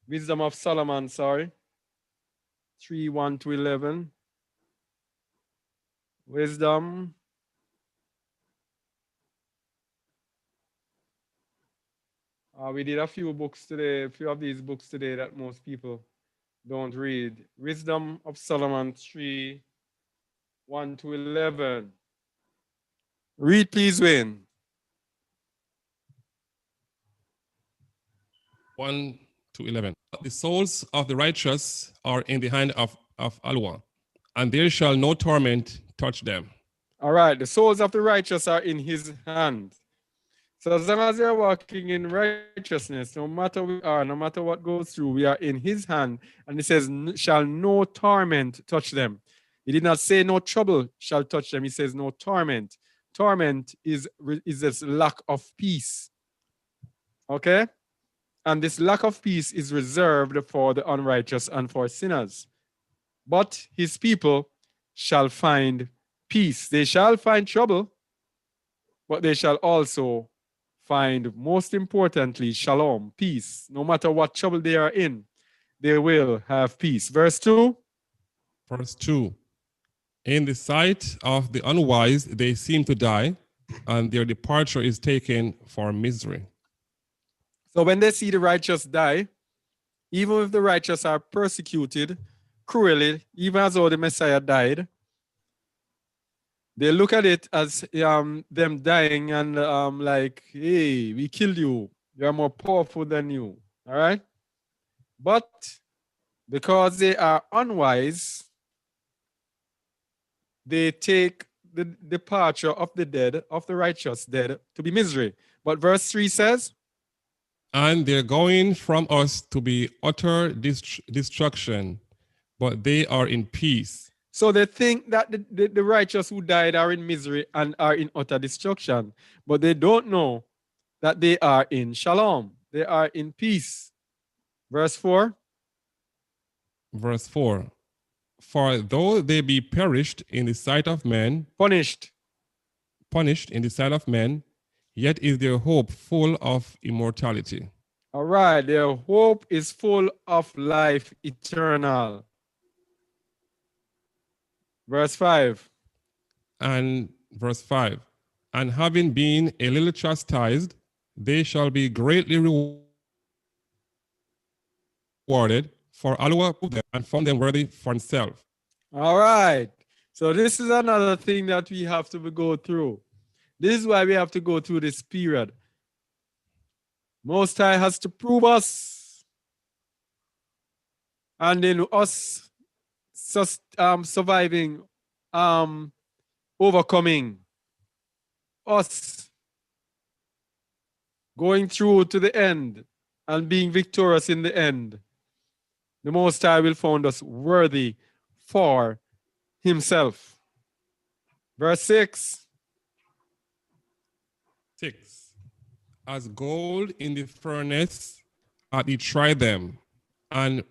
Wisdom of Solomon, 3:1-11. Wisdom. We did a few books today, a few of these books today that most people don't read. Wisdom of Solomon 3:1-11. Read, please, Wayne. 1-11. The souls of the righteous are in the hand of Allah, and there shall no torment touch them. All right, the souls of the righteous are in his hand. So as long as they are walking in righteousness, no matter we are, no matter what goes through, we are in his hand. And it says, shall no torment touch them. He did not say no trouble shall touch them. He says no torment. Torment is this lack of peace. Okay? And this lack of peace is reserved for the unrighteous and for sinners. But his people shall find peace. They shall find trouble, but they shall also find, most importantly, shalom, peace. No matter what trouble they are in, they will have peace. Verse 2. Verse 2. In the sight of the unwise, they seem to die, and their departure is taken for misery. So when they see the righteous die, even if the righteous are persecuted cruelly, even as though the Messiah died, they look at it as them dying and like, hey, we killed you. You are more powerful than you. All right? But because they are unwise, they take the departure of the dead, of the righteous dead, to be misery. But verse 3 says, and they're going from us to be utter destruction, but they are in peace. So they think that the righteous who died are in misery and are in utter destruction, but they don't know that they are in shalom. They are in peace. Verse 4. Verse 4. For though they be perished in the sight of men, punished in the sight of men, yet is their hope full of immortality. All right, their hope is full of life eternal. Verse 5. And verse 5. And having been a little chastised, they shall be greatly rewarded, for Allah proved them and found them worthy for himself. All right. So this is another thing that we have to go through. This is why we have to go through this period. Most High has to prove us. And then us surviving, overcoming, us going through to the end and being victorious in the end. The Most High will find us worthy for himself. Verse 6. 6. As gold in the furnace, hath he tried them, and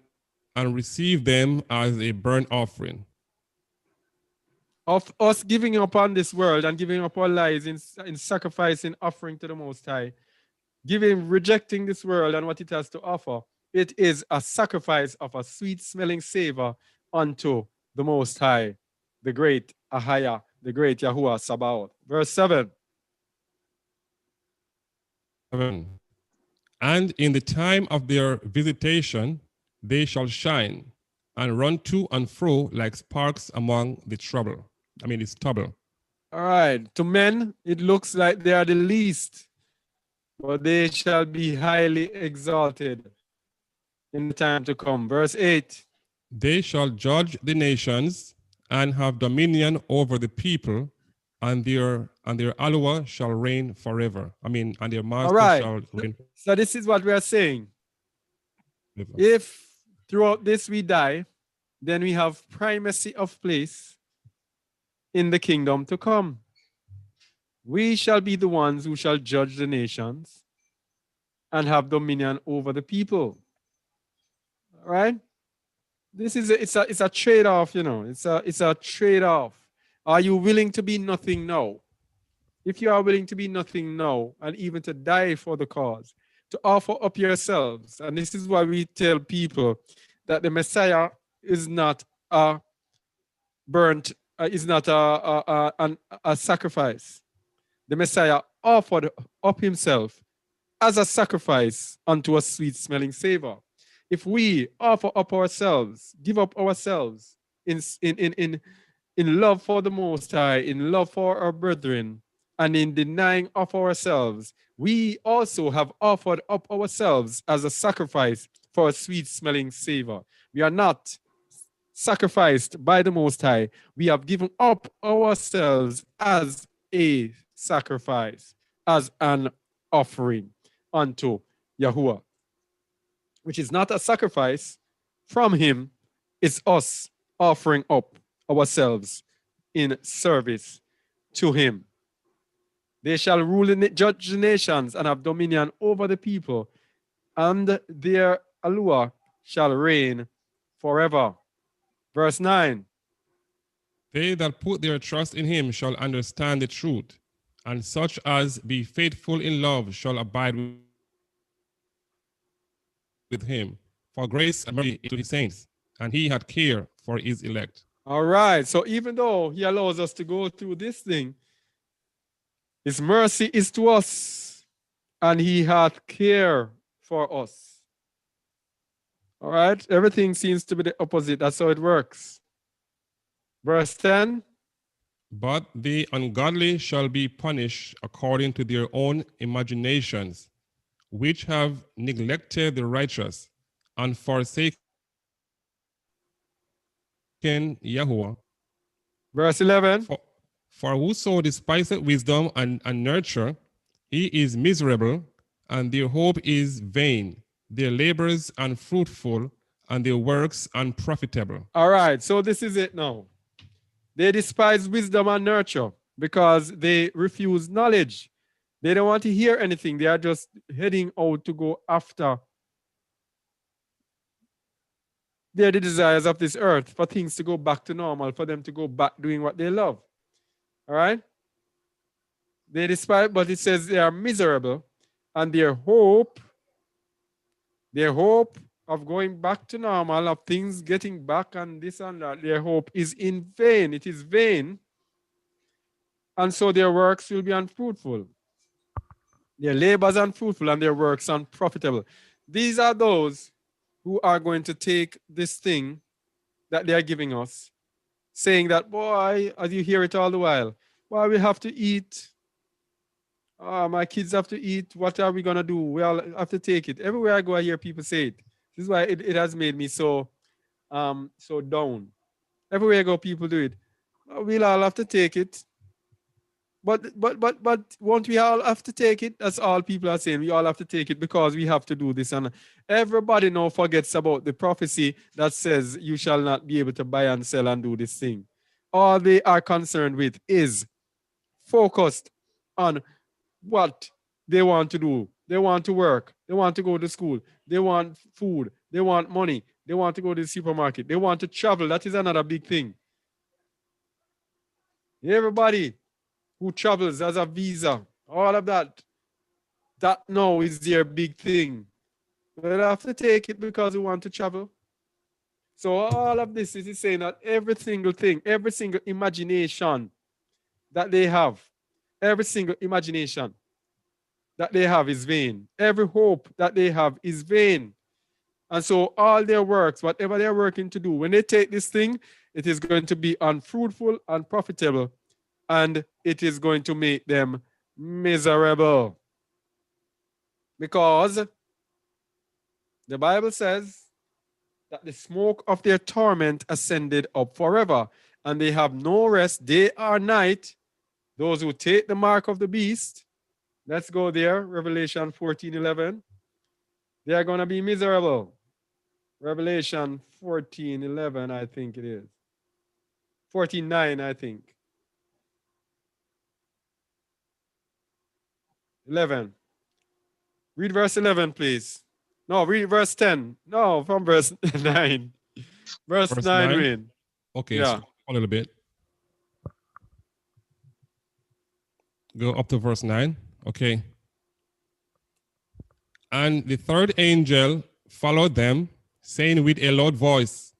receive them as a burnt offering. Of us giving up on this world and giving up our lives in sacrificing, offering to the Most High, rejecting this world and what it has to offer, it is a sacrifice of a sweet-smelling savor unto the Most High, the great Ahaya, the great Yahuwah Sabaoth. Verse 7. 7. And in the time of their visitation, they shall shine and run to and fro like sparks among the trouble. The stubble. All right. To men, it looks like they are the least, but they shall be highly exalted in the time to come. Verse 8. They shall judge the nations and have dominion over the people, and their Alua shall reign forever. And their master All right. shall reign So this is what we are saying. forever. If throughout this we die, then we have primacy of place in the kingdom to come. We shall be the ones who shall judge the nations and have dominion over the people. All right? This is it's a trade-off, you know. It's a trade-off. Are you willing to be nothing now? If you are willing to be nothing now and even to die for the cause, to offer up yourselves, and this is why we tell people that the Messiah is not a burnt, is not a sacrifice. The Messiah offered up himself as a sacrifice unto a sweet smelling savor. If we offer up ourselves, give up ourselves in love for the Most High, in love for our brethren, and in denying of ourselves, we also have offered up ourselves as a sacrifice for a sweet smelling savor. We are not sacrificed by the Most High. We have given up ourselves as a sacrifice, as an offering unto Yahuwah, which is not a sacrifice from him, it's us offering up ourselves in service to him. They shall rule and judge the nations and have dominion over the people, and their Alua shall reign forever. Verse 9. They that put their trust in him shall understand the truth, and such as be faithful in love shall abide with him. For grace and mercy to his saints, and he had care for his elect. All right. So even though he allows us to go through this thing, his mercy is to us, and he hath care for us. All right. Everything seems to be the opposite. That's how it works. Verse 10. But the ungodly shall be punished according to their own imaginations, which have neglected the righteous and forsaken Yahuwah. Verse 11. For whoso despiseth wisdom and nurture, he is miserable, and their hope is vain. Their labors unfruitful, and their works unprofitable. All right. So this is it now. They despise wisdom and nurture because they refuse knowledge. They don't want to hear anything. They are just heading out to go after the desires of this earth, for things to go back to normal, for them to go back doing what they love. All right? They despise, but it says they are miserable, and their hope of going back to normal, of things getting back and this and that, their hope is in vain. It is vain. And so their works will be unfruitful. Their labors unfruitful and their works unprofitable. These are those who are going to take this thing that they are giving us, saying that, boy, as you hear it all the while, boy, we have to eat. My kids have to eat. What are we going to do? We all have to take it. Everywhere I go, I hear people say it. This is why it has made me so down. Everywhere I go, people do it. We'll all have to take it. But won't we all have to take it? That's all people are saying. We all have to take it because we have to do this. And everybody now forgets about the prophecy that says you shall not be able to buy and sell and do this thing. All they are concerned with is focused on what they want to do. They want to work. They want to go to school. They want food. They want money. They want to go to the supermarket. They want to travel. That is another big thing. Everybody who travels has a visa, all of that now is their big thing. They have to take it because we want to travel. So all of this is saying that every single thing, every single imagination that they have, every single imagination that they have is vain. Every hope that they have is vain. And so all their works, whatever they're working to do, when they take this thing, it is going to be unfruitful, unprofitable, and it is going to make them miserable. Because the Bible says that the smoke of their torment ascended up forever, and they have no rest day or night. Those who take the mark of the beast, let's go there, Revelation 14:11. They are going to be miserable. Revelation 14:11, I think it is. 14:9, I think. 11. Read verse 11, please. No, read verse 10. No, from verse 9. Verse Verse 9, 9. read. Okay, Yeah. so a little bit. Go up to verse 9. Okay. And the third angel followed them, saying with a loud voice,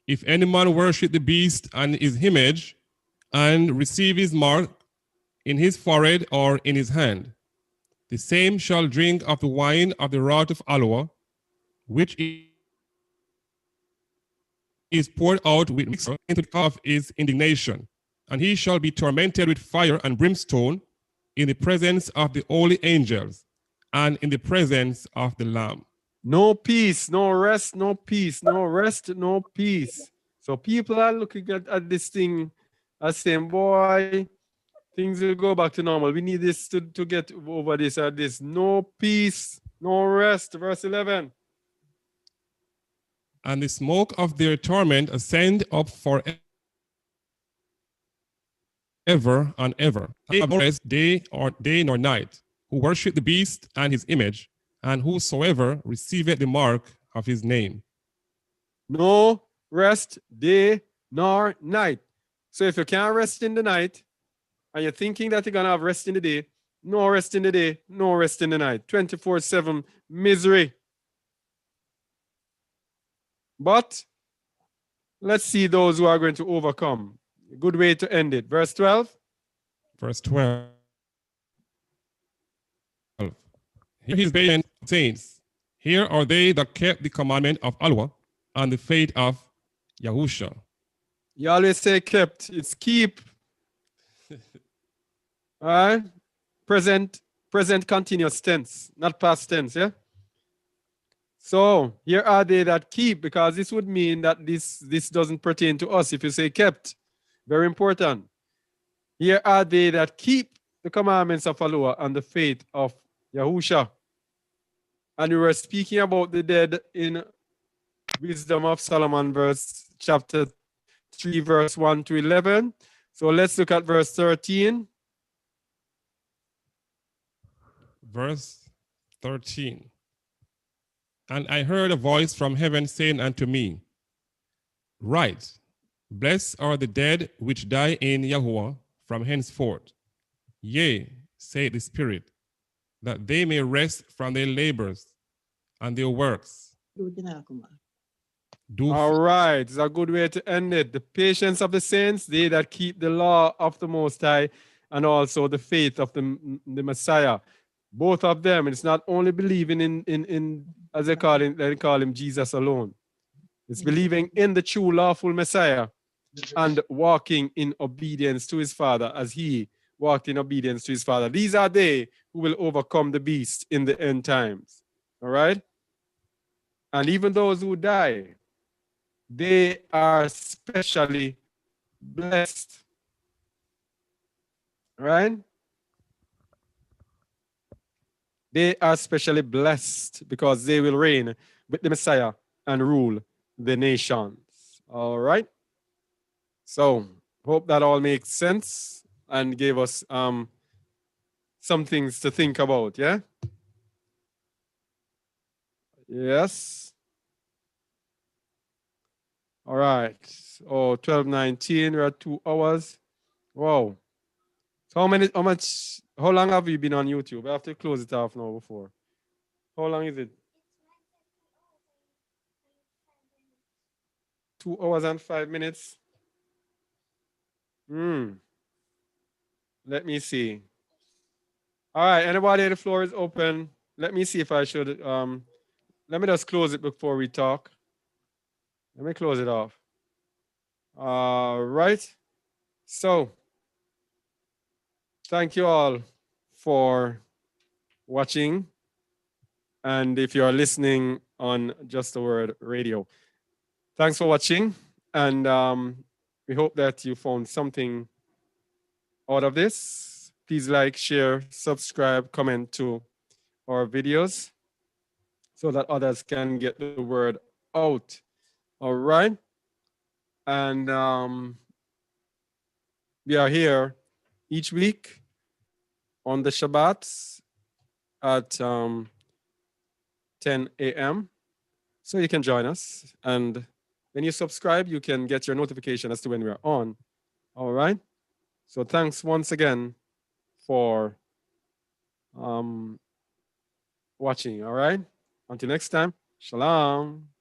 if any man worship the beast and his image, and receive his mark in his forehead or in his hand, the same shall drink of the wine of the wrath of Yahweh, which is poured out with mixture into the cup of his indignation, and he shall be tormented with fire and brimstone in the presence of the holy angels and in the presence of the Lamb. No peace, no rest, no peace, no rest, no peace. So people are looking at this thing as saying, boy, things will go back to normal. We need this to get over this or this. No peace, no rest. Verse 11. And the smoke of their torment ascend up forever and ever. They have no rest day nor night, who worship the beast and his image, and whosoever receiveth the mark of his name. No rest day nor night. So if you can't rest in the night and you're thinking that you're going to have rest in the day, no rest in the day, no rest in the night. 24/7 misery. But let's see those who are going to overcome. A good way to end it. Verse 12. Verse 12. Here his band saints. Here are they that kept the commandment of Allah and the faith of Yahusha. You always say kept. It's keep. All right. Present continuous tense, not past tense, yeah? So here are they that keep, because this would mean that this doesn't pertain to us if you say kept. Very important. Here are they that keep the commandments of Allah and the faith of Yahusha. And we were speaking about the dead in Wisdom of Solomon, chapter 3, verse 1 to 11. So let's look at verse 13. Verse 13. And I heard a voice from heaven saying unto me, write, blessed are the dead which die in Yahweh from henceforth. Yea, saith the Spirit, that they may rest from their labors and their works. All right, it's a good way to end it. The patience of the saints, they that keep the law of the Most High, and also the faith of the Messiah. Both of them. It's not only believing in as they call him Jesus alone. It's believing in the true lawful Messiah and walking in obedience to his Father as he walked in obedience to his Father. These are they who will overcome the beast in the end times. All right? And even those who die, they are specially blessed. Right? They are specially blessed because they will reign with the Messiah and rule the nations. All right? So, hope that all makes sense and gave us some things to think about, yeah? Yes. All right. Oh, 12:19, we're at 2 hours. Wow. So how long have you been on YouTube? I have to close it off now before. How long is it? 2 hours and 5 minutes. Let me see. All right, anybody, the floor is open. Let me see if I should, let me just close it before we talk. Let me close it off. All right. So, thank you all for watching. And if you are listening on Just the Word Radio, thanks for watching. And we hope that you found something out of this. Please like, share, subscribe, comment to our videos so that others can get the word out. All right. And we are here each week on the Shabbats at 10 a.m. So you can join us. And when you subscribe, you can get your notification as to when we are on. All right. So thanks once again for watching. All right. Until next time. Shalom.